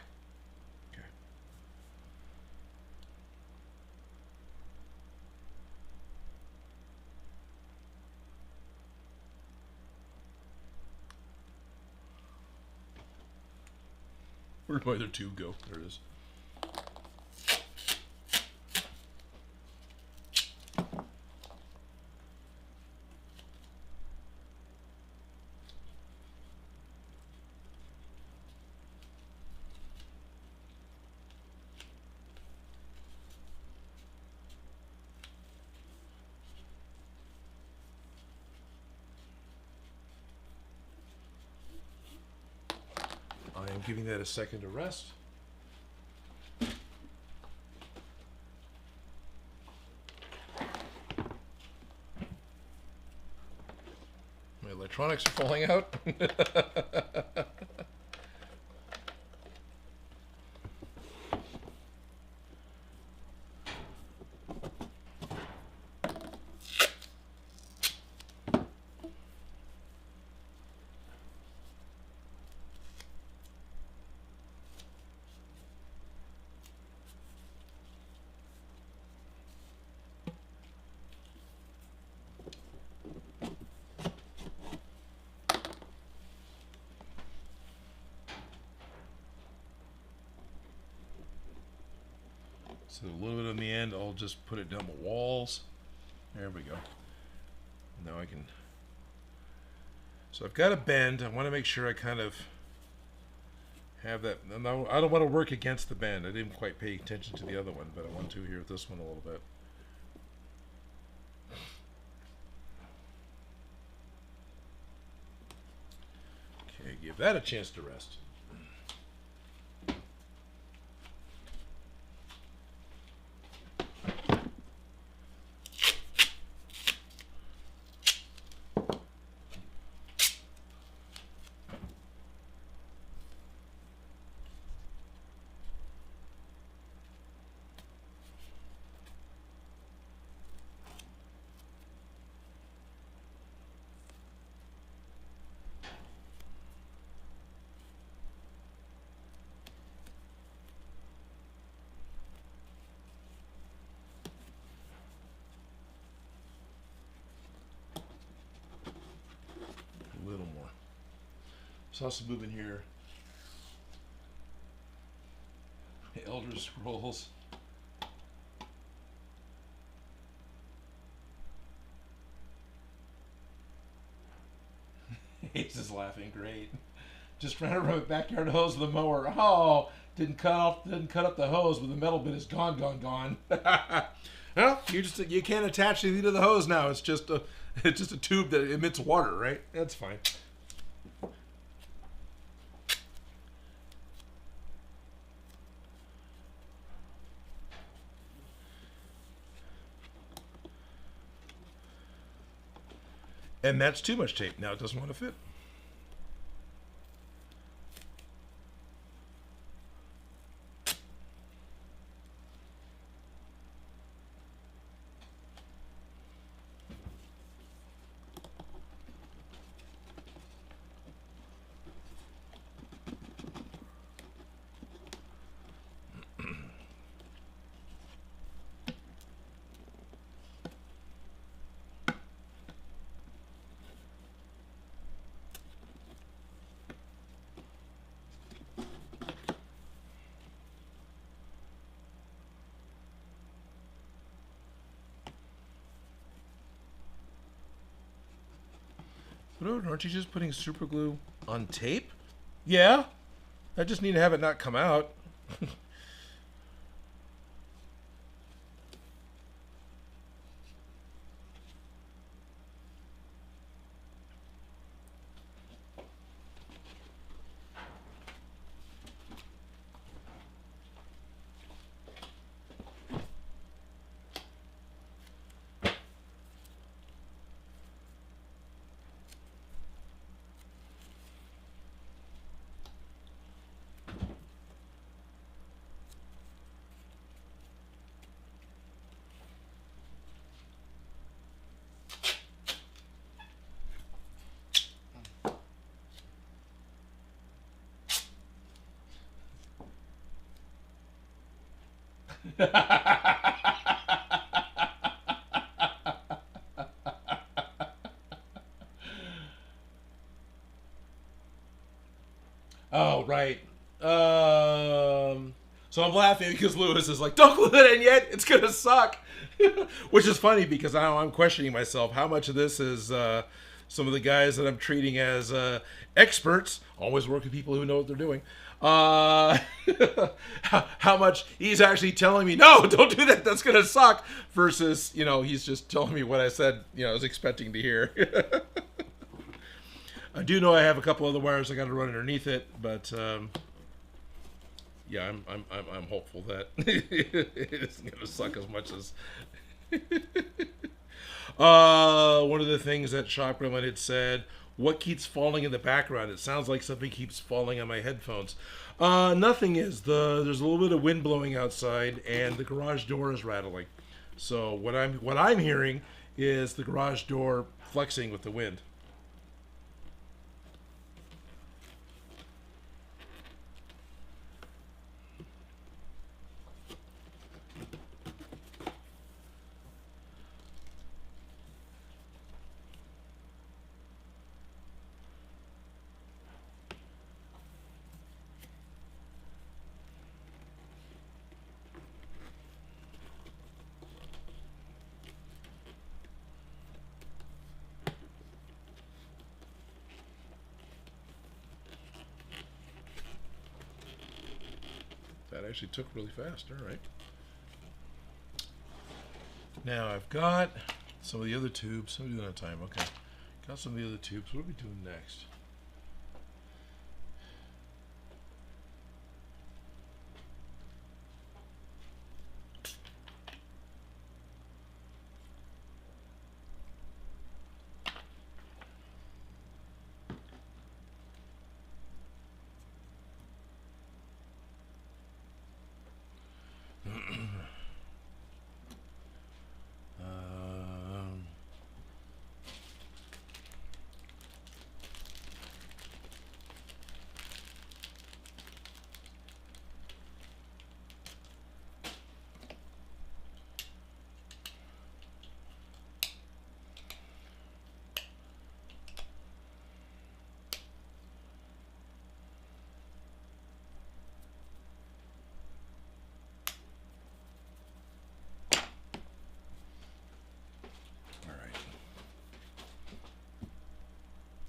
Where'd my other tube go? There it is. giving that a second to rest. My electronics are falling out. So a little bit on the end, I'll just put it down the walls. There we go. Now I can... So I've got a bend. I want to make sure I kind of have that. I don't want to work against the bend. I didn't quite pay attention to the other one, but I want to here with this one a little bit. Okay, give that a chance to rest. A little more. Saw some movement here. Elder Scrolls. Ace is laughing. Great. Just ran around with backyard hose with a mower. Oh, didn't cut up the hose, but the metal bit is gone. Well, you can't attach anything to the hose now. It's just a tube that emits water, right? That's fine. And that's too much tape. Now it doesn't want to fit. But aren't you just putting super glue on tape? Yeah. I just need to have it not come out. Oh, right. So I'm laughing because Lewis is like, don't glue that in yet. It's going to suck. Which is funny because I'm questioning myself. How much of this is some of the guys that I'm treating as experts, always work with people who know what they're doing. How much he's actually telling me, no, don't do that. That's going to suck. Versus, he's just telling me what I said, I was expecting to hear. I do know I have a couple other wires I got to run underneath it, but yeah, I'm hopeful that it isn't going to suck as much as. One of the things that Shop Gremlin had said, what keeps falling in the background? It sounds like something keeps falling on my headphones. Nothing is. There's a little bit of wind blowing outside, and the garage door is rattling. So what I'm hearing is the garage door flexing with the wind. That actually took really fast. All right. Now I've got some of the other tubes. How are we doing on time? Okay. Got some of the other tubes. What are we doing next?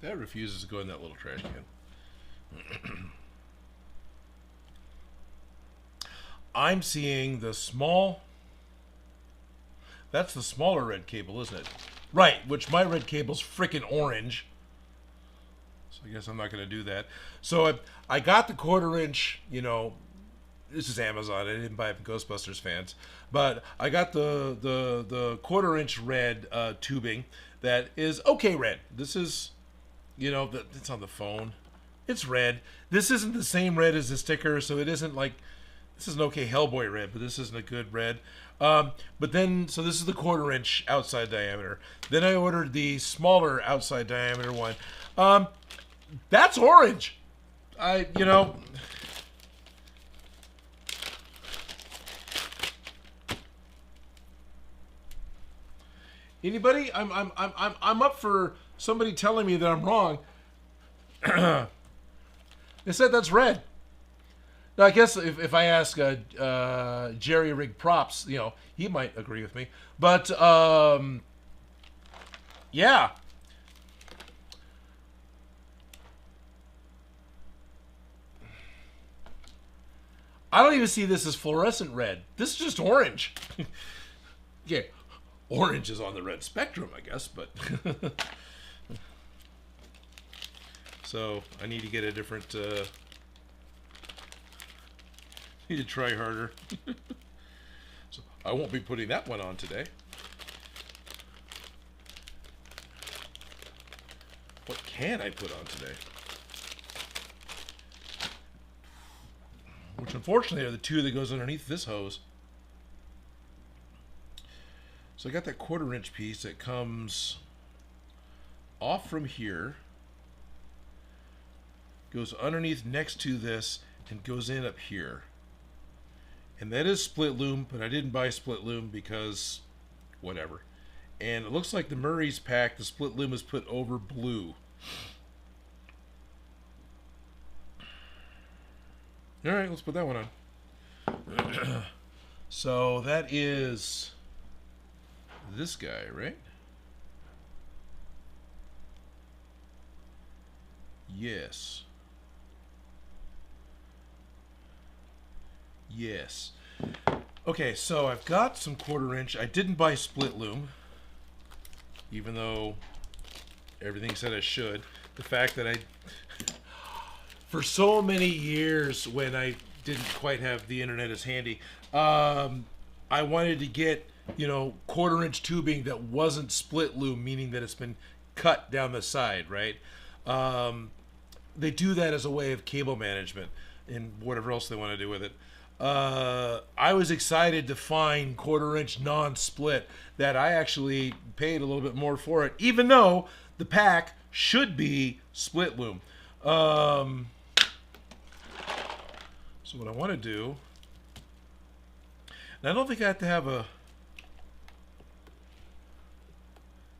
That refuses to go in that little trash can. I'm seeing the small... That's the smaller red cable, isn't it? Right, which my red cable's freaking orange. So I guess I'm not going to do that. So I got the 1/4 inch, you know... This is Amazon. I didn't buy it from Ghostbusters fans. But I got the 1/4 inch red tubing that is okay red. This is... You know, it's on the phone. It's red. This isn't the same red as the sticker, so it isn't like... This is an okay Hellboy red, but this isn't a good red. But then, so this is the 1/4 inch outside diameter. Then I ordered the smaller outside diameter one. That's orange. You know... Anybody? I'm up for somebody telling me that I'm wrong. They said that's red. Now I guess if I ask Jerry Rig Props, you know, he might agree with me. But yeah. I don't even see this as fluorescent red. This is just orange. Yeah. Orange is on the red spectrum, I guess, but... So, I need to get a different... need to try harder. So, I won't be putting that one on today. What can I put on today? Which, unfortunately, are the two that goes underneath this hose. So I got that 1/4 inch piece that comes off from here, goes underneath next to this, and goes in up here. And that is split loom, but I didn't buy split loom because whatever. And it looks like the Murray's pack, the split loom is put over blue. Alright, let's put that one on. So that is... this guy, right? Yes. Yes. Okay, so I've got some 1/4 inch. I didn't buy split loom, even though everything said I should. The fact that for so many years when I didn't quite have the internet as handy. I wanted to get, you know, 1/4-inch tubing that wasn't split loom, meaning that it's been cut down the side, right? They do that as a way of cable management and whatever else they want to do with it. I was excited to find 1/4-inch non-split that I actually paid a little bit more for it, even though the pack should be split loom. So what I want to do, and I don't think I have to have a,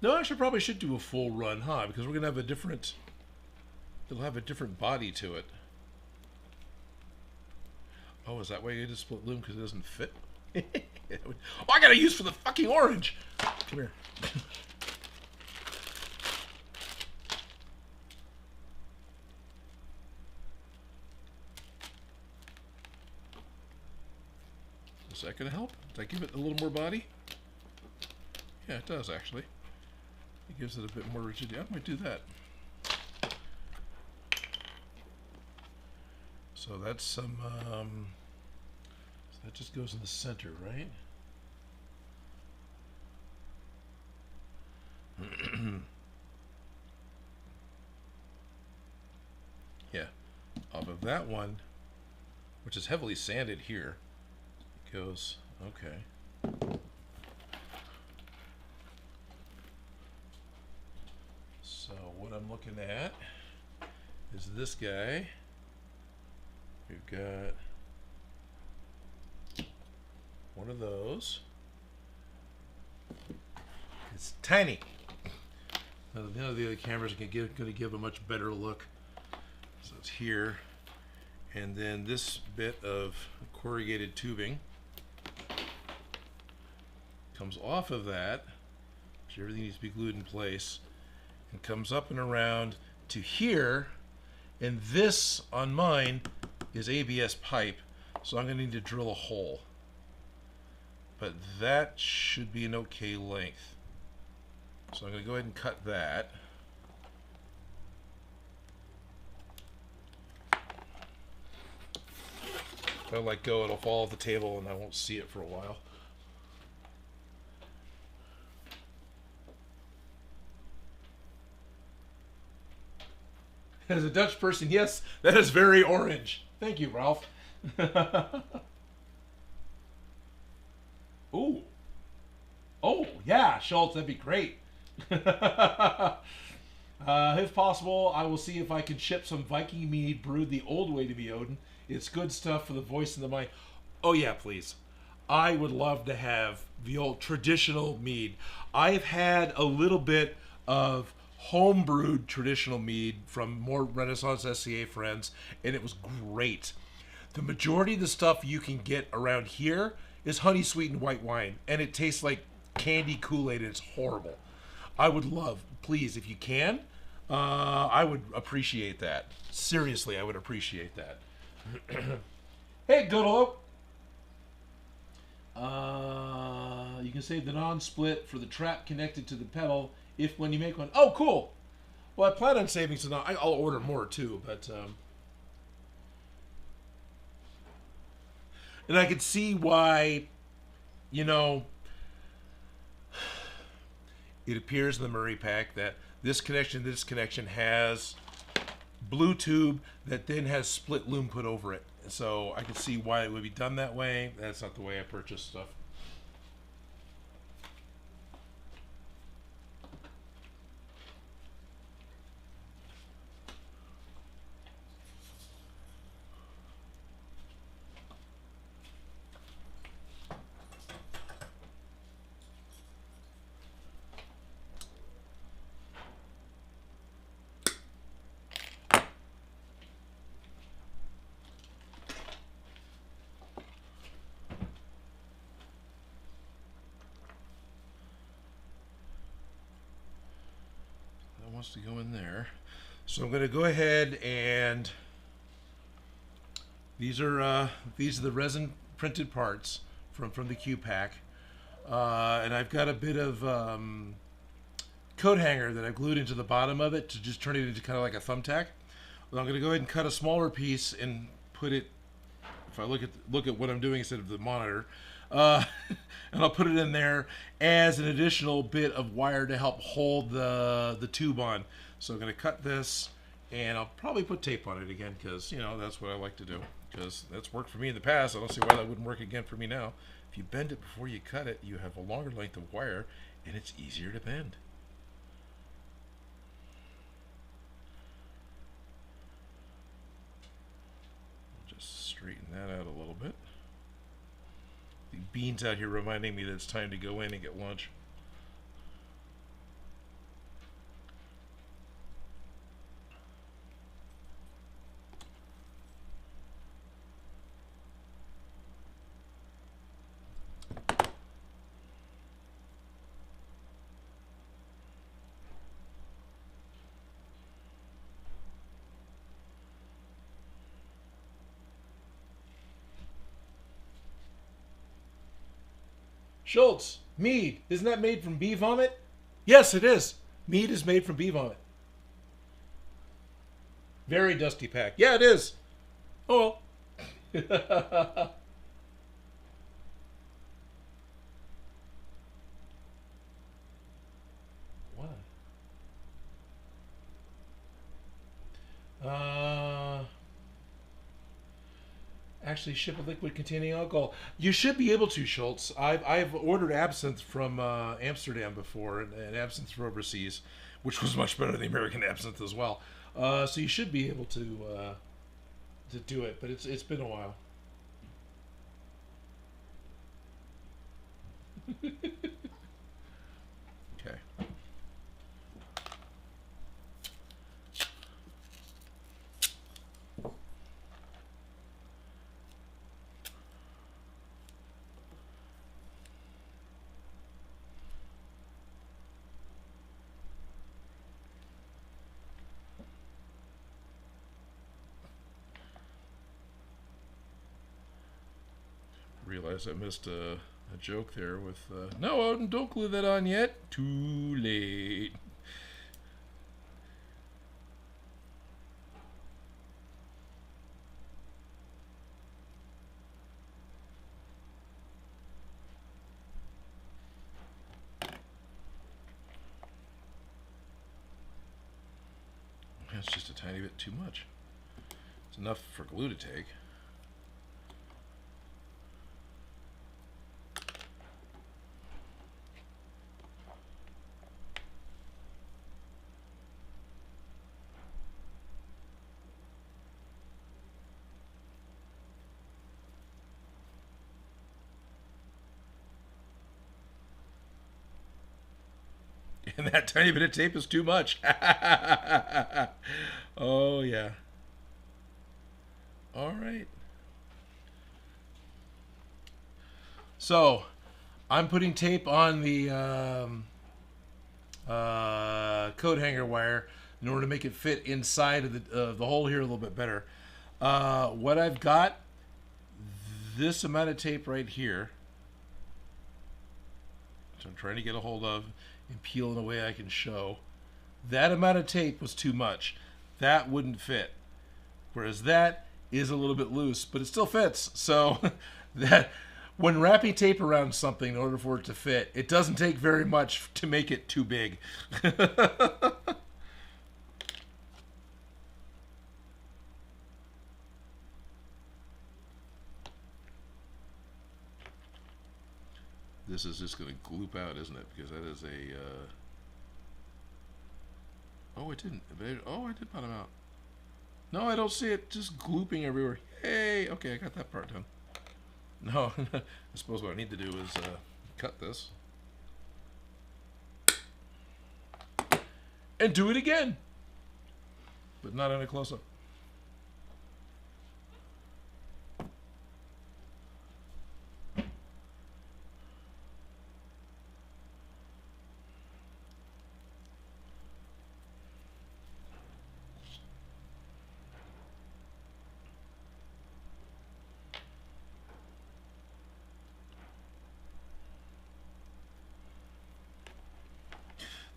no, actually probably should do a full run, huh? Because we're going to have a different, it'll have a different body to it. Oh, is that why you did split loom? Because it doesn't fit? Oh, I got to use for the fucking orange. Come here. Is that going to help? Did I give it a little more body? Yeah, it does, actually. It gives it a bit more rigidity. I might do that. So that's some, so that just goes in the center, right? Yeah, off of that one, which is heavily sanded here, it goes, okay. So what I'm looking at is this guy. We've got one of those. It's tiny. Now, the other cameras are going to give a much better look. So it's here. And then this bit of corrugated tubing comes off of that. So everything needs to be glued in place. And comes up and around to here. And this, on mine, is ABS pipe, so I'm going to need to drill a hole. But that should be an okay length. So I'm going to go ahead and cut that. If I let go, it'll fall off the table and I won't see it for a while. As a Dutch person, yes, that is very orange. Thank you, Ralph. Ooh. Oh, yeah, Schultz, that'd be great. If possible, I will see if I can ship some Viking mead brewed the old way to me, Odin. It's good stuff for the voice and the mind. Oh, yeah, please. I would love to have the old traditional mead. I've had a little bit of home-brewed traditional mead from more Renaissance SCA friends, and it was great. The majority of the stuff you can get around here is honey-sweetened white wine, and it tastes like candy Kool-Aid, and it's horrible. I would love, please, if you can, I would appreciate that. Seriously, I would appreciate that. Hey, Goodalope. You can save the non-split for the trap connected to the pedal if when you make one. Oh, cool. Well, I plan on saving some. I'll order more too, but and I could see why, you know, it appears in the Murray pack that this connection has blue tube that then has split loom put over it. So I could see why it would be done that way. That's not the way I purchase stuff. Wants to go in there, so I'm going to go ahead and these are the resin printed parts from the Q pack, and I've got a bit of coat hanger that I glued into the bottom of it to just turn it into kind of like a thumbtack. Well, I'm going to go ahead and cut a smaller piece and put it if I look at what I'm doing instead of the monitor, uh, and I'll put it in there as an additional bit of wire to help hold the tube on. So I'm going to cut this, and I'll probably put tape on it again because, you know, that's what I like to do. Because that's worked for me in the past. I don't see why that wouldn't work again for me now. If you bend it before you cut it, you have a longer length of wire, and it's easier to bend. Just straighten that out a little bit. The beans out here reminding me that it's time to go in and get lunch. Schultz, mead, isn't that made from bee vomit? Yes, it is. Mead is made from bee vomit. Very dusty pack. Yeah, it is. Oh well. What? Actually ship a liquid containing alcohol. You should be able to, Schultz. I've ordered absinthe from Amsterdam before, and absinthe from overseas, which was much better than the American absinthe as well. So you should be able to do it, but it's been a while. Okay. Realized I missed a joke there with no, Odin, don't glue that on yet. Too late. That's just a tiny bit too much. It's enough for glue to take. And that tiny bit of tape is too much. Oh, yeah. All right. So, I'm putting tape on the coat hanger wire in order to make it fit inside of the hole here a little bit better. What I've got, this amount of tape right here, which I'm trying to get a hold of and peel in a way I can show. That amount of tape was too much. That wouldn't fit. Whereas that is a little bit loose, but it still fits. So that when wrapping tape around something in order for it to fit, it doesn't take very much to make it too big. This is just going to gloop out, isn't it? Because that is a... Oh, it didn't. Oh, I did bottom out. No, I don't see it just glooping everywhere. Hey! Okay, I got that part done. No, I suppose what I need to do is cut this. And do it again! But not in a close-up.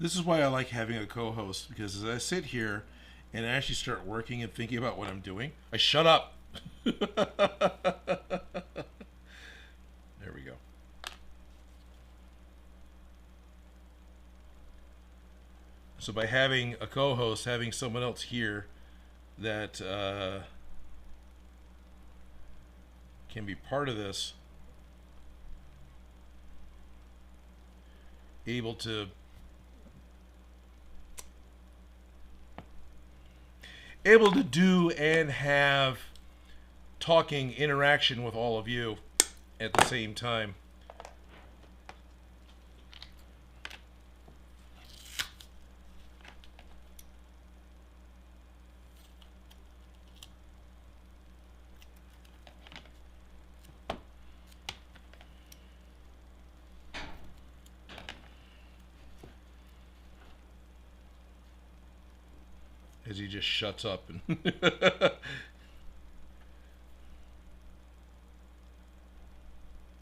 This is why I like having a co-host, because as I sit here and actually start working and thinking about what I'm doing, I shut up. There we go. So by having a co-host, having someone else here that can be part of this, able to do and have talking interaction with all of you at the same time. As he just shuts up and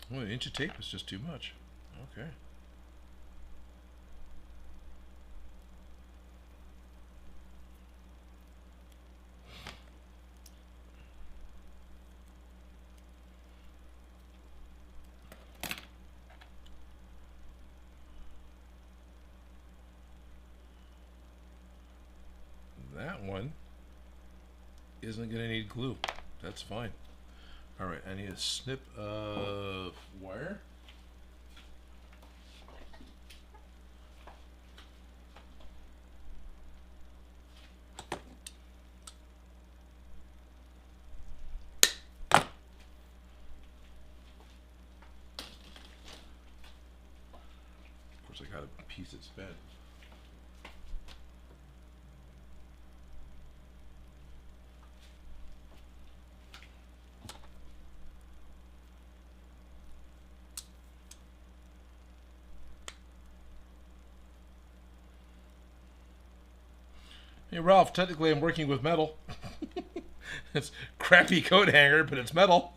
well, an inch of tape is just too much. Okay. That one isn't going to need glue. That's fine. All right, I need a snip of wire. Of course, I got a piece that's bent. Hey Ralph, technically I'm working with metal. It's crappy coat hanger, but it's metal.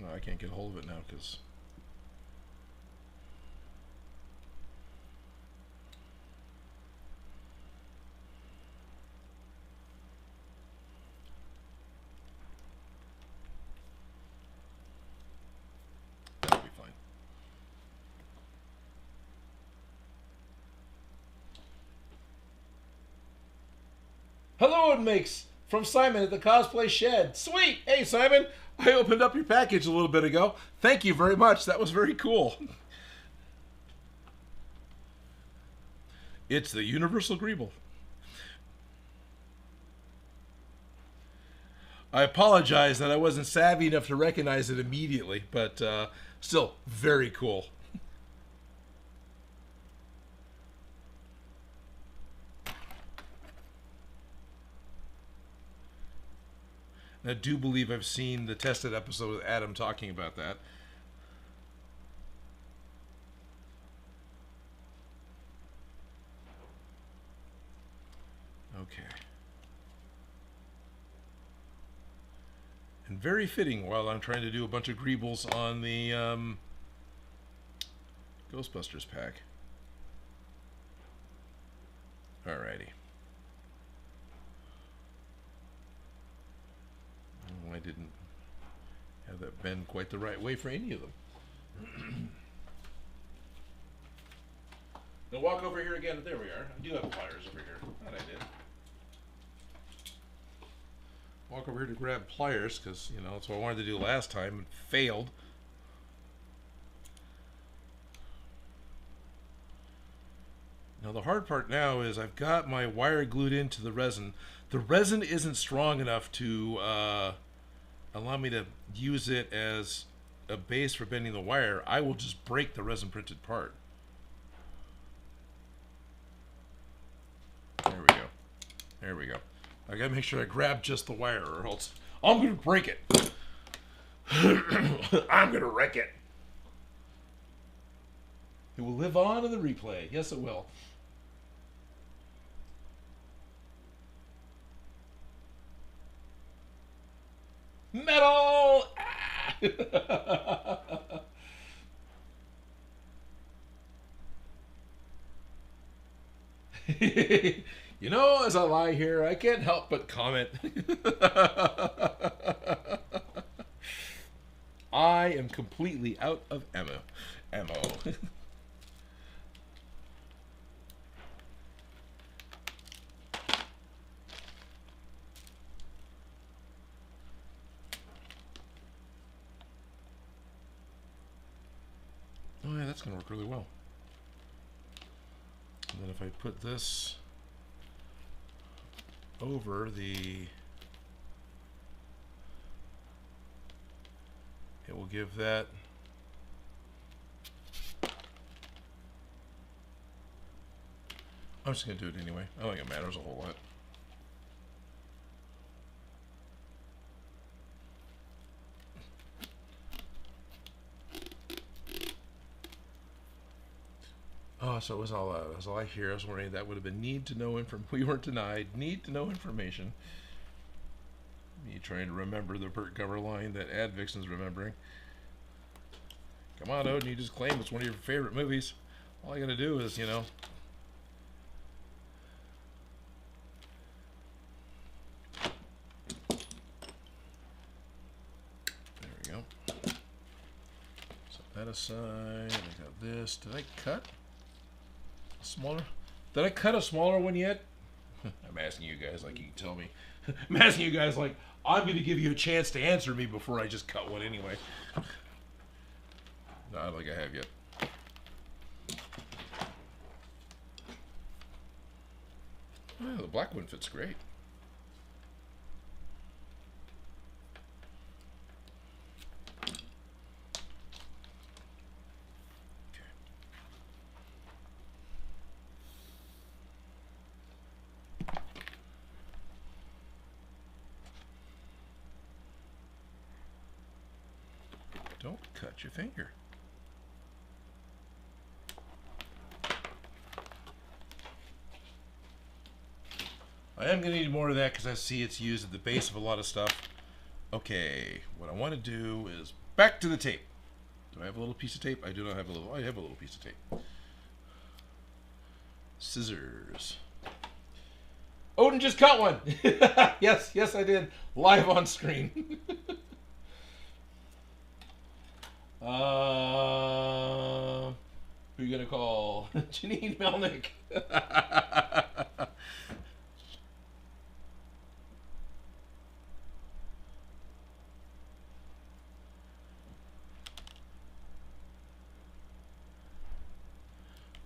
No, I can't get a hold of it now because that'll be fine. Hello, Odin Makes from Simon at the Cosplay Shed. Sweet! Hey, Simon, I opened up your package a little bit ago. Thank you very much. That was very cool. It's the Universal Greeble. I apologize that I wasn't savvy enough to recognize it immediately, but still very cool. And I do believe I've seen the tested episode with Adam talking about that. Okay. And very fitting while I'm trying to do a bunch of greebles on the Ghostbusters pack. Alrighty. I didn't have that bend quite the right way for any of them. Now walk over here again. There we are. I do have pliers over here. That I did. Walk over here to grab pliers because, you know, that's what I wanted to do last time and failed. Now the hard part now is I've got my wire glued into the resin. The resin isn't strong enough to allow me to use it as a base for bending the wire. I will just break the resin printed part. There we go. There we go. I gotta make sure I grab just the wire or else I'm gonna break it. I'm gonna wreck it. It will live on in the replay. Yes, it will. Metal! Ah! You know, as I lie here, I can't help but comment. I am completely out of ammo. Ammo. Oh yeah, that's gonna work really well. And then if I put this over the, it will give that I'm just gonna do it anyway. I don't think it matters a whole lot. Oh, so it was all out. It was all I hear. I was wondering that would have been need to know information. We weren't denied. Need to know information. Me trying to remember the Burt cover line that Ad Vixen's remembering. Come on, Odin, you just claim it's one of your favorite movies. All I gotta do is, you know. There we go. Set that aside. I got this. Did I cut a smaller? Did I cut a smaller one yet? I'm asking you guys like you can tell me. I'm asking you guys like I'm going to give you a chance to answer me before I just cut one anyway. No, I don't think I have yet. Oh, the black one fits great. Don't cut your finger. I am going to need more of that because I see it's used at the base of a lot of stuff. Okay, what I want to do is back to the tape. Do I have a little piece of tape? I do not have a little. I have a little piece of tape. Scissors. Odin just cut one. Yes, yes, I did. Live on screen. Who are you gonna call? Janine Melnick.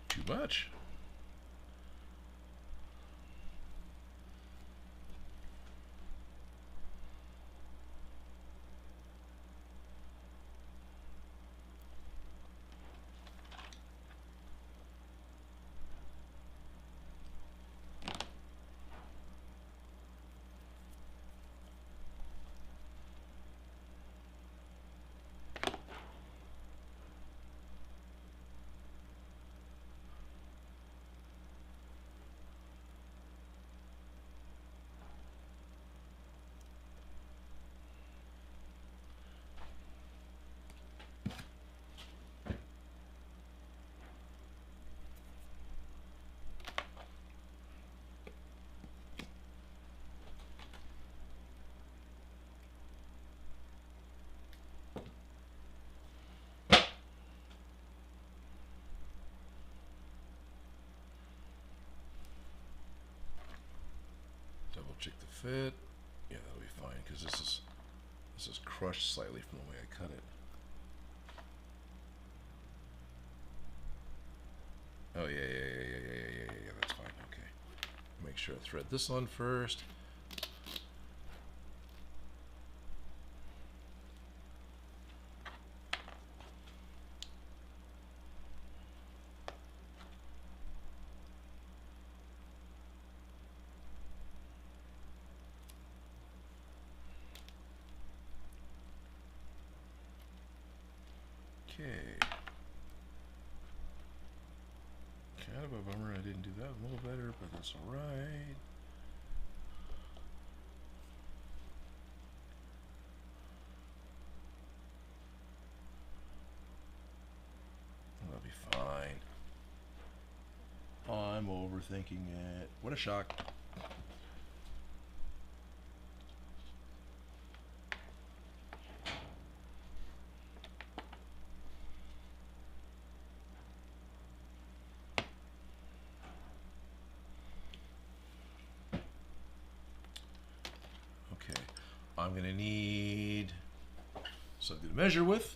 Too much. Double check the fit. Yeah, that'll be fine because this is crushed slightly from the way I cut it. Oh yeah, that's fine. Okay. Make sure I thread this on first. Okay. Kind of a bummer I didn't do that a little better, but that's alright. overthinking it. What a shock. Okay, I'm going to need something to measure with.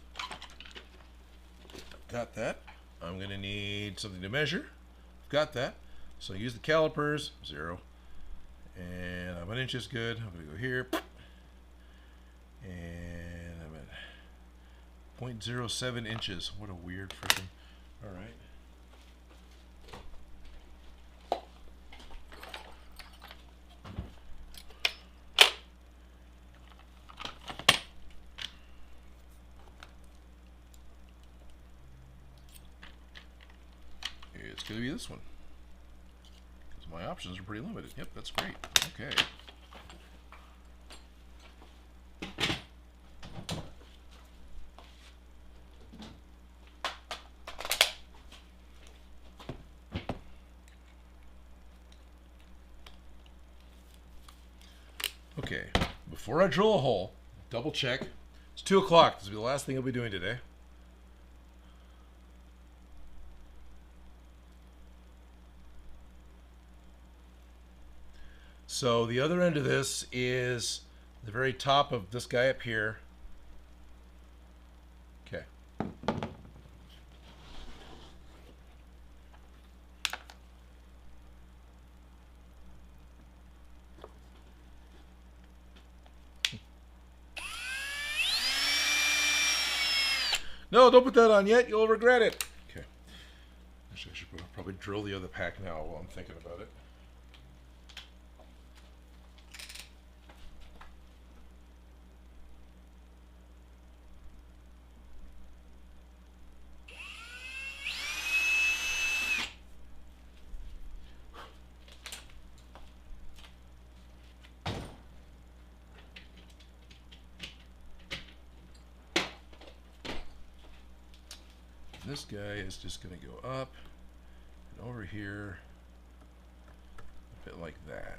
Got that. I'm going to need something to measure. Got that. So use the calipers, 0. And I'm 1 inch is good. I'm going to go here. And I'm at 0.07 inches. What a weird freaking. All right. It's going to be this one. Because my options are pretty limited. Yep, that's great. Okay. Okay, before I drill a hole, double check. It's 2 o'clock. This will be the last thing I'll be doing today. So the other end of this is the very top of this guy up here. Okay. No, don't put that on yet. You'll regret it. Okay. Actually, I should probably drill the other pack now while I'm thinking about it. This guy is just going to go up and over here a bit like that.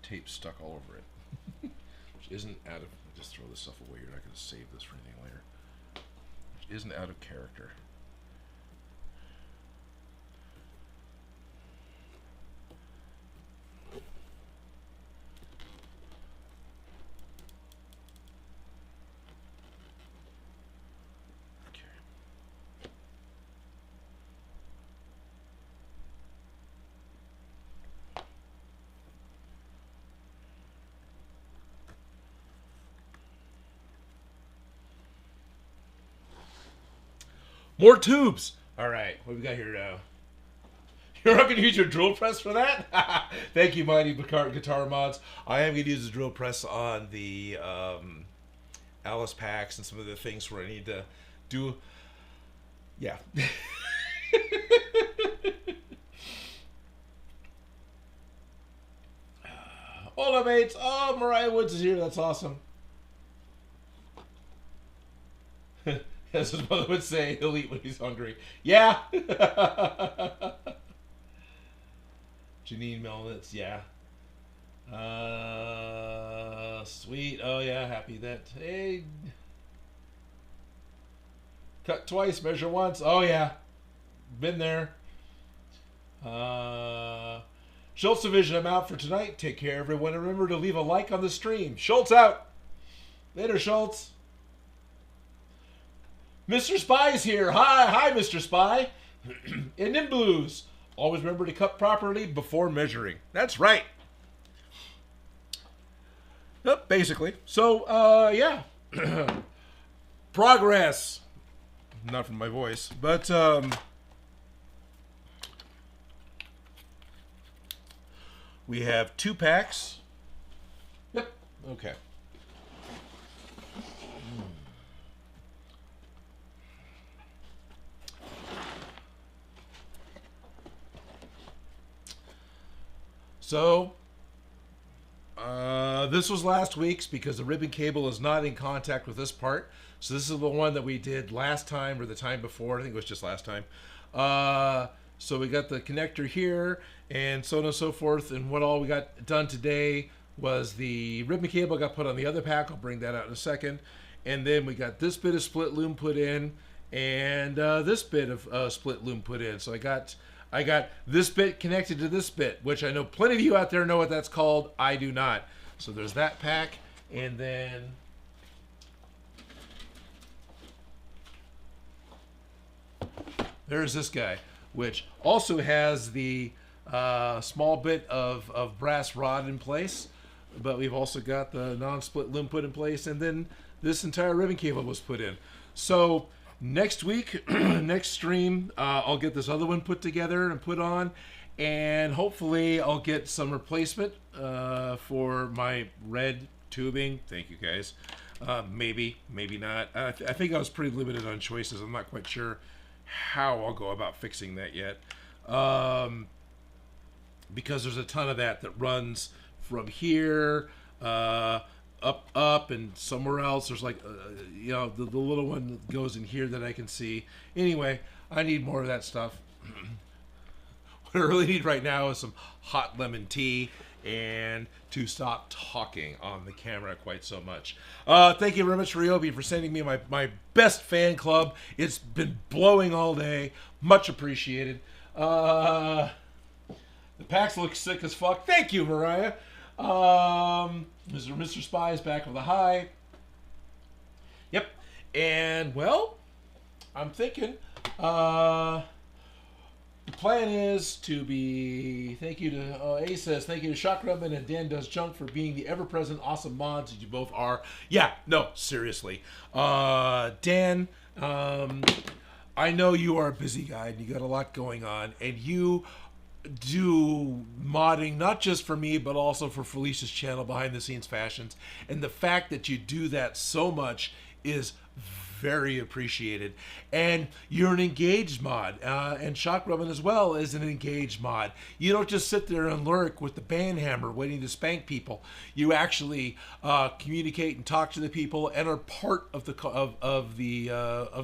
Tape stuck all over it. Which isn't out of, just throw this stuff away, you're not going to save this for anything later. Which isn't out of character. More tubes. All right, what we got here now? You're not going to use your drill press for that? Thank you, Mighty Guitar Mods. I am going to use the drill press on the Alice packs and some of the things where I need to do. Yeah. Hola, mates. Oh, Mariah Woods is here. That's awesome. As his mother would say, he'll eat when he's hungry. Yeah. Janine Melnitz, yeah. Sweet. Oh, yeah, happy that. Hey. Cut twice, measure once. Oh, yeah. Been there. Schultz Division, I'm out for tonight. Take care, everyone. And remember to leave a like on the stream. Schultz out. Later, Schultz. Mr. Spy's here. Hi, Mr. Spy. Indian Blues. Always remember to cut properly before measuring. That's right. Yep, basically. So, yeah. Progress. Not from my voice, but, we have 2 packs. Yep. Okay. So, this was last week's because the ribbon cable is not in contact with this part. So this is the one that we did last time or the time before. I think it was just last time. So we got the connector here, and so on and so forth. And what all we got done today was the ribbon cable got put on the other pack. I'll bring that out in a second. And then we got this bit of split loom put in, and this bit of split loom put in. So I got this bit connected to this bit, which I know plenty of you out there know what that's called. I do not. So there's that pack, and then there's this guy, which also has the small bit of brass rod in place, but we've also got the non-split loom put in place, and then this entire ribbon cable was put in. So next week, next stream, I'll get this other one put together and put on, and hopefully I'll get some replacement for my red tubing. Thank you, guys. Maybe not. I think I was pretty limited on choices. I'm not quite sure how I'll go about fixing that yet, because there's a ton of that runs from here up and somewhere else. There's like the little one that goes in here that I can see. Anyway, I need more of that stuff. What I really need right now is some hot lemon tea and to stop talking on the camera quite so much. Thank you very much, Ryobi, for sending me my best fan club. It's been blowing all day. Much appreciated. The packs look sick as fuck. Thank you, Mariah. Mr. Spy is back with a hi. Yep. And, well, I'm thinking, the plan is to be, thank you to, A says, thank you to Shock Gremlin and Dan Does Junk for being the ever-present awesome mods that you both are. Yeah, no, seriously. Dan, I know you are a busy guy and you got a lot going on, and you do modding not just for me but also for Felicia's channel, Behind the Scenes Fashions, and the fact that you do that so much is very appreciated. And you're an engaged mod, and Shock Robin as well is an engaged mod. You don't just sit there and lurk with the band hammer waiting to spank people. You actually communicate and talk to the people and are part of the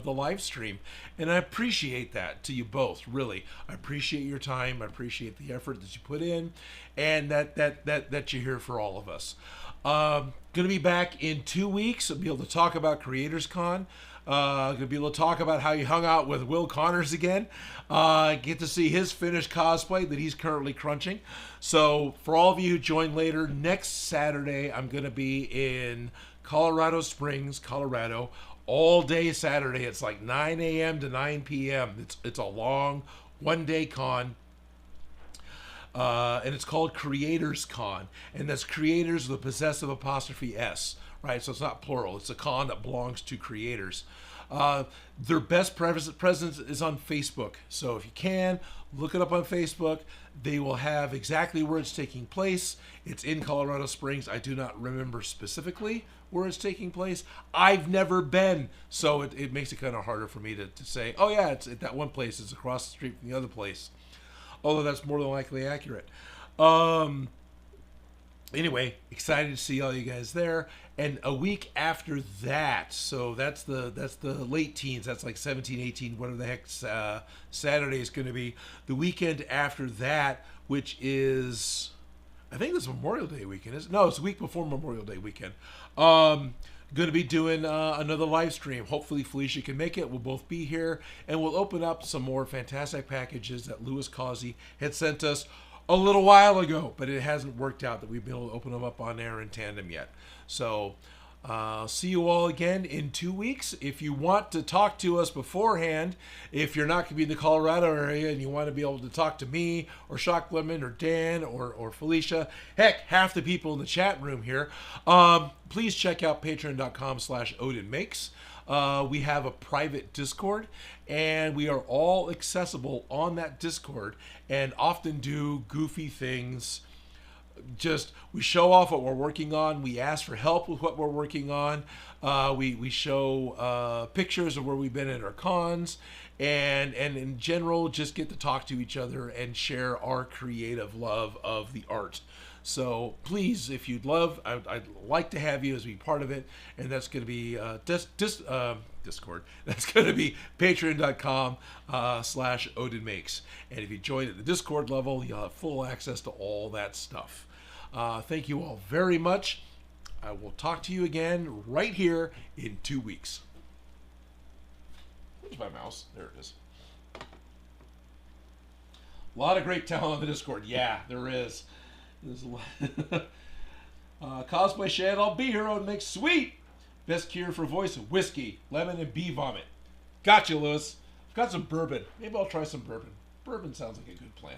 live stream. And I appreciate that to you both. Really, I appreciate your time. I appreciate the effort that you put in, and that you're here for all of us. Gonna be back in 2 weeks. I'll be able to talk about Creators Con. Gonna be able to talk about how you hung out with Will Connors again. Get to see his finished cosplay that he's currently crunching. So for all of you who join later, next Saturday I'm gonna be in Colorado Springs, Colorado, all day Saturday. It's like 9 a.m. to 9 p.m. It's a long one-day con. And it's called Creators Con, and that's creators with a possessive apostrophe S, right? So it's not plural. It's a con that belongs to creators. Their best presence is on Facebook. So if you can, look it up on Facebook. They will have exactly where it's taking place. It's in Colorado Springs. I do not remember specifically where it's taking place. I've never been, so it makes it kind of harder for me to say, oh yeah, it's at that one place. It's across the street from the other place. Although that's more than likely accurate. Anyway, excited to see all you guys there. And a week after that, so that's the late teens. That's like 17, 18, whatever the heck Saturday is going to be. The weekend after that, which is, I think it's Memorial Day weekend. No, it's a week before Memorial Day weekend. Going to be doing another live stream. Hopefully Felicia can make it. We'll both be here, and we'll open up some more fantastic packages that Louis Causey had sent us a little while ago, but it hasn't worked out that we've been able to open them up on air in tandem yet. So see you all again in 2 weeks. If you want to talk to us beforehand, if you're not going to be in the Colorado area and you want to be able to talk to me or Shock Lemon or Dan or Felicia, heck, half the people in the chat room here, please check out patreon.com/Odin Makes. We have a private Discord, and we are all accessible on that Discord and often do goofy things. Just, we show off what we're working on. We ask for help with what we're working on. We show pictures of where we've been at our cons, and in general, just get to talk to each other and share our creative love of the art. So please, if you'd love, I'd like to have you as be part of it, and that's going to be Discord. That's going to be patreon.com/Odin Makes. And if you join at the Discord level, you'll have full access to all that stuff. Thank you all very much. I will talk to you again right here in 2 weeks. Where's my mouse? There it is. A lot of great talent on the Discord. Yeah, there is. There's a lot. Cosplay Shed, I'll be here. Odin Makes sweet. Best cure for voice: whiskey, lemon, and bee vomit. Gotcha, Lewis. I've got some bourbon. Maybe I'll try some bourbon. Bourbon sounds like a good plan.